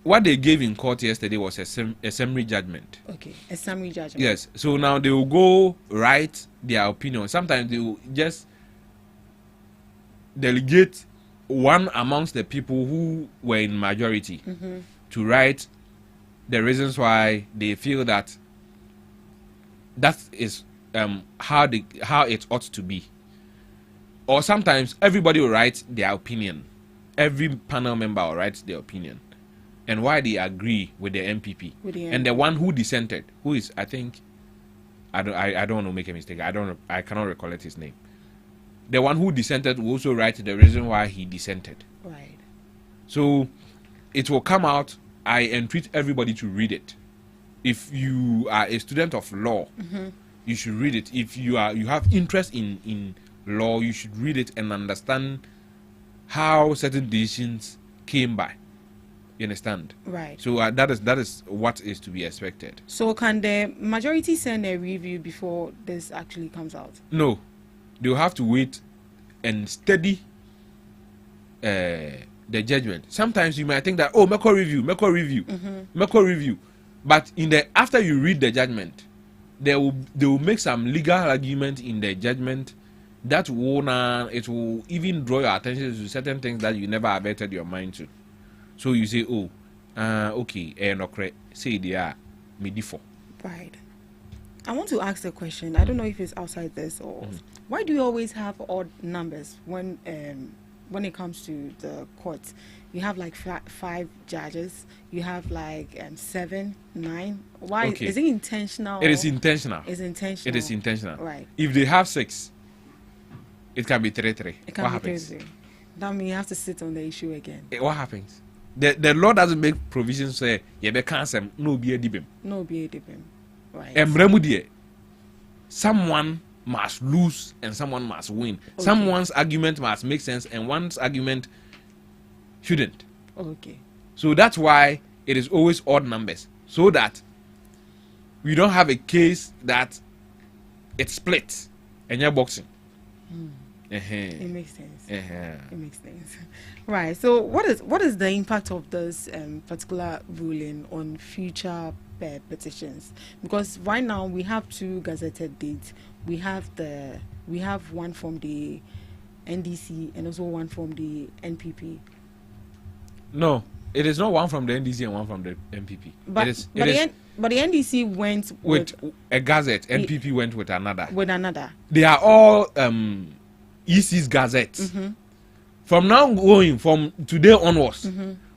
what they gave in court yesterday was a summary judgment. Okay, a summary judgment. Yes. So now they will go write their opinion. Sometimes they will just delegate one amongst the people who were in majority to write the reasons why they feel that is how it ought to be. Or sometimes everybody will write their opinion. Every panel member will write their opinion and why they agree with the MPP. And the one who dissented, who is, I think, I don't want to make a mistake. I cannot recollect his name. The one who dissented will also write the reason why he dissented. Right. So it will come out. I entreat everybody to read it. If you are a student of law, you should read it. If you have interest in law, you should read it and understand how certain decisions came by. You understand? Right. So that is what is to be expected. So can the majority send a review before this actually comes out? No. They'll have to wait and study the judgment. Sometimes you might think that, oh, make a review. But after you read the judgment, they will make some legal argument in the judgment that it will even draw your attention to certain things that you never averted your mind to. So you say, oh, okay, no correct. Say they are made for. Right. I want to ask a question. I don't know if it's outside this or why do you always have odd numbers when it comes to the courts? You have like 5 judges. You have like 7, 9. Why is it intentional? It is intentional. It's intentional. It is intentional. Right. If they have 6, it can be 3-3. It can be 3-3. That means you have to sit on the issue again. What happens? The law doesn't make provisions say you be cancel no be a dibem. No be a dibem. Right. Someone must lose and someone must win. Okay. Someone's argument must make sense and one's argument shouldn't. Okay. So that's why it is always odd numbers, so that we don't have a case that it splits and you're boxing. It makes sense. It makes sense. Right. So what is the impact of this particular ruling on future petitions? Because right now we have 2 gazetted dates. We have one from the NDC and also one from the NPP. No, it is not one from the NDC and one from the NPP. But the NDC went with a gazette. NPP went with another. They are all EC's gazettes. From now going, from today onwards,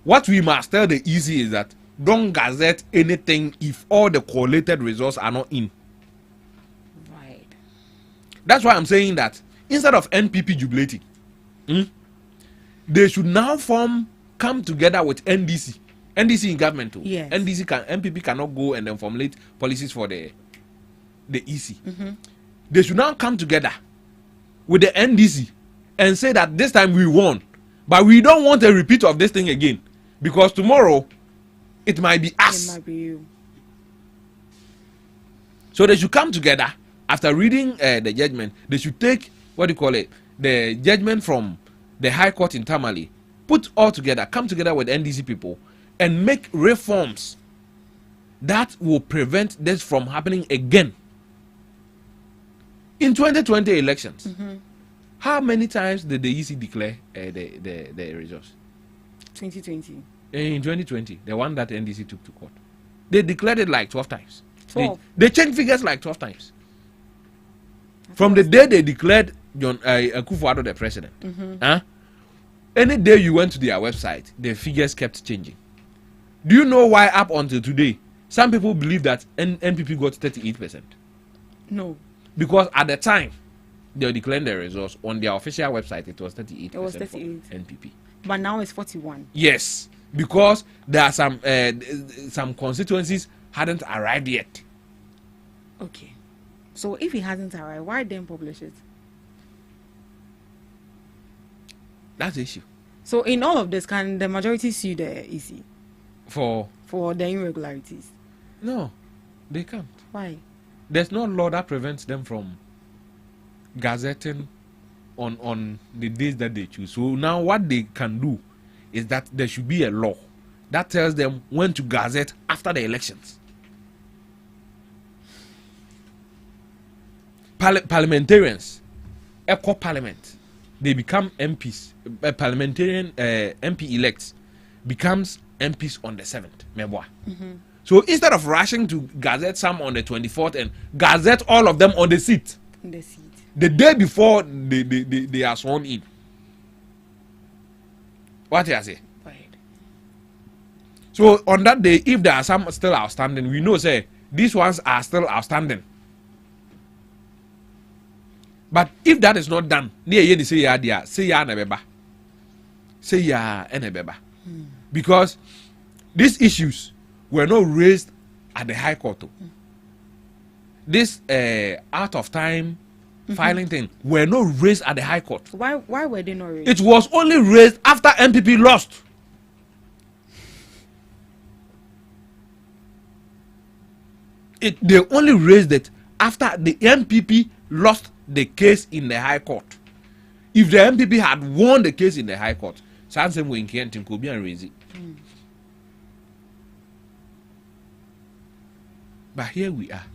what we must tell the EC is that don't gazette anything if all the collated results are not in. Right. That's why I'm saying that instead of NPP jubilating, they should now come together with NDC. NDC in government too. Yes. NPP cannot go and then formulate policies for the EC. They should now come together with the NDC and say that this time we won, but we don't want a repeat of this thing again, because tomorrow it might be us. It might be you. So they should come together after reading the judgment. They should take the judgment from the High Court in Tamale, put all together, come together with NDC people, and make reforms that will prevent this from happening again. In 2020 elections, how many times did the EC declare the results? 2020. In 2020, the one that NDC took to court, they declared it like 12 times. 12. They changed figures like 12 times. From the day they declared John Akufo-Addo the president, any day you went to their website, the figures kept changing. Do you know why up until today, some people believe that NPP got 38%? No. Because at the time they were declaring the results on their official website, it was 38%. It was 38. For NPP. But now it's 41. Yes, because there are some constituencies hadn't arrived yet. Okay. So if it hasn't arrived, why then publish it? That's the issue. So in all of this, can the majority sue the EC for the irregularities? No, they can't. Why? There's no law that prevents them from gazetting on the days that they choose. So now what they can do is that there should be a law that tells them when to gazette after the elections. Parliamentarians, echo parliament, they become MPs. Parliamentarian MP elects becomes MPs on the 7th. So instead of rushing to gazette some on the 24th and gazette all of them on the seat, the day before they are sworn in. What do I say? Right. So on that day, if there are some still outstanding, we know say these ones are still outstanding. But if that is not done, because these issues were not raised at the High Court. This out of time filing thing were not raised at the High Court. Why were they not raised? It was only raised after MPP lost. They only raised it after the MPP lost the case in the High Court. If the MPP had won the case in the High Court, Sansom will could be and raise it. But here we are.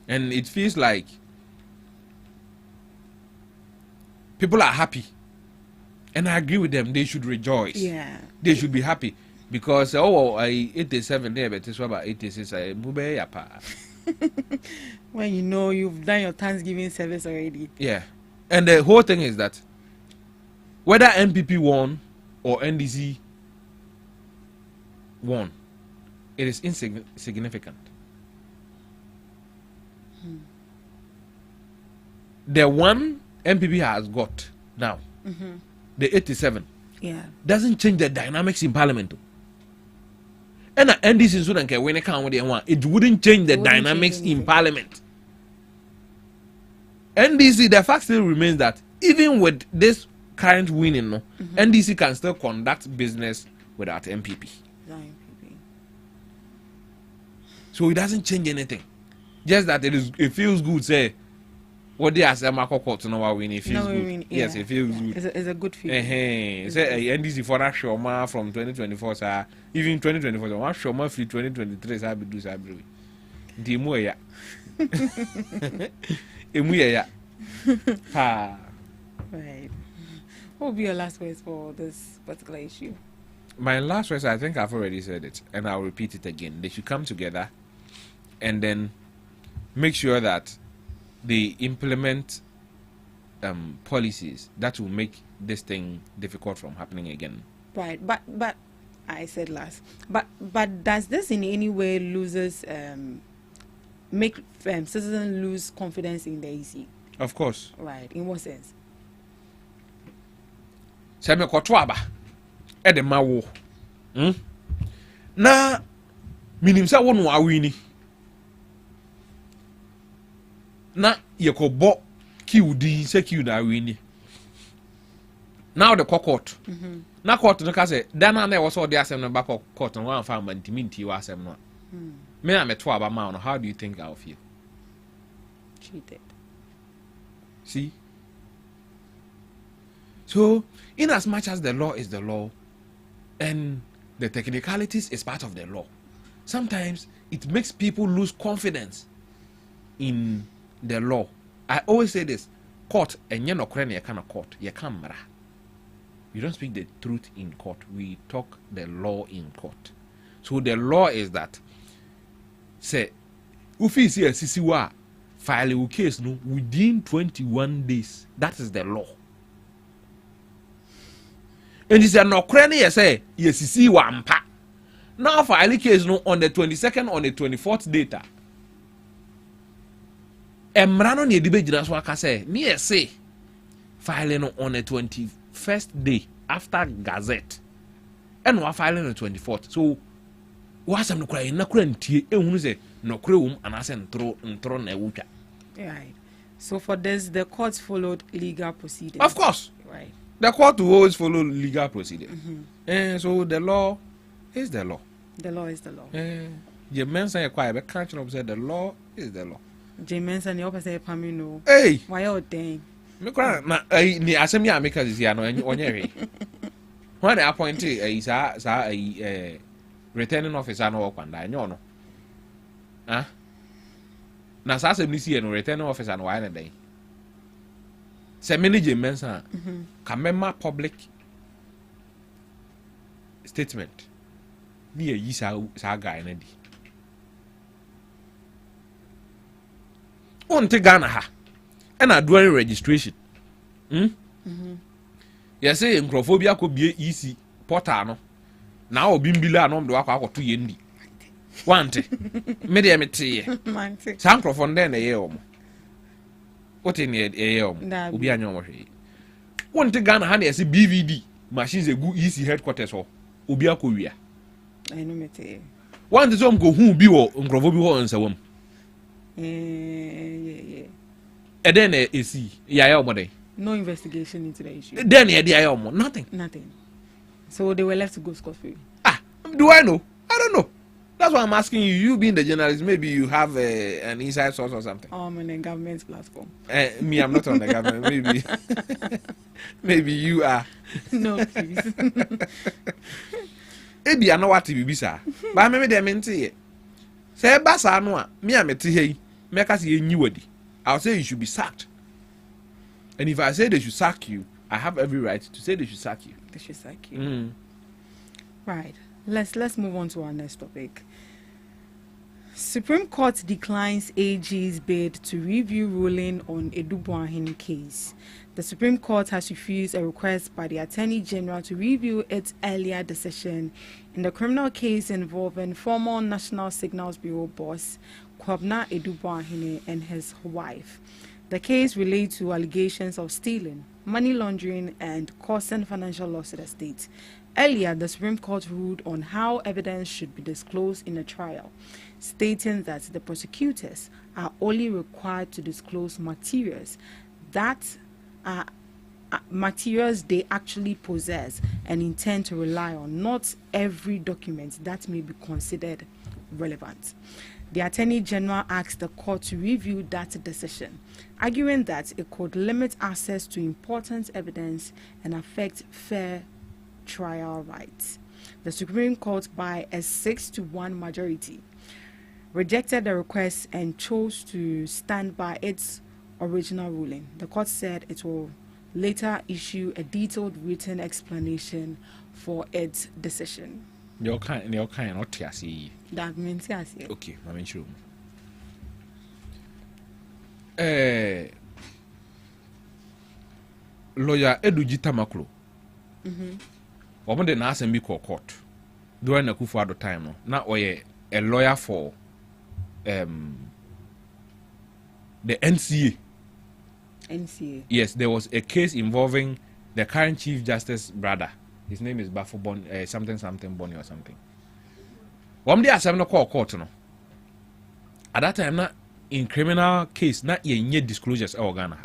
And it feels like people are happy. And I agree with them. They should rejoice. Yeah. They should be happy. Because, 87 there, but it's about 86. When you know you've done your Thanksgiving service already. Yeah. And the whole thing is that whether MPP won or NDC won, it is insignificant. The one MPP has got now, the 87, doesn't change the dynamics in Parliament. And NDC when it wouldn't change the dynamics in Parliament. NDC, the fact still remains that even with this current winning, NDC can still conduct business without MPP. So it doesn't change anything. Just that it feels good, say, what they are saying, it feels good. Yes, it feels good. It's a good feeling. Say NDC for that Shoma from 2024, sir. Even 2024, one Shoma free 2023, sir, do Sabri. Dimuya. Emuya. Ha. Right. What will be your last words for this particular issue? My last words, I think I've already said it, and I'll repeat it again. They should come together and then make sure that they implement policies that will make this thing difficult from happening again. Right, but I said last. But does this in any way make citizens lose confidence in the EC? Of course. Right. In what sense? Seme kotwaba ede mawo. Na minim sa wonu awini. Na yekobo kiudi se kiuda awini. Now the court. Na court no ka say dana na e so de asem no back court no wan fa mantimi nti wa asem no. Me na meto aba ma no, how do you think I'll feel? Cheated. See? So, in as much as the law is the law and the technicalities is part of the law, sometimes it makes people lose confidence in the law. I always say this, court, and you're not crying, kind of court, you camera. We don't speak the truth in court. We talk the law in court. So the law is that, say, if you see a CCWA file a case no within 21 days, that is the law. And it's a no cranny, you say, yes, see one pa. Now file a case no on the 22nd, on the 24th data. Emrano ni debate that's what I say. Near say filing on the 21st day after Gazette. And we filing on the 24th. So what's I'm crying? No cranty, and who say no crew and I send throw na wucha. Right. So for this, the courts followed legal proceedings. Of course. Right. The court will always follow legal proceedings. And so the law is the law. The law is the law. The men say quiet, can't you say the law is the law. James and the opposite Pamino. Hey! Why all day? Me cry na ni asemi ameka this year no onye when they appointed a returning officer no kwanda enyo no ah na sa asemi si no returning officer no why na dey se manage mensa can member public statement ni yi sa guy na di on te Ghana ha and during registration. Yes, say Nkrophobia could be easy portano. Now Bimbila no do akwa to yendi. Want media meti. Sankrophon then a year. What in a year? Ubi anyo. One to Ghana hand as a BVD machines a good easy headquarters or Ubia Korea. I know meti. One to some go who be or Nkrophobia and so on. And then no investigation into the issue. Then nothing. So they were left to go scot-free. Do I know? I don't know. That's why I'm asking you. You being the journalist, maybe you have an inside source or something. I'm on a government platform. Me, I'm not on the government. Maybe, maybe you are. No, please. Maybe I know what to be, sir. But maybe they meant it. Say, Bassa, no, me, I'm a tea. Make us a new word. I'll say you should be sacked. And if I say they should sack you, I have every right to say they should sack you. They should sack you. Right. Let's move on to our next topic. Supreme Court declines AG's bid to review ruling on Edubuahin case. The Supreme Court has refused a request by the Attorney General to review its earlier decision in the criminal case involving former National Signals Bureau boss Kwabna Edubuahin and his wife. The case relates to allegations of stealing, money laundering, and causing financial loss to the state. Earlier, the Supreme Court ruled on how evidence should be disclosed in a trial, stating that the prosecutors are only required to disclose materials that are materials they actually possess and intend to rely on, not every document that may be considered relevant. The Attorney General asked the court to review that decision, arguing that it could limit access to important evidence and affect fair trial rights. The Supreme Court, by a 6-1 majority, rejected the request and chose to stand by its original ruling. The court said it will later issue a detailed written explanation for its decision. Your kind not see. That means yes. Okay, I mean sure. Lawyer Eduji Tamaklo. Omo de na asem bi court. During the Kufuor time no. Na oye a lawyer for the NCA. NCA. Yes, there was a case involving the current Chief Justice brother. His name is Bafo something Bonny or something. One day I said no call court no. At that time, not in criminal case, not ye disclosures or Ghana.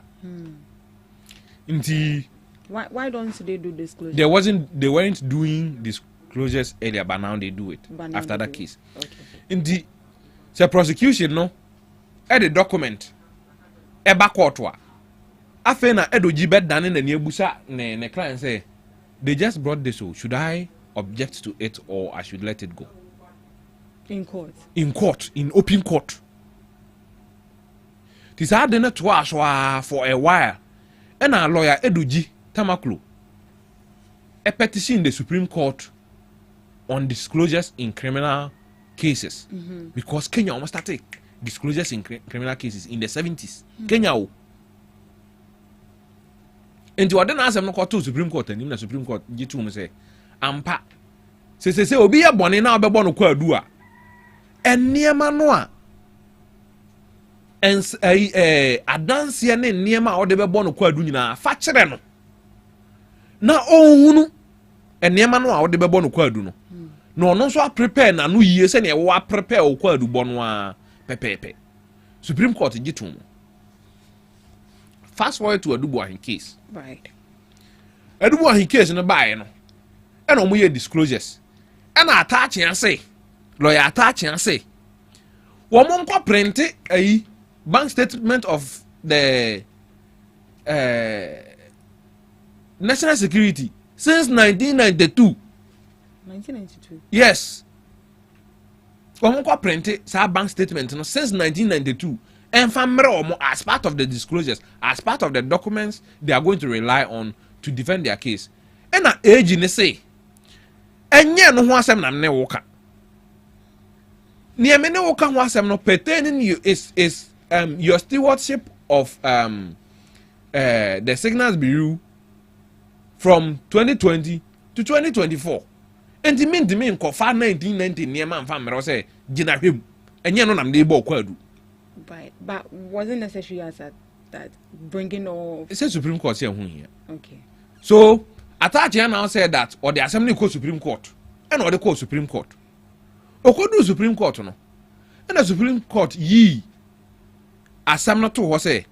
Why don't they do disclosures? They weren't doing disclosures earlier, but now they do it after that case. Okay. In the prosecution no, the document back court wa. After Edoji bed done in the near busa ne client say they just brought this. So should I object to it or I should let it go? In court. In open court. This had not for a while. And our lawyer Eduji Tamaklo a petition in the Supreme Court on disclosures in criminal cases. Because Kenya almost started disclosures in criminal cases in the 70s. Kenya. Into what then ask them no to Supreme Court and in the Supreme Court G2 say ampa say obi e bone na obebo no kwa adu a eniema no a ens adanse ne eniema a ode bebo no kwa adu nyina fa kire no na onhunu eniema no a ode bebo no kwa adu no na ono so prepare na no yie se ne wo prepare o kwa adu bo no a pepepe Supreme Court G2 fast forward to Adubuahin case. Right. Adubuahin case no buy no. And omo ye disclosures. And attach and say, lawyer attach and say, woman ko print a bank statement of the national security since 1992. 1992. Yes. Woman ko print sa bank statement no since 1992. And family as part of the disclosures, as part of the documents they are going to rely on to defend their case. And na age ne say, enye no ho asem na me woka. Niye me ne woka ho asem no pertaining you is your stewardship of the Signals Bureau from 2020 to 2024. And the mean ko fa 1990 niye man family say gina hwem. Enye no nam dey bo kwadu. Right, but wasn't necessary as that bringing all. It says Supreme Court here. Okay. So Atachi now said that or the Assembly called Supreme Court and or the call Supreme Court. Or could do Supreme Court no? And the Supreme Court ye Assembly to was say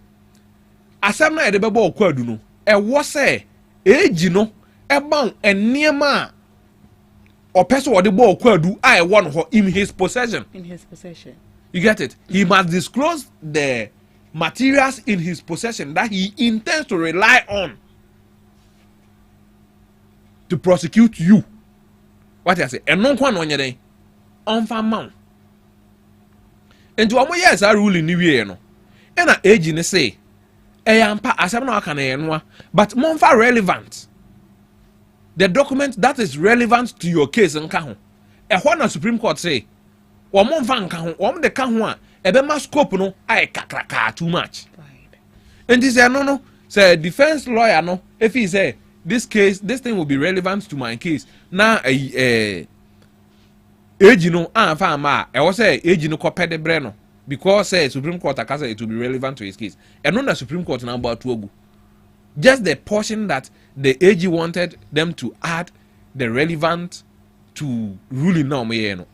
Assembly at the Babo Kwadu no. E was say age no e bound and near ma or person or the ball Kwadu I want in his possession. In his possession. You get it? He must disclose the materials in his possession that he intends to rely on to prosecute you. What I say? And no one on your day. On farm. And to a years are ruling new year. No. And a agent say, I am pa as I'm not can but monfa relevant. The document that is relevant to your case and kahon. And what the Supreme Court say? Woman fan can one the can ebe ma scope no I kakraka too much. Right. And this no say defense lawyer no if he say this thing will be relevant to my case. Now age no ma e was say age no ko pede bre no because say Supreme Court akasa it will be relevant to his case. And no the Supreme Court now about to just the portion that the AG wanted them to add the relevant to ruling now me no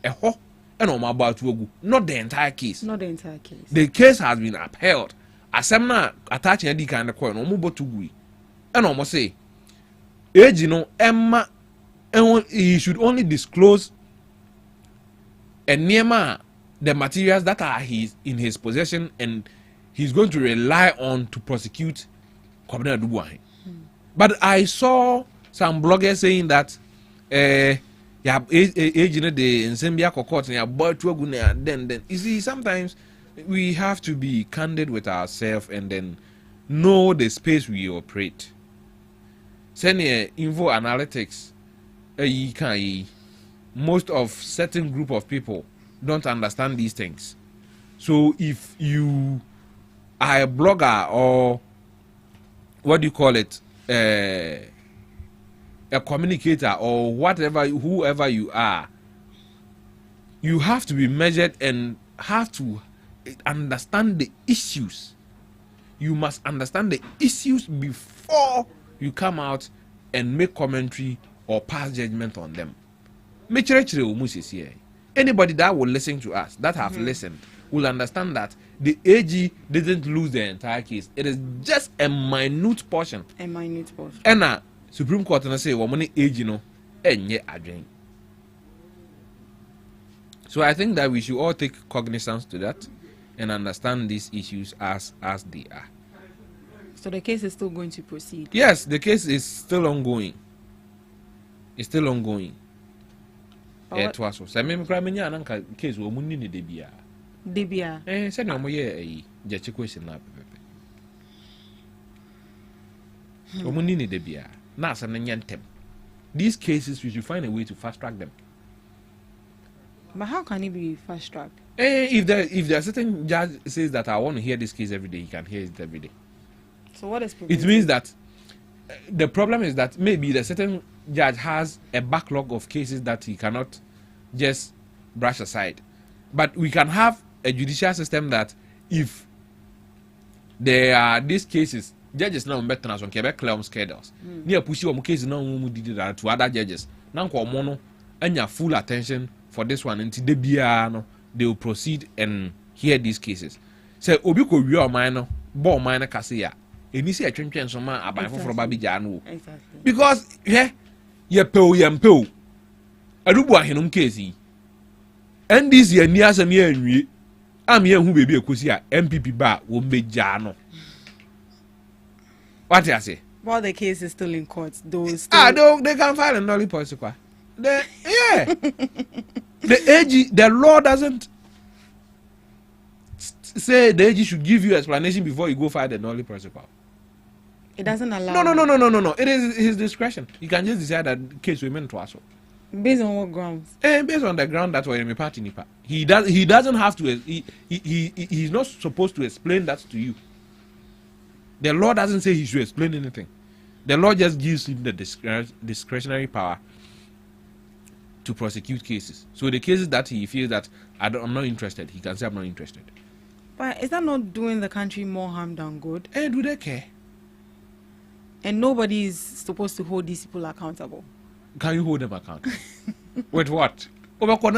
and I'm about to go. Not the entire case. Not the entire case. The case has been upheld. As I'm not attaching any kind of coin, I'm about to go. And I'm say, age Emma, he should only disclose and near the materials that are in his possession, and he's going to rely on to prosecute Kwabena Adubuahin. But I saw some bloggers saying that yeah, agent the Nsembia court and about to go then you see sometimes we have to be candid with ourselves and then know the space we operate. Send info analytics most of certain group of people don't understand these things. So if you are a blogger or what do you call it, a communicator or whatever, whoever you are, you have to be measured and have to understand the issues. You must understand the issues before you come out and make commentary or pass judgment on them. Anybody that will listen to us, that have listened, will understand that the AG didn't lose the entire case. It is just a minute portion. A minute portion. And Supreme Court and say woman age enye adwen. So I think that we should all take cognizance to that and understand these issues as they are. So the case is still going to proceed? Yes, the case is still ongoing. It's still ongoing. It was so. Say me kra me nya na case wo munni ne debia. Debia. Say na mo ye jeche question na pepe. Wo munni ne debia. Na asa na nyantem. These cases we should find a way to fast track them. But how can it be fast tracked? If there are certain judge says that I want to hear this case every day, he can hear it every day. So what is it means that the problem is that maybe the certain judge has a backlog of cases that he cannot just brush aside. But we can have a judicial system that if there are these cases, judges now better on Quebec clear schedules. Near pushing on cases now did that to other judges. Now mono and your full attention for this one until they will proceed and hear these cases. So Obiko we are minor, bo minor kasia. Eni si atwentwen so ma aban foforo ba bi gya no. Exactly. Because ye pe. Adubu ahenum case. NDC ani asem ye anwie. Am ye hu bebi ekosi a MPP ba wo megya no. What you say? While the case is still in court, those they can file a nolly policy. The AG, the law doesn't say the AG should give you explanation before you go file the nolly policy. It doesn't allow. No. It is his discretion. You can just decide that the case will mean to us. Based on what grounds? Based on the ground that we're in a party nipa. He doesn't have to. He's not supposed to explain that to you. The law doesn't say he should explain anything. The law just gives him the discretionary power to prosecute cases. So the cases that he feels that I'm not interested, he can say I'm not interested. But is that not doing the country more harm than good? And do they care? And nobody is supposed to hold these people accountable. Can you hold them accountable? With what? Go and hold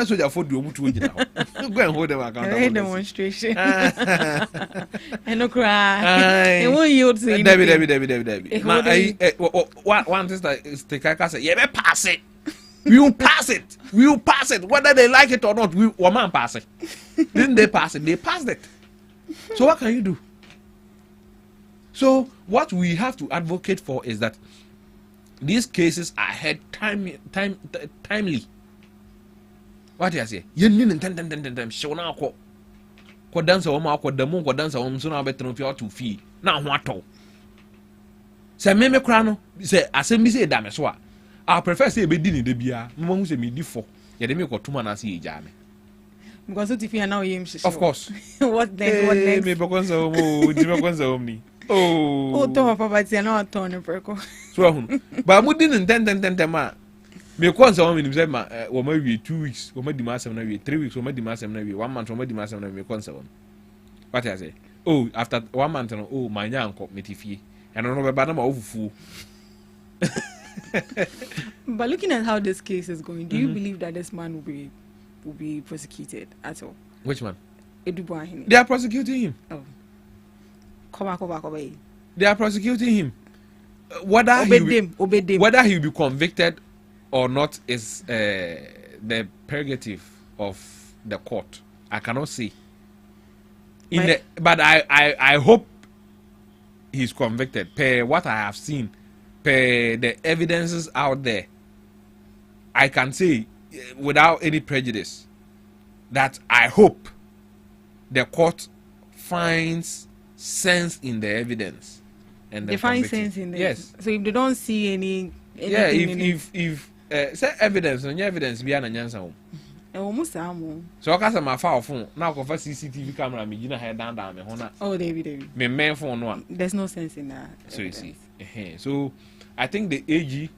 them accountable. A demonstration. And no cry. It won't yield to anything. One thing is the Kaka say, yeah, pass it. We will pass it. We will pass it. Whether they like it or not, we will pass it. Didn't they pass it? They passed it. So what can you do? So what we have to advocate for is that these cases are heard timely. What do you say? You need to show now. Ko dancer woman, ko demo, ko dancer woman. So now better no fear to fee. Now what all? Say me krano. Say asemi say dame so. I prefer say be dini de bia. Mo hu say me di for. Ye de me ko tuma na say eja me. Because if you are now yem of course. What next? What next? Me bekonza omo, di bekonza omni. Oh, to papa ti na turn preko. So hun. Ba mu dini ten ma. Me konza omni ni say ma wo ma wie 2 weeks, wo ma di ma asem na wie 3 weeks, wo ma di ma asem na wie 1 month, wo ma di ma asem na me konza omni. What I say? Oh, after 1 month no, oh my nyanko metifie. And no be ba na ma ofufu. But looking at how this case is going, do you believe that this man will be prosecuted at all? Which man? Edubuahine. They are prosecuting him. Oh. Come. They are prosecuting him. Whether he will be convicted or not is the prerogative of the court. I cannot say. But I hope he's convicted. Per what I have seen, per the evidences out there, I can say without any prejudice that I hope the court finds sense in the evidence and they find sense in it. Yes. So if they don't see any if say evidence on your evidence be an nyansa so I can my file phone now go for CCTV camera me gina head down me hona. Oh David. Me main phone one. There's no sense in that. So you see. So I think the AG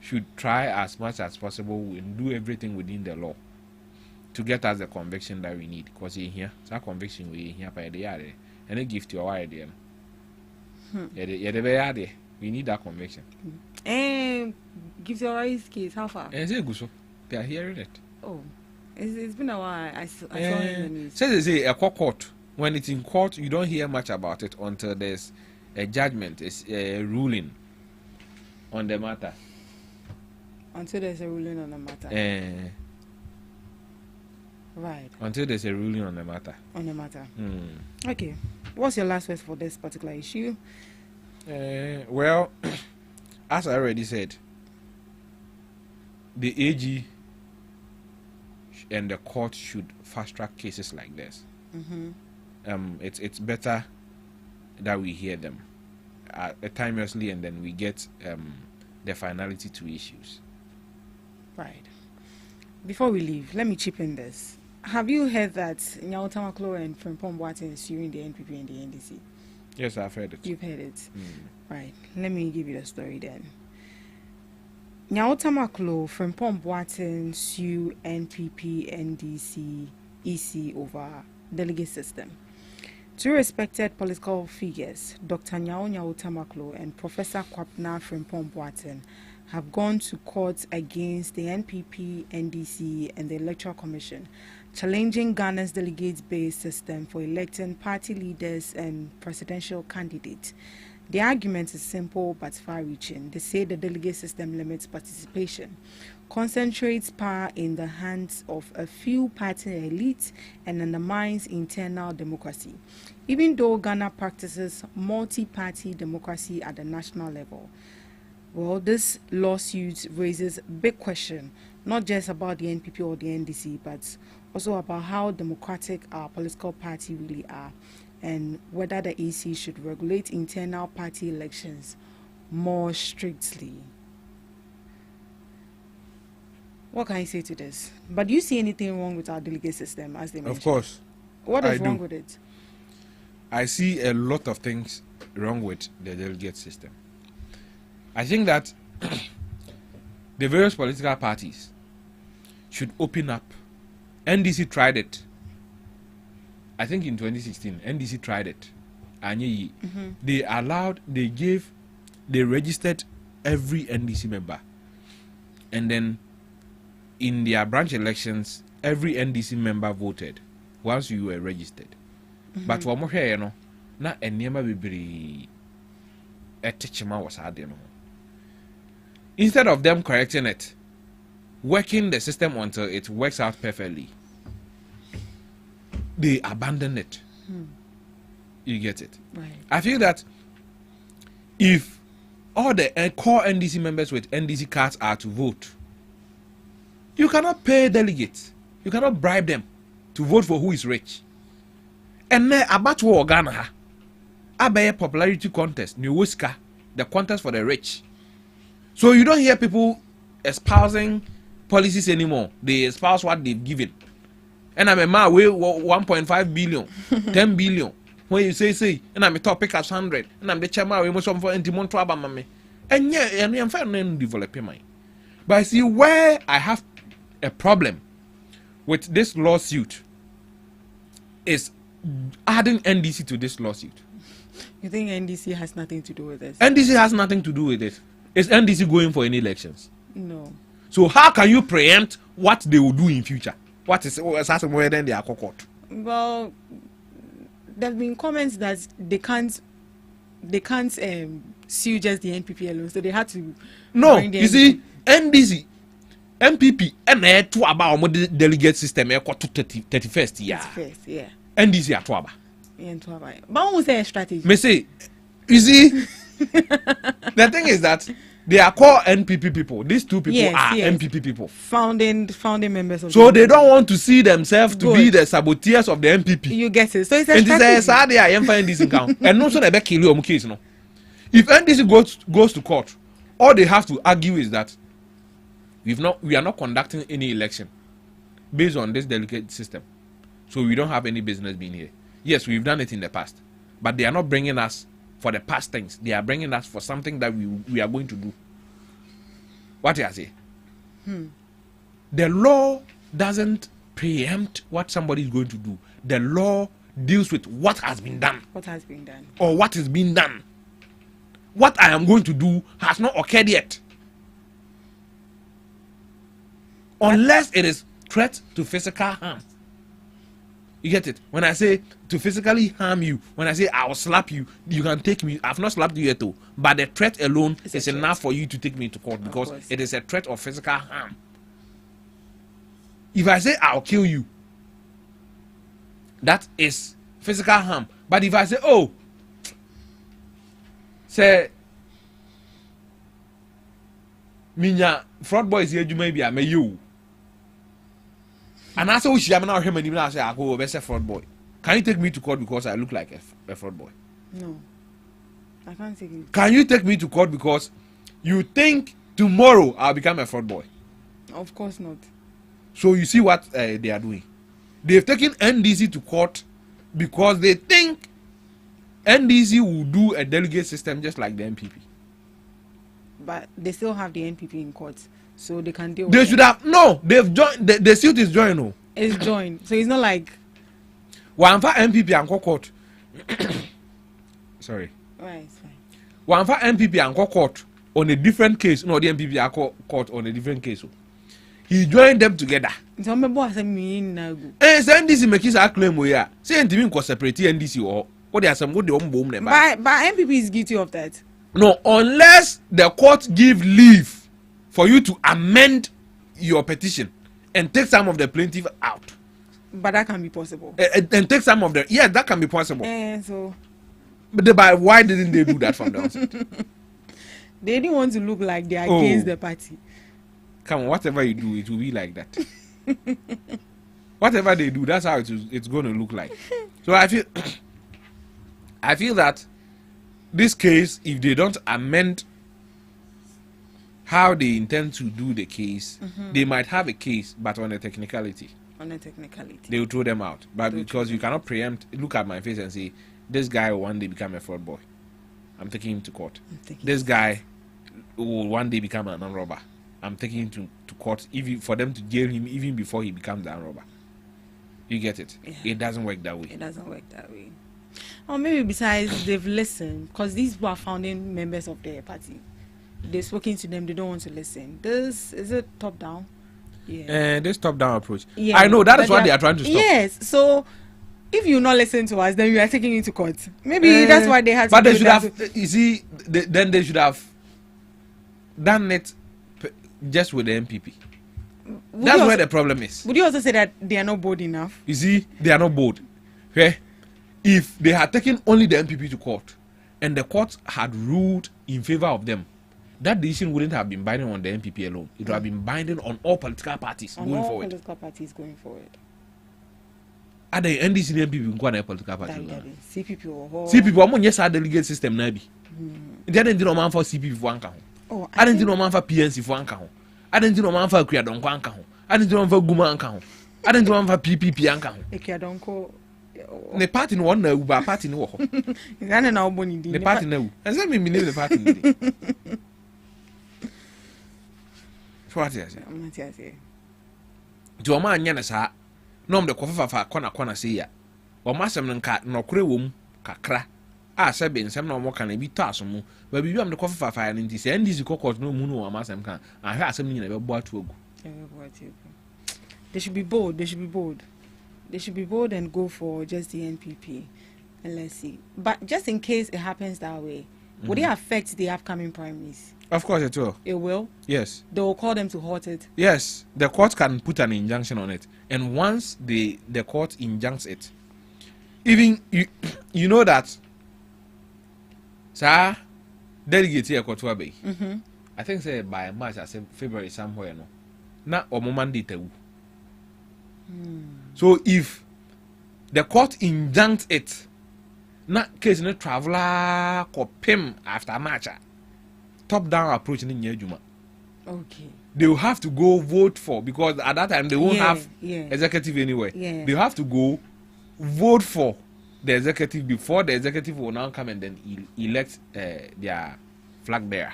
should try as much as possible and do everything within the law to get us the conviction that we need. Because in here, that conviction we here by the yard and a gift to our idea. We need that conviction. And gives your eyes case how far? And say so. They are hearing it. Oh, it's been a while. I saw it in the news. Say they say a court. When it's in court, you don't hear much about it until there's a judgment, a ruling on the matter. Until there's a ruling on the matter. Right. Until there's a ruling on the matter. Okay. What's your last word for this particular issue? Well, as I already said, the AG and the court should fast track cases like this. It's better that we hear them timelessly and then we get the finality to issues. Right. Before we leave, let me chip in this. Have you heard that Nyao Tamaklo and Frimpong Boateng is suing the NPP and the NDC? Yes, I've heard it. You've heard it? Right. Let me give you the story then. Nyao Tamaklo, Frimpong Boateng sue NPP, NDC, EC over delegate system. Two respected political figures, Dr. Nyao Tamaklo and Professor Kwapna Frimpong Boateng, have gone to court against the NPP, NDC, and the Electoral Commission, challenging Ghana's delegate-based system for electing party leaders and presidential candidates. The argument is simple but far-reaching. They say the delegate system limits participation, concentrates power in the hands of a few party elites, and undermines internal democracy, even though Ghana practices multi-party democracy at the national level. Well, this lawsuit raises big question, not just about the NPP or the NDC, but also about how democratic our political party really are, and whether the EC should regulate internal party elections more strictly. What can you say to this? But do you see anything wrong with our delegate system, as they mentioned? Of course. What is wrong with it? I see a lot of things wrong with the delegate system. I think that the various political parties should open up. NDC tried it. I think in 2016, NDC tried it. They registered every NDC member. And then in their branch elections, every NDC member voted once you were registered. But for more here, na enema bibiri etechima was hard, Instead of them correcting it, working the system until it works out perfectly, they abandon it. You get it? Right. I feel that if all the core NDC members with NDC cards are to vote, you cannot pay delegates. You cannot bribe them to vote for who is rich. And then about what Ghana, a popularity contest, New Whisker, the contest for the rich. So you don't hear people espousing policies anymore. They espouse what they've given. And I'm a man with 1.5 billion, 10 billion. When you say, and I'm a topic as 100, and I'm the chairman we must for anti-Monto Abamame. And yeah, and I'm finding developing mine. But I see where I have a problem with this lawsuit is adding NDC to this lawsuit. You think NDC has nothing to do with this? NDC has nothing to do with it. Is NDC going for any elections? No. So how can you preempt what they will do in future? What is more than they are court? Well, there have been comments that they can't sue just the NPP alone, so they had to. No, you see, NDC, MPP, and to about the delegate system, 31st year. 31st, yeah. NDC at Twaba. But what was their strategy? Me say, you see, the thing is that they are core NPP people. These two people are NPP people. Founding members of so they don't want to see themselves to be the saboteurs of the NPP. You get it. So it's a strategy. And NDC count. And also they kill you case, no. If NDC goes to court, all they have to argue is that we are not conducting any election based on this delicate system. So we don't have any business being here. Yes, we've done it in the past. But they are not bringing us for the past things. They are bringing us for something that we are going to do. What do I say? The law doesn't preempt what somebody is going to do. The law deals with what has been done. What has been done. Or what is being done. What I am going to do has not occurred yet. Unless it is threat to physical harm. You get it? When I say to physically harm you, when I say I will slap you, you can take me. I've not slapped you yet, though. But the threat alone is enough for you to take me to court because it is a threat of physical harm. If I say I'll kill you, that is physical harm. But if I say, oh, say, Minya, fraud boy is here, you may be, I may you. And I say, I'm not him and I say, I go over fraud boy. Can you take me to court because I look like a fraud boy? No. I can't take it. Can you take me to court because you think tomorrow I'll become a fraud boy? Of course not. So you see what they are doing. They've taken NDC to court because they think NDC will do a delegate system just like the NPP. But they still have the NPP in court. So they can deal with They it. should have no. They've joined. The suit is joined. No, it's joined. So it's not like one for MPP and court. Sorry. Right, it's fine. One for MPP and court on a different case. No, the MPP and court on a different case. he joined them together. So me boy say me na go. NDC make his claim we are. Say NTV ko separate NDC or what they are some good bomb them. But MPP is guilty of that. No, unless the court give leave for you to amend your petition and take some of the plaintiff out. But that can be possible. And take some of the that can be possible. So but why didn't they do that from the outset? They didn't want to look like they are against the party. Come on, whatever you do, it will be like that. Whatever they do, that's how it's going to look like. So I feel that this case, if they don't amend how they intend to do the case, they might have a case, but on a technicality. They will throw them out. But because you cannot preempt, look at my face and say, this guy will one day become a fraud boy. I'm taking him to court. This guy will one day become an armed robber. I'm taking him to court for them to jail him even before he becomes an armed robber. You get it? Yeah. It doesn't work that way. It doesn't work that way. Or maybe besides they've listened, because these people are founding members of their party. They've spoken to them, they don't want to listen. This is it top down? Yeah. This top down approach. Yeah. I know that is what they are trying to stop. Yes. So if you not listen to us, then you are taking it to court. Maybe that's why they had to. But they should have. You see, then they should have done it just with the MPP. That's where the problem is. Would you also say that they are not bold enough? You see, they are not bold. Okay? If they had taken only the MPP to court, and the court had ruled in favor of them, that decision wouldn't have been binding on the MPP alone. It would have been binding on all political parties going forward. All political parties going forward. At the NDC and MPP go on a political party. CPP I'm on yes our delegate system nabi. It didn't do man for CPP for anka ho. I didn't do man for PNC for anka ho. I didn't do man for Kriadon anka ho. I didn't do man for Guma anka ho. I didn't do man for PPP anka ho. Kriadon the party no one na uba party no ho. Ghana na oboni di. The party no. And say me name the party no. What is it? I'm not say. Do a man yana sa nom de kofafa kona say ya. O masem nka no kure wom kakra. A se be nsem na o mo kan bi to asomu. Ba bi am de kofafa ya nti se NDC kokot no mu no o masem kan. Ahwe asem ni na be bo atu ogu. They should be bold. They should be bold. They should be bold and go for just the NPP. And let's see. But just in case it happens that way, would it affect the upcoming primaries? Of course it will. It will? Yes. They will call them to halt it? Yes. The court can put an injunction on it. And once the court injuncts it, even you know that, sir, delegate here court be. I think say by March, I say February somewhere no. Na omo mandate wu. So if the court injuncts it, na case no traveler ko pim after March. Top down approach in Juma. Okay. They will have to go vote for, because at that time they won't have executive anyway. Yeah. They have to go vote for the executive before the executive will now come and then elect their flag bearer.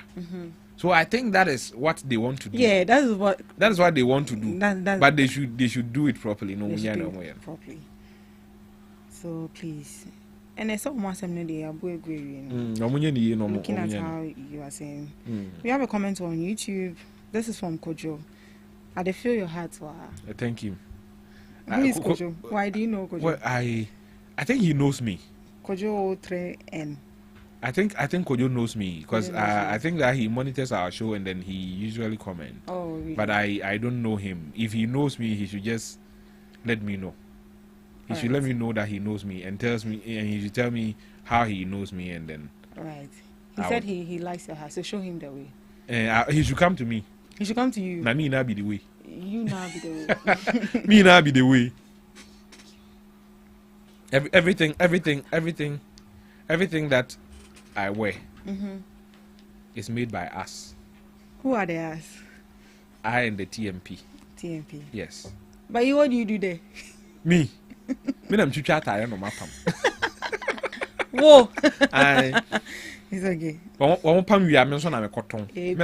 So I think that is what they want to do. Yeah, that is what they want to do. But they should do it properly. No, properly. So please. And I saw Masam Nede, looking at how you are saying. We have a comment on YouTube. This is from Kojo. I feel your heart. Thank you. Who is Kojo? Why do you know Kojo? Well, I think he knows me. Kojo 3N. I think Kojo knows me because I think that he monitors our show and then he usually comments. Oh, really? But I don't know him. If he knows me, he should just let me know. He should let me know that he knows me and tells me, and he should tell me how he knows me, and then. Right. He said he likes your house, so show him the way. He should come to me. He should come to you. Now me not be the way. You now be the way. Me not be the way. Everything that I wear is made by us. Who are the us? I and the TMP. TMP. Yes. But what do you do there? Me. Me nam chucha tire no mapam. Whoa. It's okay. One pam we are me so na me cotton. Me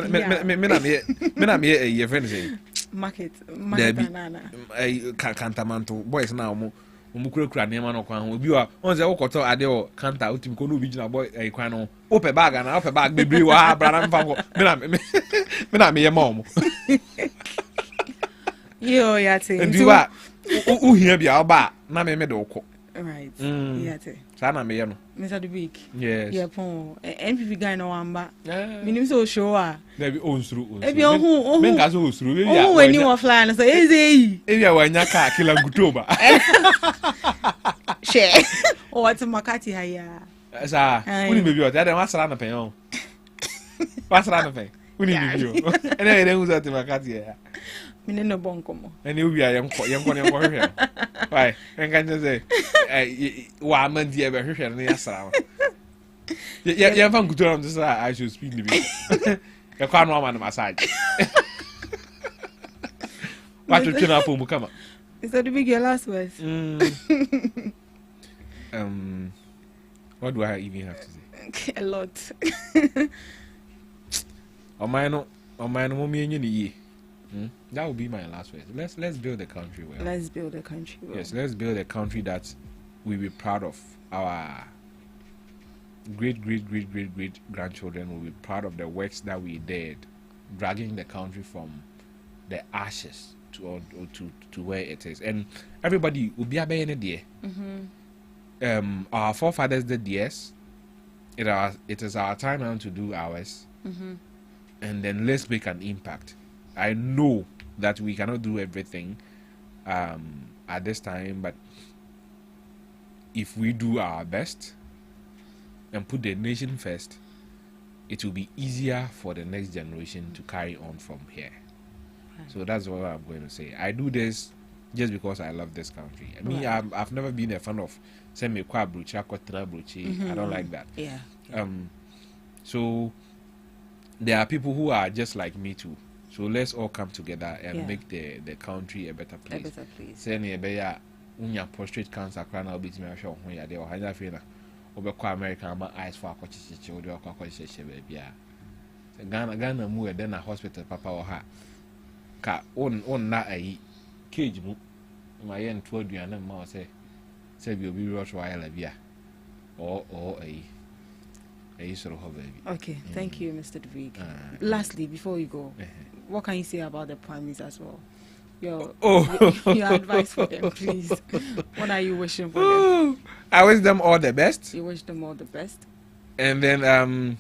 na me e friend say. Market banana. Kantamanto boys na omu kura nema no kwan ho obi wa on say wokoto ade o kanta utim ko no bi gina boy kwan no ope bag na ope bag bebre wa bra na mfa ko me na me ye mom. Yo, yate. And you are who here be our bar, na me medoko. Right. Yate. Sana me yano. Mr. Dubik. Yes. Yeah, pon. NPP guy no wamba. Minim so show ah. There be on through. Ebi ohun. Men gaso through. Oh, when you were flying, so easy. Ebi awanya ka kila gutoba. Share. Oh, what's Makati haya? Sa, uni baby o, tade wasra na pen o. Wasra na pen. Uni baby o. Ene ere uza te Makati ya. Mine no bonko mo. Ene ubi a yenko hwehwe. Why? Enka nje wa amandi e be hwehwe no yasra. Ya fan gutoba am say I should speak libi. Ya kwa no ama na massage. What you trying to come? Is that the big your last words? What do I even have to say? A lot. That would be my last words. Let's build the country well. Let's build the country well. Yes, let's build a country that we be proud of. Our great grandchildren will be proud of the works that we did, dragging the country from the ashes to where it is. And everybody will be a there. Our forefathers did theirs. It is our time now to do ours. And then let's make an impact. I know that we cannot do everything at this time, but if we do our best and put the nation first, it will be easier for the next generation to carry on from here. So that's what I'm going to say. I do this just because I love this country. I mean, I've never been a fan of semi kwa bruchi. I don't like that. Yeah. So there are people who are just like me too. So let's all come together and make the country a better place. A better place. Say ni ebeya unya prostate cancer krana obiti me ahwe ho ya de o hanya fe na obekọ America ma eyes for akọchichichi odi akọchichichi be bia. Ghana mu e na hospital papa o ha. Ka on na ayi cage mu ma ye nto aduane ma o say bi obi rush wa ya la bia o ayi sort of baby. Okay, thank you, Mr. Dvig. Lastly, before you go, what can you say about the Prime Minister as well? Your advice for them, please. What are you wishing for them? I wish them all the best. You wish them all the best. And then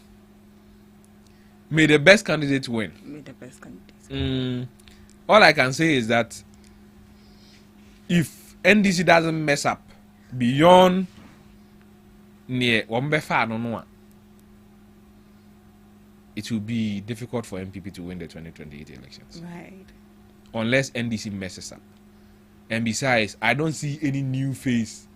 may the best candidate win. May the best candidate. All I can say is that if NDC doesn't mess up beyond near Wombefa no, it will be difficult for MPP to win the 2028 elections. Right. Unless NDC messes up. And besides, I don't see any new face.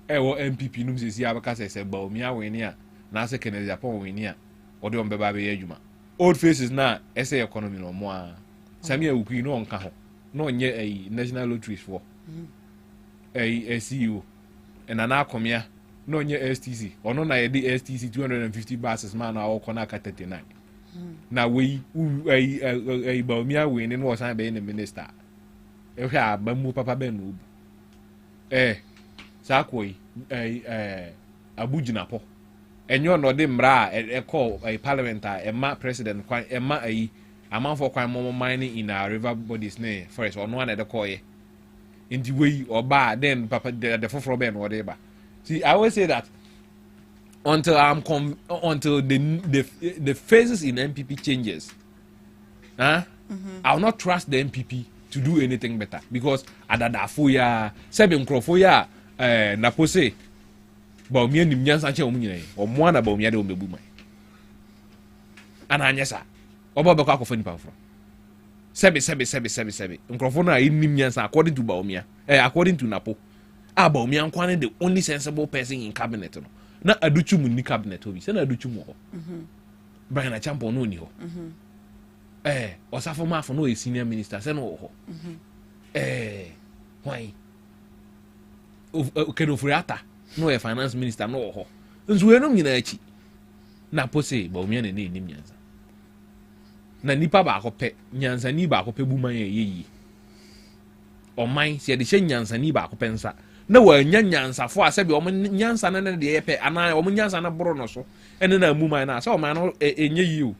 MPP num se abaka se ba omi awini a na se Kennedy Japan wini a ode on beba be adwuma. Old faces na ese economy no mo a. Sami awukui no onka ho. No onye national lotteries for. CEO. And ana akomia no onye STC. Ono na ye di STC 250 buses man na okona ka 39. Na we ba omi awini no osan be in the minister. Ehwe abamu papa be no. Sakoi Abujina po. Enyo no de mra e call a parliament a ma president kwan e ma amount for kwan more mining in our river bodies ne forest or no one at the call ye. In the way or ba then papa the for ben whatever. See, I always say that until the phases in MPP changes, I'll not trust the MPP to do anything better because adada foya seven crofoya na pose ba omi anim nyansa che omu nyina o mo na ba omi ade o mebu mai ana anyesa oba be kwa akofo nipa fro sebe nkrofo na anim nyansa according to ba omi according to napo ba omi ankwane the only sensible person in cabinet no na aduchu mu ni cabinet obi se na aduchu mu ho Brian na champion no ni ho osafo mafo no senior minister se no ho why Kenofuriata no a finance minister no ho nso we no nyina achi na pose ba omi na nim nyansa na nipa ba akopɛ nyansa ni ba akopɛ bu man yeyi oman se de hye nyansa ni ba akopɛ nsa na wa nyansa fo asabi o nyansa na de yepɛ ana o nyansa na boro no so ene na mu man na so o man no enye yi o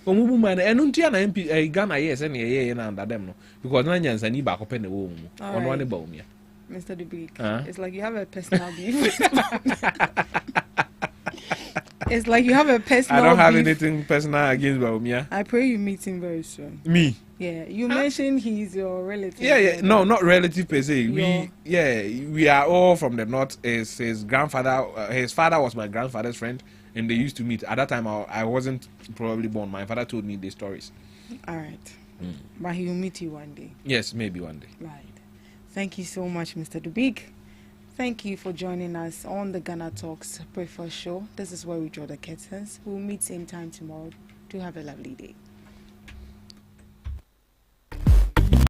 Omubu man, and untia na MP Ghana yes and ye na under them no because na nyansa ni ba ko pe na wo mu. Ono ane ba umia. Mr. Dubik, it's like you have a personal beef. It's like you have a personal I don't have beef. anything personal against Baumia. I pray you meet him very soon. Me? Yeah, you mentioned he's your relative. Yeah. No, not relative per se. We are all from the north. His grandfather, his father was my grandfather's friend, and they used to meet. At that time, I wasn't probably born. My father told me the stories. All right. But he will meet you one day. Yes, maybe one day. Right. Thank you so much, Mr. Dubik. Thank you for joining us on the Ghana Talks Breakfast Show. This is where we draw the curtains. We'll meet same time tomorrow. Do have a lovely day.